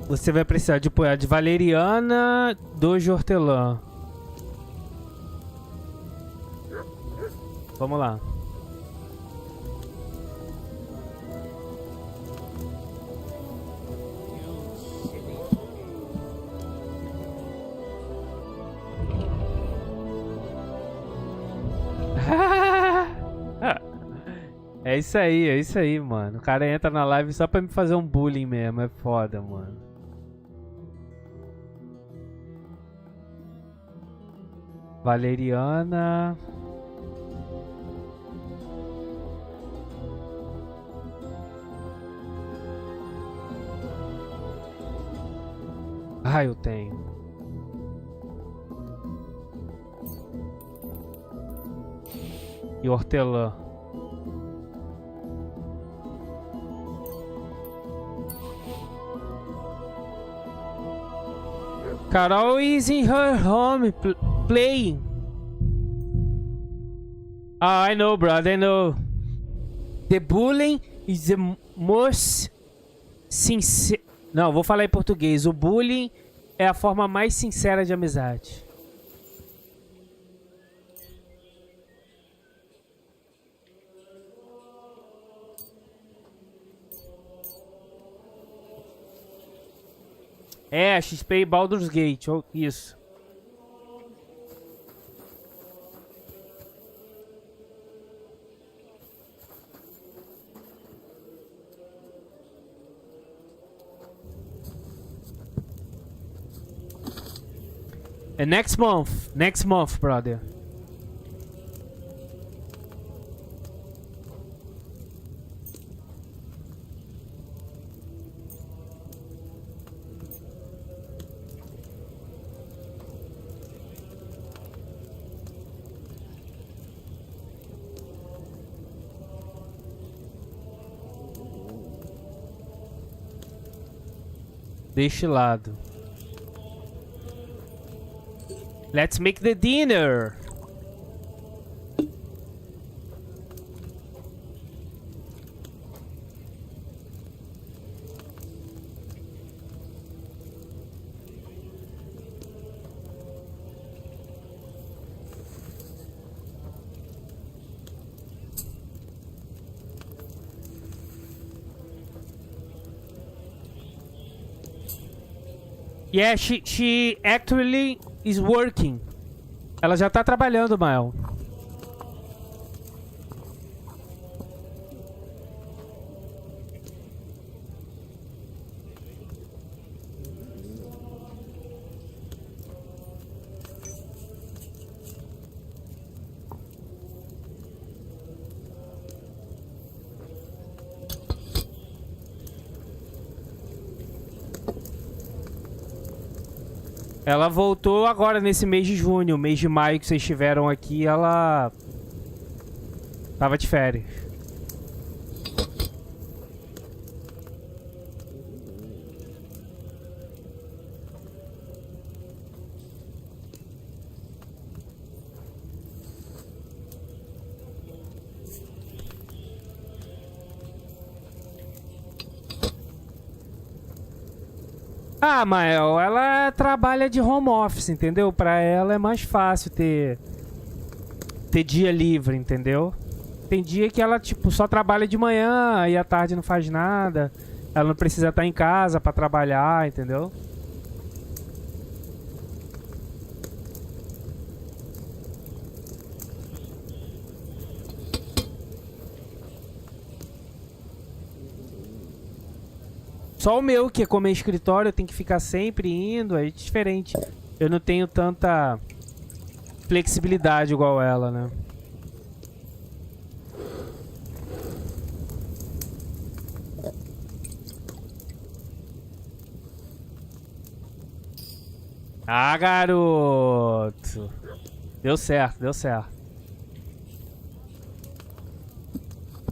Você vai precisar de poeira de valeriana, 2 de hortelã. Vamos lá. É isso aí, mano. O cara entra na live só pra me fazer um bullying mesmo. É foda, mano. Valeriana. Ah, eu tenho. E hortelã. Carol is in her home playing. Ah, I know, brother, I know. The bullying is the most sincere. Não, vou falar em português. O bullying é a forma mais sincera de amizade. É, XP e Baldur's Gate, isso. É next month, brother. Deste lado. Let's make the dinner. Yeah, she actually is working. Ela já tá trabalhando, Mael. Ela voltou agora nesse mês de junho. O mês de maio que vocês estiveram aqui, ela tava de férias. Ah, Mael, ela trabalha de home office, entendeu? Pra ela é mais fácil ter dia livre, entendeu? Tem dia que ela, tipo, só trabalha de manhã e à tarde não faz nada. Ela não precisa estar em casa pra trabalhar, entendeu? Só o meu, que é como é escritório, eu tenho que ficar sempre indo, é diferente. Eu não tenho tanta flexibilidade igual ela, né? Ah, garoto! Deu certo, deu certo.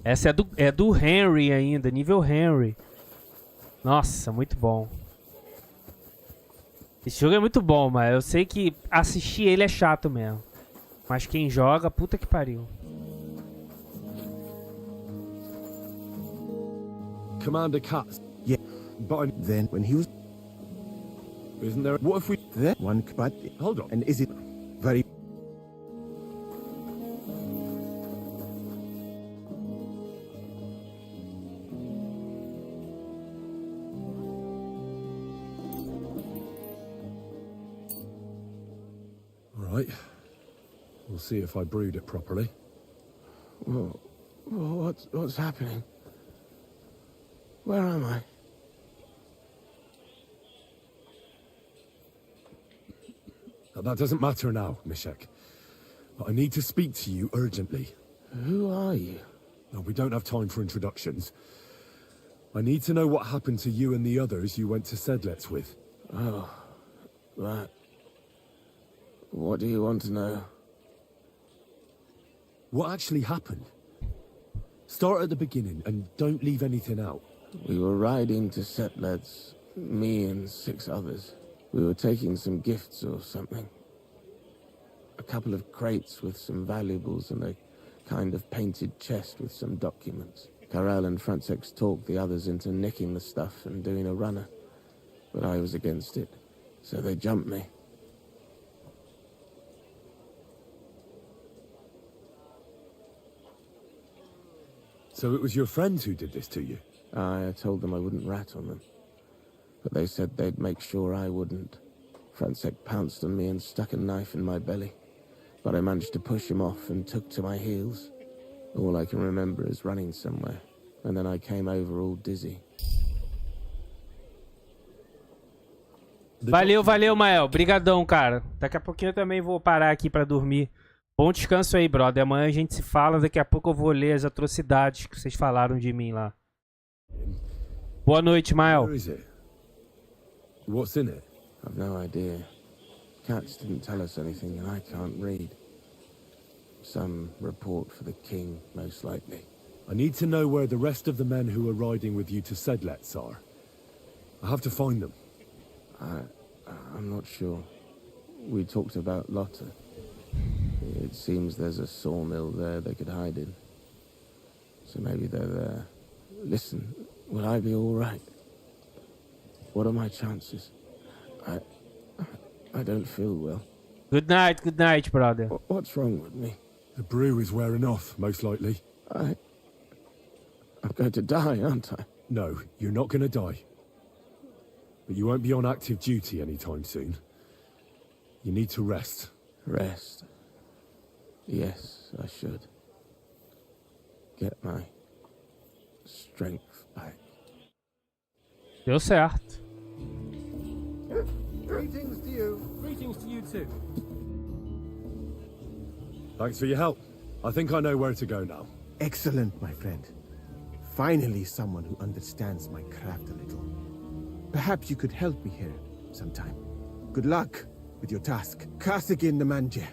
Essa é do Henry ainda, nível Henry. Nossa, muito bom. Esse jogo é muito bom, mas eu sei que assistir ele é chato mesmo. Mas quem joga, puta que pariu. Commander Katz. Yeah, but then when he was... Isn't there... What if we... There, one... But... Hold on. And is it very... Right. We'll see if I brewed it properly. Whoa. What's happening? Where am I? That doesn't matter now, Mishek. I need to speak to you urgently. Who are you? No, we don't have time for introductions. I need to know what happened to you and the others you went to Sedlets with. Oh, that. What do you want to know? What actually happened? Start at the beginning and don't leave anything out. We were riding to Sedlets, me and 6 others. We were taking some gifts or something. A couple of crates with some valuables and a kind of painted chest with some documents. Karel and Francex talked the others into nicking the stuff and doing a runner. But I was against it, so they jumped me. So it was your friends who did this to you? I told them I wouldn't rat on them. But they said they'd make sure I wouldn't. Francex pounced on me and stuck a knife in my belly. But I managed to push him off and took to my heels. All I can remember is running somewhere. And then I came over all dizzy. Valeu, valeu, Mael. Brigadão, cara. Daqui a pouquinho eu também vou parar aqui pra dormir. Bom descanso aí, brother. Amanhã a gente se fala. Daqui a pouco eu vou ler as atrocidades que vocês falaram de mim lá. Boa noite, Mael. Where is it? What's in it? I've no idea. Cats didn't tell us anything and I can't read. Some report for the king, most likely. I need to know where the rest of the men who are riding with you to Sedlets are. I have to find them. I'm not sure. We talked about Lotta. It seems there's a sawmill there they could hide in. So maybe they're there. Listen, will I be all right? What are my chances? I don't feel well. Good night, brother. What's wrong with me? The brew is wearing off, most likely. I'm going to die, aren't I? No, you're not going to die. But you won't be on active duty anytime soon. You need to rest. Rest? Yes, I should. Get my strength back. Deu certo. Greetings to you. Greetings to you too. Thanks for your help. I think I know where to go now. Excellent, my friend. Finally someone who understands my craft a little. Perhaps you could help me here sometime. Good luck with your task. Kasagin the Manje.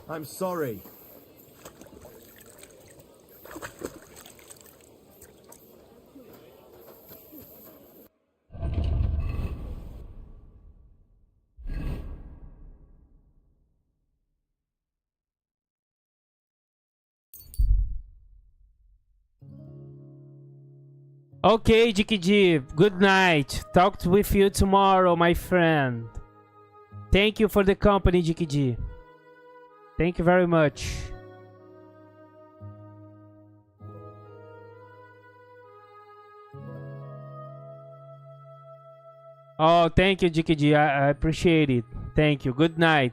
I'm sorry. Okay, Dikidi. Good night. Talk with you tomorrow, my friend. Thank you for the company, Dikidi. Thank you very much. Oh, thank you, Dikidi. I appreciate it. Thank you. Good night.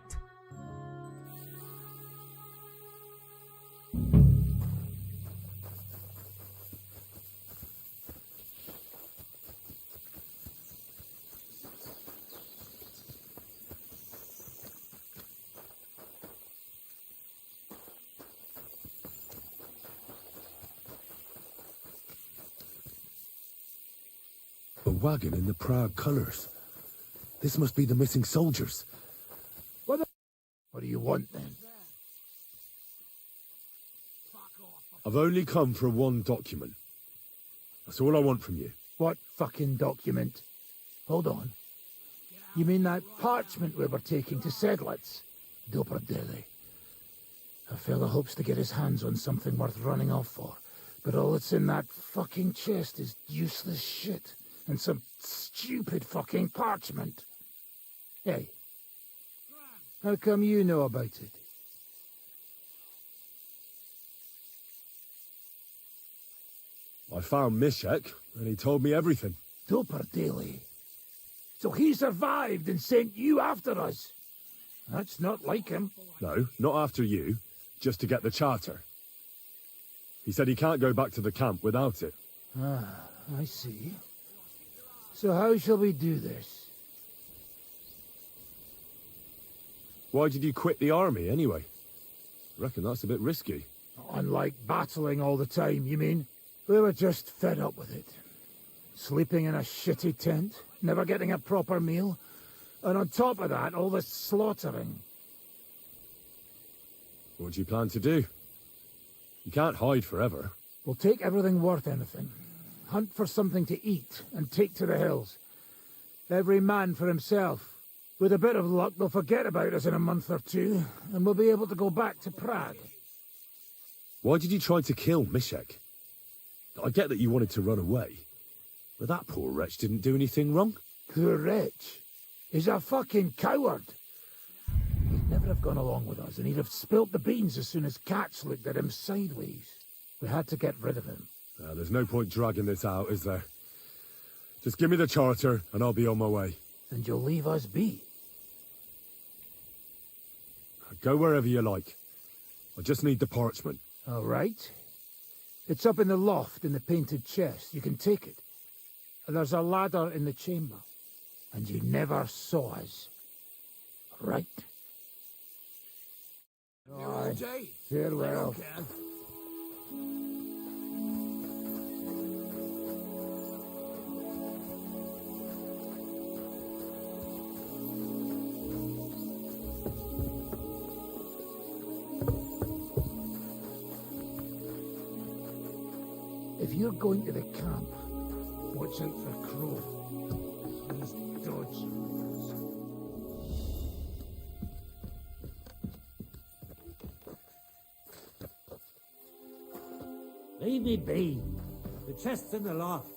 A wagon in the proud colours. This must be the missing soldiers. What do you want then? I've only come for one document. That's all I want from you. What fucking document? Hold on. You mean that parchment we were taking to Sedlets? Doperdele. A fella hopes to get his hands on something worth running off for, but all that's in that fucking chest is useless shit. And some stupid fucking parchment. Hey, how come you know about it? I found Mishek, and he told me everything. Doperdele. So he survived and sent you after us. That's not like him. No, not after you. just to get the charter. He said he can't go back to the camp without it. Ah, I see. So how shall we do this? Why did you quit the army, anyway? I reckon that's a bit risky. Unlike battling all the time, you mean? We were just fed up with it. Sleeping in a shitty tent, never getting a proper meal, and on top of that, all the slaughtering. What do you plan to do? You can't hide forever. We'll take everything worth anything. Hunt for something to eat, and take to the hills. Every man for himself. With a bit of luck, they'll forget about us in a month or two, and we'll be able to go back to Prague. Why did you try to kill Mishek? I get that you wanted to run away, but that poor wretch didn't do anything wrong. Poor wretch? He's a fucking coward. He'd never have gone along with us, and he'd have spilt the beans as soon as Cats looked at him sideways. We had to get rid of him. There's no point dragging this out, is there? Just give me the charter, and I'll be on my way. And you'll leave us be? Go wherever you like. I just need the parchment. All right. It's up in the loft in the painted chest. You can take it. And there's a ladder in the chamber. And you never saw us. Right? Aye. Farewell. If you're going to the camp, watch out for Crow. He's dodgy. Leave me be. The chest's in the loft.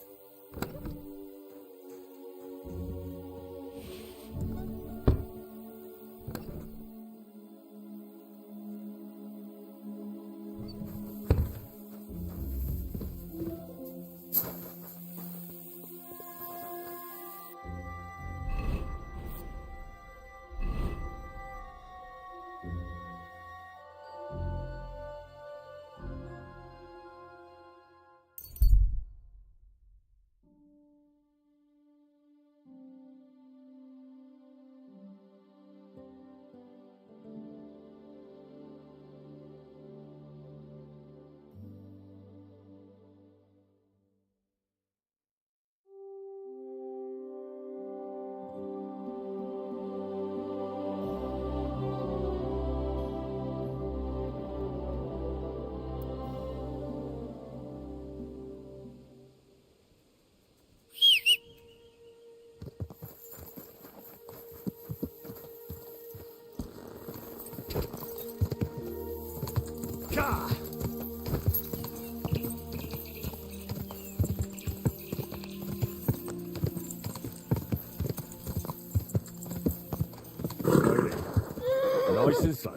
Nice and slow.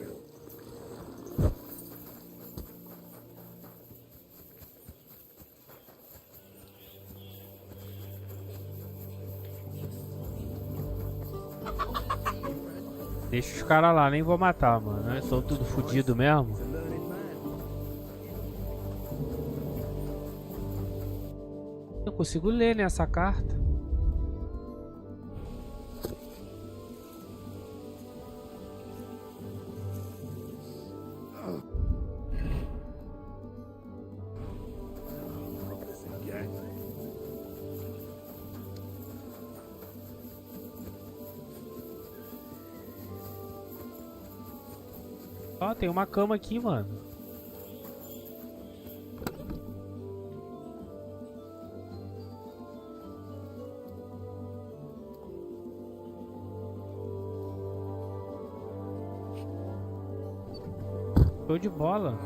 Deixa os caras lá, nem vou matar, mano. Eles são tudo fodido mesmo. Eu consigo ler nessa carta. Ó, tem uma cama aqui, mano. Show de bola.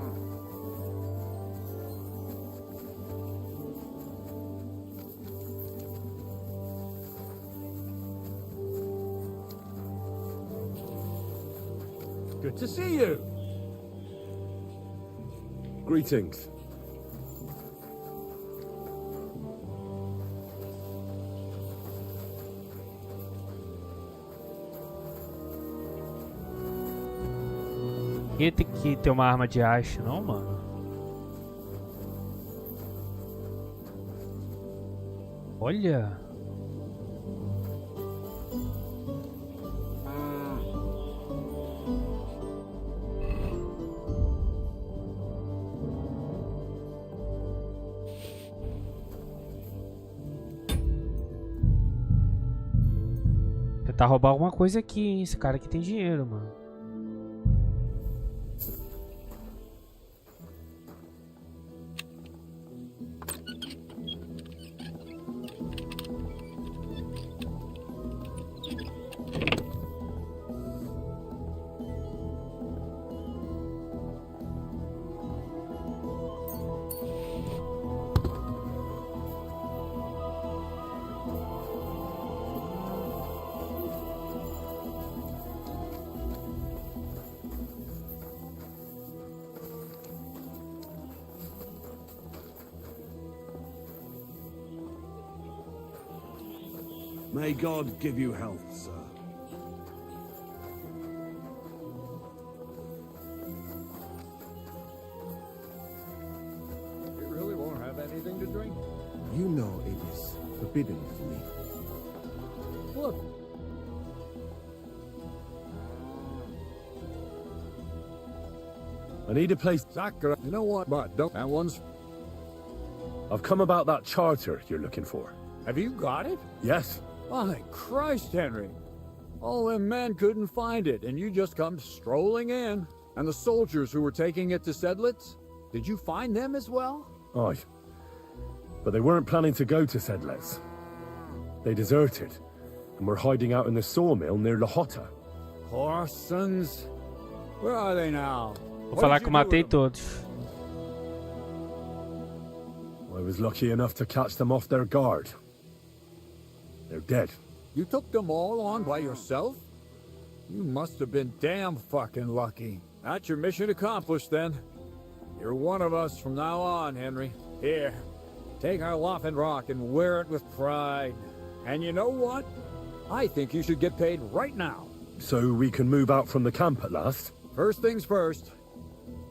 Good to see you. Greetings. Ninguém tem que ter uma arma de haste, não, mano. Olha. Tentar roubar alguma coisa aqui, hein? Esse cara aqui tem dinheiro, mano. May God give you health, sir. You really won't have anything to drink? You know it is forbidden for me. Look. I need a place. Sakura, you know what? But don't. That one's. I've come about that charter you're looking for. Have you got it? Yes. My Christ, Henry. All them men couldn't find it, and you just come strolling in. And the soldiers who were taking it to Sedlitz? Did you find them as well? Aye. But they weren't planning to go to Sedlitz. They deserted, and were hiding out in the sawmill near Lahota. Horsons? Where are they now? Vou falar que eu matei todos. I was lucky enough to catch them off their guard. They're dead. You took them all on by yourself? You must have been damn fucking lucky. That's your mission accomplished, then. You're one of us from now on, Henry. Here, take our Rock and wear it with pride. And you know what? I think you should get paid right now. So we can move out from the camp at last? First things first.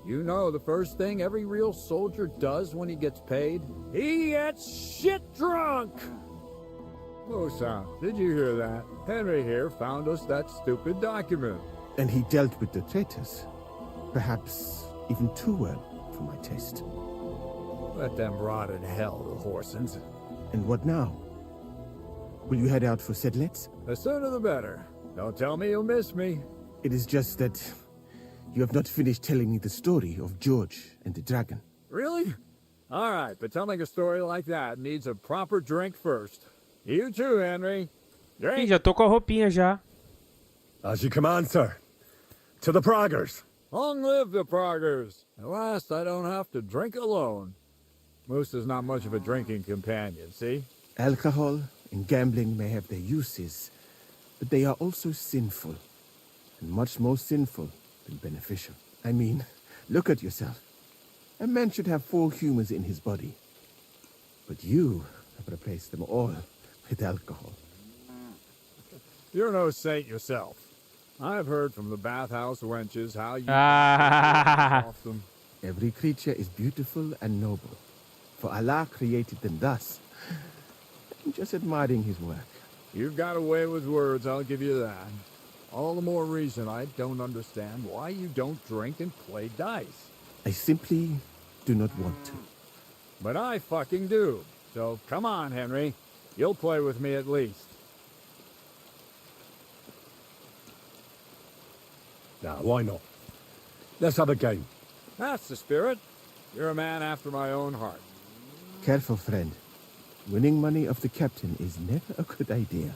You know the first thing every real soldier does when he gets paid? He gets shit drunk! Musa, did you hear that? Henry here found us that stupid document. And he dealt with the traitors. Perhaps even too well for my taste. Let them rot in hell, the Horsons. And what now? Will you head out for Sedlitz? The sooner the better. Don't tell me you'll miss me. It is just that you have not finished telling me the story of George and the dragon. Really? All right, but telling a story like that needs a proper drink first. You too, Henry. Ih, já tô com a roupinha já. As you command, sir. To the Praggers. Long live the Praggers. At last, I don't have to drink alone. Moose is not much of a drinking companion, see? Alcohol and gambling may have their uses, but they are also sinful, and much more sinful than beneficial. I mean, look at yourself. A man should have 4 humors in his body, but you have replaced them all with alcohol. You're no saint yourself. I've heard from the bathhouse wenches how you off them. Every creature is beautiful and noble, for Allah created them thus. I'm just admiring his work. You've got a way with words, I'll give you that. All the more reason I don't understand why you don't drink and play dice. I simply do not want to. But I fucking do. So come on, Henry. You'll play with me at least. Now, why not? Let's have a game. That's the spirit. You're a man after my own heart. Careful, friend. Winning money of the captain is never a good idea.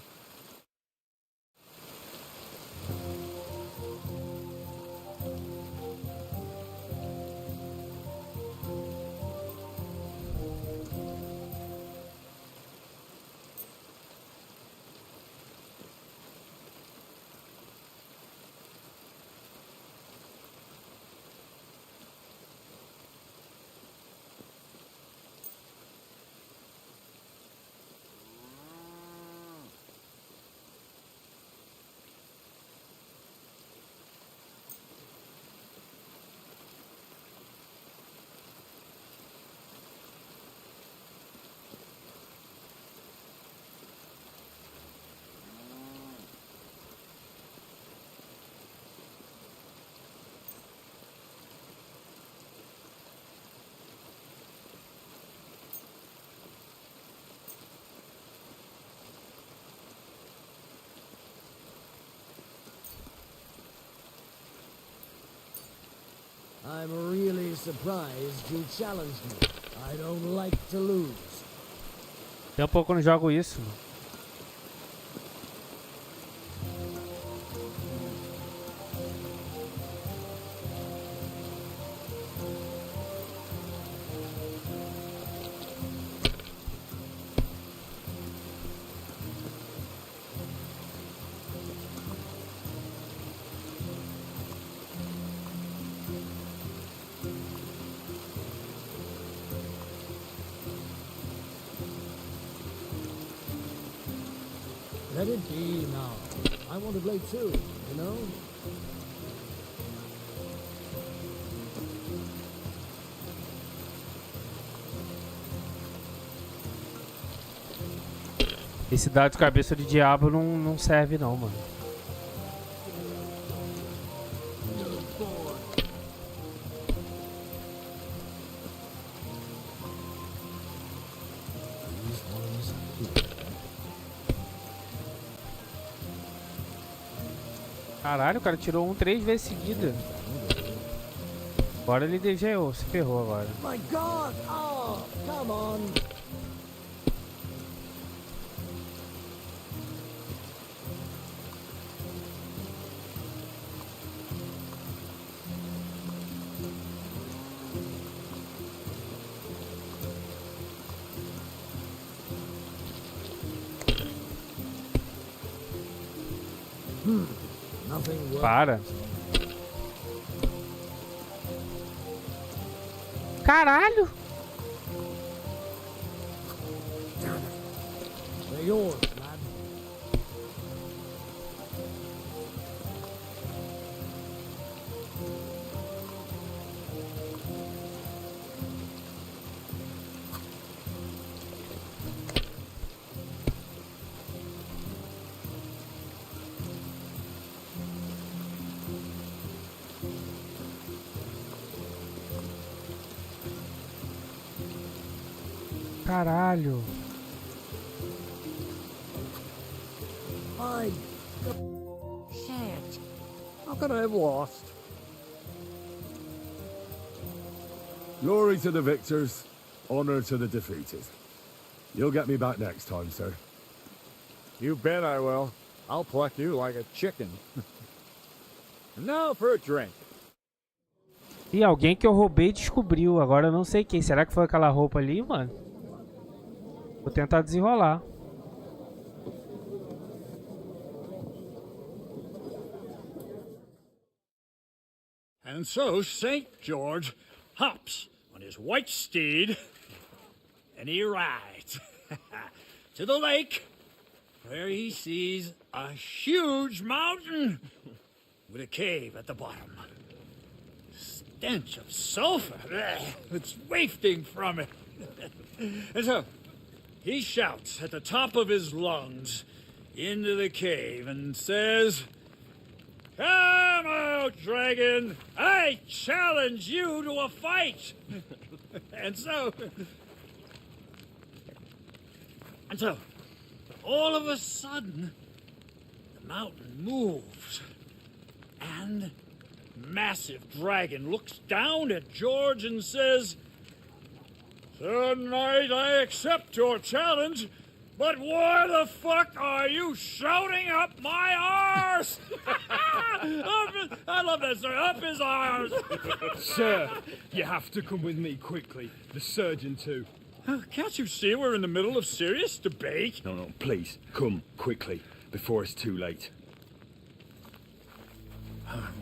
I'm really surprised you challenged me. I don't like to lose. Tem um pouco que eu não jogo isso, mano. Let it be now. I want to play too, you know? Esse dado de cabeça de diabo não serve não, mano. Caralho, o cara tirou um 3 vezes seguida. Agora ele DGO, se ferrou agora. My God! Oh, come on! Para. Caralho! They're yours, lad. Caralho. My Shit. How could I have lost? Glory to the victors, honor to the defeated. You'll get me back next time, sir. You bet I will. I'll pluck you like a chicken. And now for a drink. E alguém que eu roubei descobriu. Agora eu não sei quem. Será que foi aquela roupa ali, mano? Vou tentar desenrolar. And so St. George hops on his white steed and he rides to the lake where he sees a huge mountain with a cave at the bottom. Stench of sulfur. It's wafting from it. And so he shouts at the top of his lungs into the cave and says, "Come out, dragon! I challenge you to a fight!" And so, all of a sudden, the mountain moves, and massive dragon looks down at George and says, "Sir Knight, I accept your challenge, but why the fuck are you shouting up my arse?" I love that, sir. Up his arse. Sir, you have to come with me quickly. The surgeon too. Can't you see we're in the middle of serious debate? No, please, come quickly, before it's too late.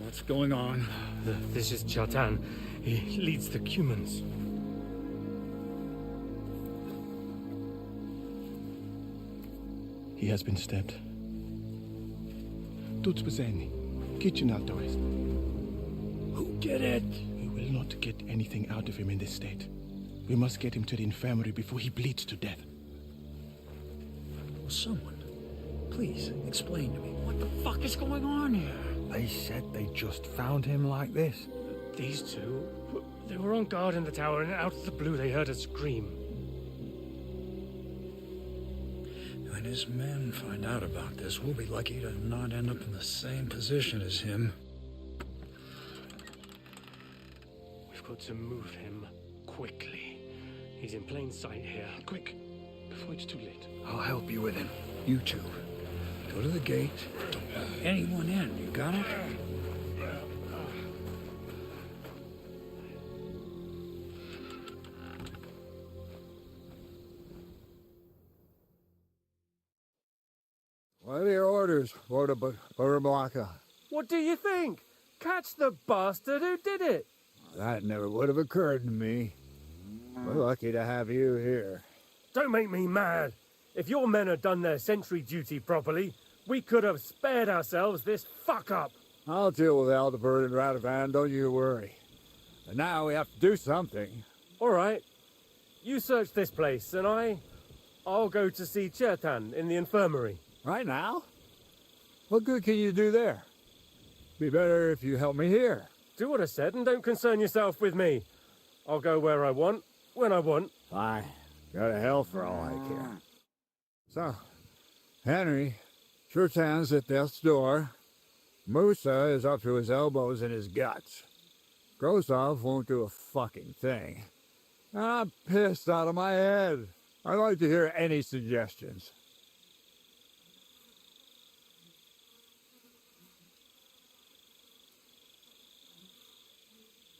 What's going on? This is Chatan. He leads the Cumans. He has been stabbed. Tuts bezeni. Kitchen outdoors. Who did it? We will not get anything out of him in this state. We must get him to the infirmary before he bleeds to death. Someone, please explain to me what the fuck is going on here. They said they just found him like this. These two, they were on guard in the tower, and out of the blue they heard a scream. When his men find out about this, we'll be lucky to not end up in the same position as him. output to move him quickly. He's in plain sight here. Quick, before it's too late. I'll help you with him. You two. Go to the gate. Don't let anyone in. You got it? What are your orders, Borderblocka? What do you think? Catch the bastard who did it! That never would have occurred to me. We're lucky to have you here. Don't make me mad. If your men had done their sentry duty properly, we could have spared ourselves this fuck-up. I'll deal with Aldebert and Radovan, don't you worry. And now we have to do something. All right. You search this place, and I'll go to see Chertan in the infirmary. Right now? What good can you do there? Be better if you help me here. Do what I said and don't concern yourself with me. I'll go where I want, when I want. Fine. Go to hell for all I care. So, Henry, Chertan's at death's door. Musa is up to his elbows in his guts. Grozov won't do a fucking thing. And I'm pissed out of my head. I'd like to hear any suggestions.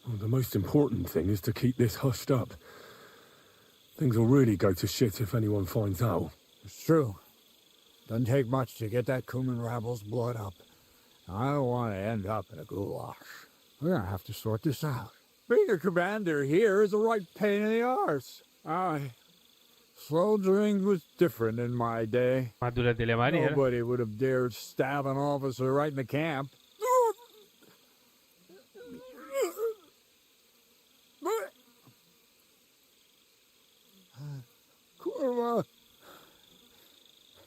Well, the most important thing is to keep this hushed up. Things will really go to shit if anyone finds out. It's true. Doesn't take much to get that Kuman rabble's blood up. I don't want to end up in a goulash. We're gonna have to sort this out. Being a commander here is a right pain in the arse. Soldiering was different in my day. A armadura dele é maneira. Nobody would have dared stab an officer right in the camp. Kurva.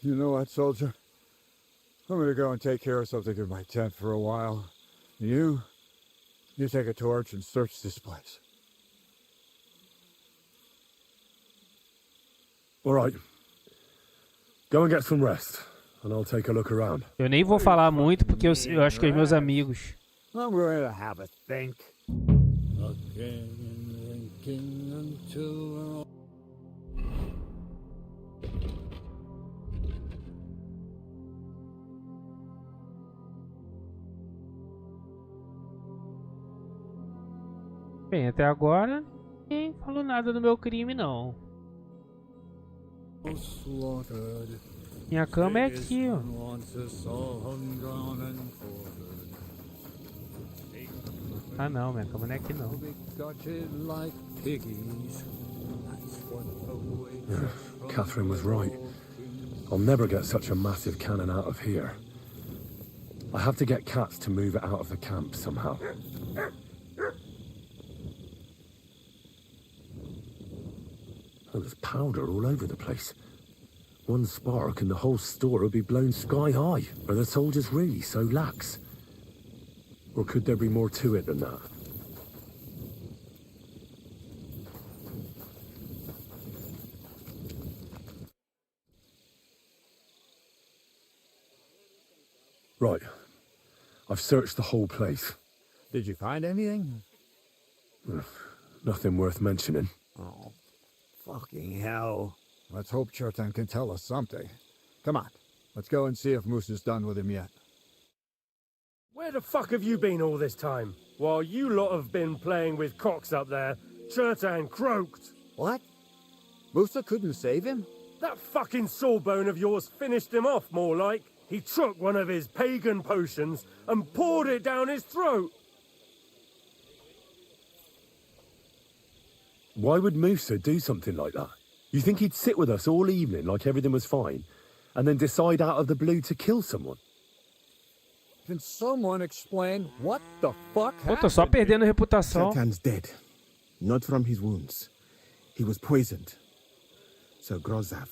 You know what, soldier? I'm gonna go and take care of something in my tent for a while. You take a torch and search this place. All right. Go and get some rest, and I'll take a look around. Eu nem vou falar muito porque eu acho que os meus amigos. I'm going to have a think. Bem, até agora ninguém falou nada do meu crime, não. Minha cama é aqui, ó. Ah não, minha cama não é aqui não. Catherine was right. I'll never get such a massive cannon out of here. I have to get cats to move it out of the camp somehow. Oh, there's powder all over the place. One spark and the whole store will be blown sky high. Are the soldiers really so lax? Or could there be more to it than that? Right. I've searched the whole place. Did you find anything? Nothing worth mentioning. Oh, fucking hell. Let's hope Chertan can tell us something. Come on, let's go and see if Moose is done with him yet. Where the fuck have you been all this time? While you lot have been playing with cocks up there, Chertan croaked. What? Musa couldn't save him? That fucking sawbone of yours finished him off, more like. He took one of his pagan potions and poured it down his throat. Why would Musa do something like that? You think he'd sit with us all evening like everything was fine, and then decide out of the blue to kill someone? Can someone explain what the fuck happened? Tô só perdendo reputação. Chertan's dead. Not from his wounds. He was poisoned. So Grozov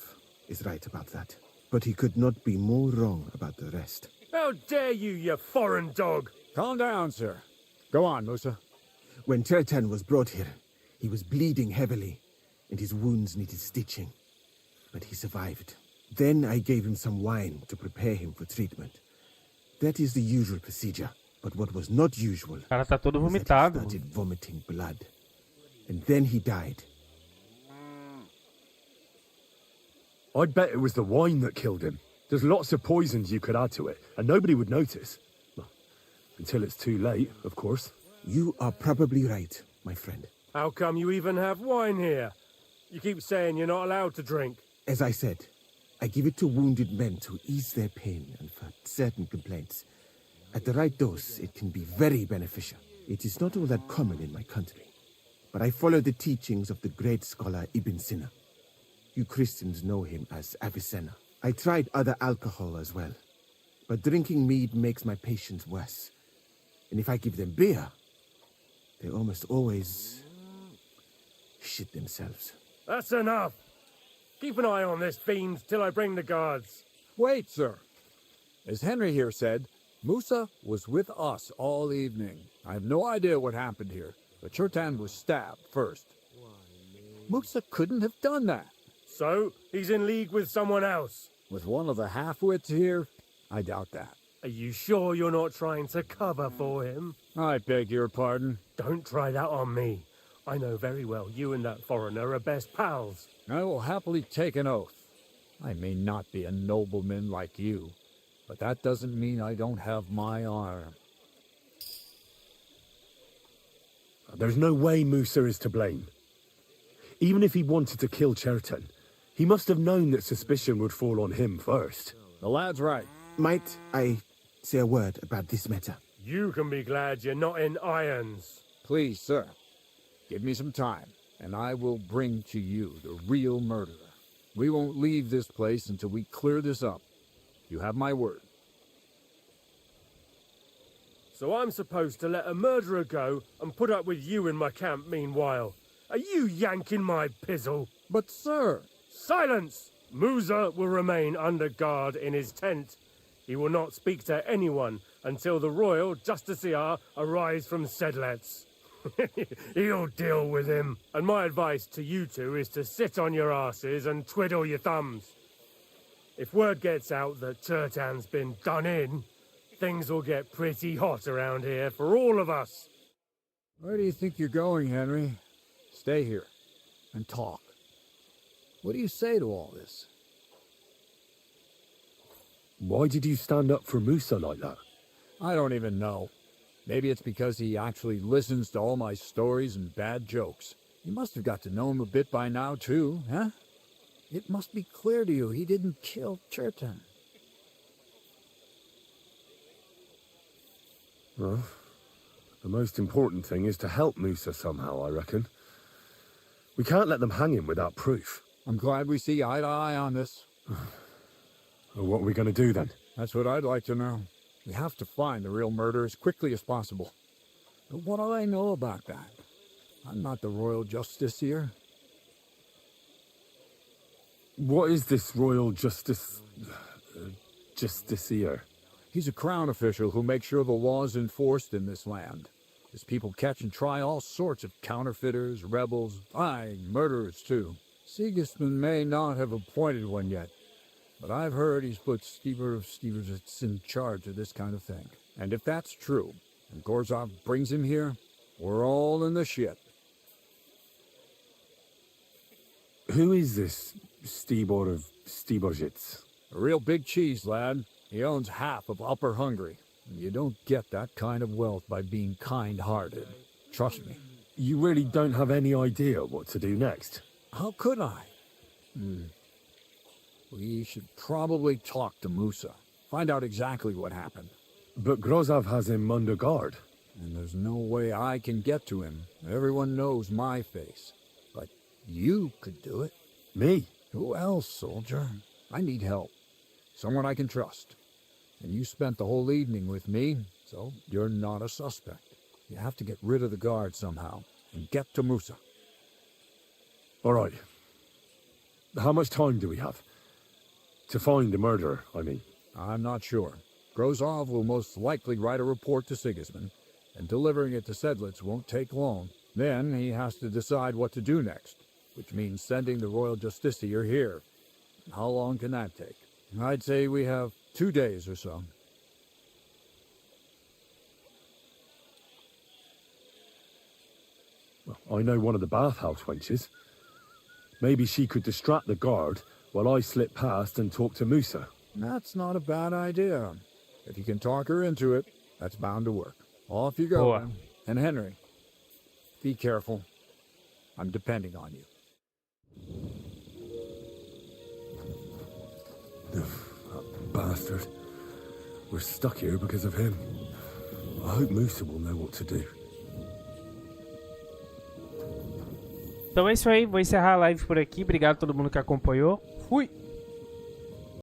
is right about that. But he could not be more wrong about the rest. How dare you, you foreign dog! Calm down, sir. Go on, Musa. When Chertan was brought here, he was bleeding heavily, and his wounds needed stitching. But he survived. Then I gave him some wine to prepare him for treatment. That is the usual procedure. But what was not usual cara tá todo was that he vomitado. started vomiting blood. and then he died. I'd bet it was the wine that killed him. There's lots of poisons you could add to it, and nobody would notice. Well, until it's too late, of course. You are probably right, my friend. How come you even have wine here? You keep saying you're not allowed to drink. As I said, I give it to wounded men to ease their pain and for certain complaints. At the right dose, it can be very beneficial. It is not all that common in my country, but I follow the teachings of the great scholar Ibn Sina. You Christians know him as Avicenna. I tried other alcohol as well, but drinking mead makes my patients worse. And if I give them beer, they almost always shit themselves. That's enough. Keep an eye on this fiend till I bring the guards. Wait, sir. As Henry here said, Musa was with us all evening. I have no idea what happened here, but Chertan was stabbed first. Musa couldn't have done that. So, he's in league with someone else? With one of the half-wits here? I doubt that. Are you sure you're not trying to cover for him? I beg your pardon. Don't try that on me. I know very well you and that foreigner are best pals. I will happily take an oath. I may not be a nobleman like you, but that doesn't mean I don't have my honor. There's no way Musa is to blame. Even if he wanted to kill Chertan, he must have known that suspicion would fall on him first. The lad's right. Might I say a word about this matter? You can be glad you're not in irons. Please, sir, give me some time, and I will bring to you the real murderer. We won't leave this place until we clear this up. You have my word. So I'm supposed to let a murderer go and put up with you in my camp meanwhile. Are you yanking my pizzle? But, sir... Silence! Musa will remain under guard in his tent. He will not speak to anyone until the royal justiciar arrives from Sedlets. He'll deal with him. And my advice to you two is to sit on your asses and twiddle your thumbs. If word gets out that Chertan's been done in, things will get pretty hot around here for all of us. Where do you think you're going, Henry? Stay here and talk. What do you say to all this? Why did you stand up for Musa like that? I don't even know. Maybe it's because he actually listens to all my stories and bad jokes. You must have got to know him a bit by now, too, huh? It must be clear to you he didn't kill Chertan. Well, the most important thing is to help Musa somehow, I reckon. We can't let them hang him without proof. I'm glad we see eye to eye on this. Well, what are we going to do then? That's what I'd like to know. We have to find the real murderer as quickly as possible. But what do I know about that? I'm not the royal justiciar. What is this royal justiciar? He's a crown official who makes sure the law is enforced in this land. His people catch and try all sorts of counterfeiters, rebels, aye, murderers too. Sigismund may not have appointed one yet, but I've heard he's put Stever of Steversitz in charge of this kind of thing. And if that's true, and Gorzov brings him here, we're all in the shit. Who is this Stibor of Steversitz? A real big cheese, lad. He owns half of Upper Hungary. You don't get that kind of wealth by being kind-hearted. Trust me. You really don't have any idea what to do next? How could I? We should probably talk to Musa. Find out exactly what happened. But Grozov has him under guard. And there's no way I can get to him. Everyone knows my face. But you could do it. Me? Who else, soldier? I need help. Someone I can trust. And you spent the whole evening with me, so you're not a suspect. You have to get rid of the guard somehow, and get to Musa. All right. How much time do we have? To find the murderer, I mean. I'm not sure. Grozov will most likely write a report to Sigismund, and delivering it to Sedlitz won't take long. Then he has to decide what to do next, which means sending the royal justiciar here. How long can that take? I'd say we have 2 days or so. Well, I know one of the bathhouse wenches. Maybe she could distract the guard while I slip past and talk to Musa. That's not a bad idea. If you can talk her into it, that's bound to work. Off you go, then. And Henry, be careful. I'm depending on you. That bastard. We're stuck here because of him. I hope Musa will know what to do. Então é isso aí, vou encerrar a live por aqui. Obrigado a todo mundo que acompanhou. Fui!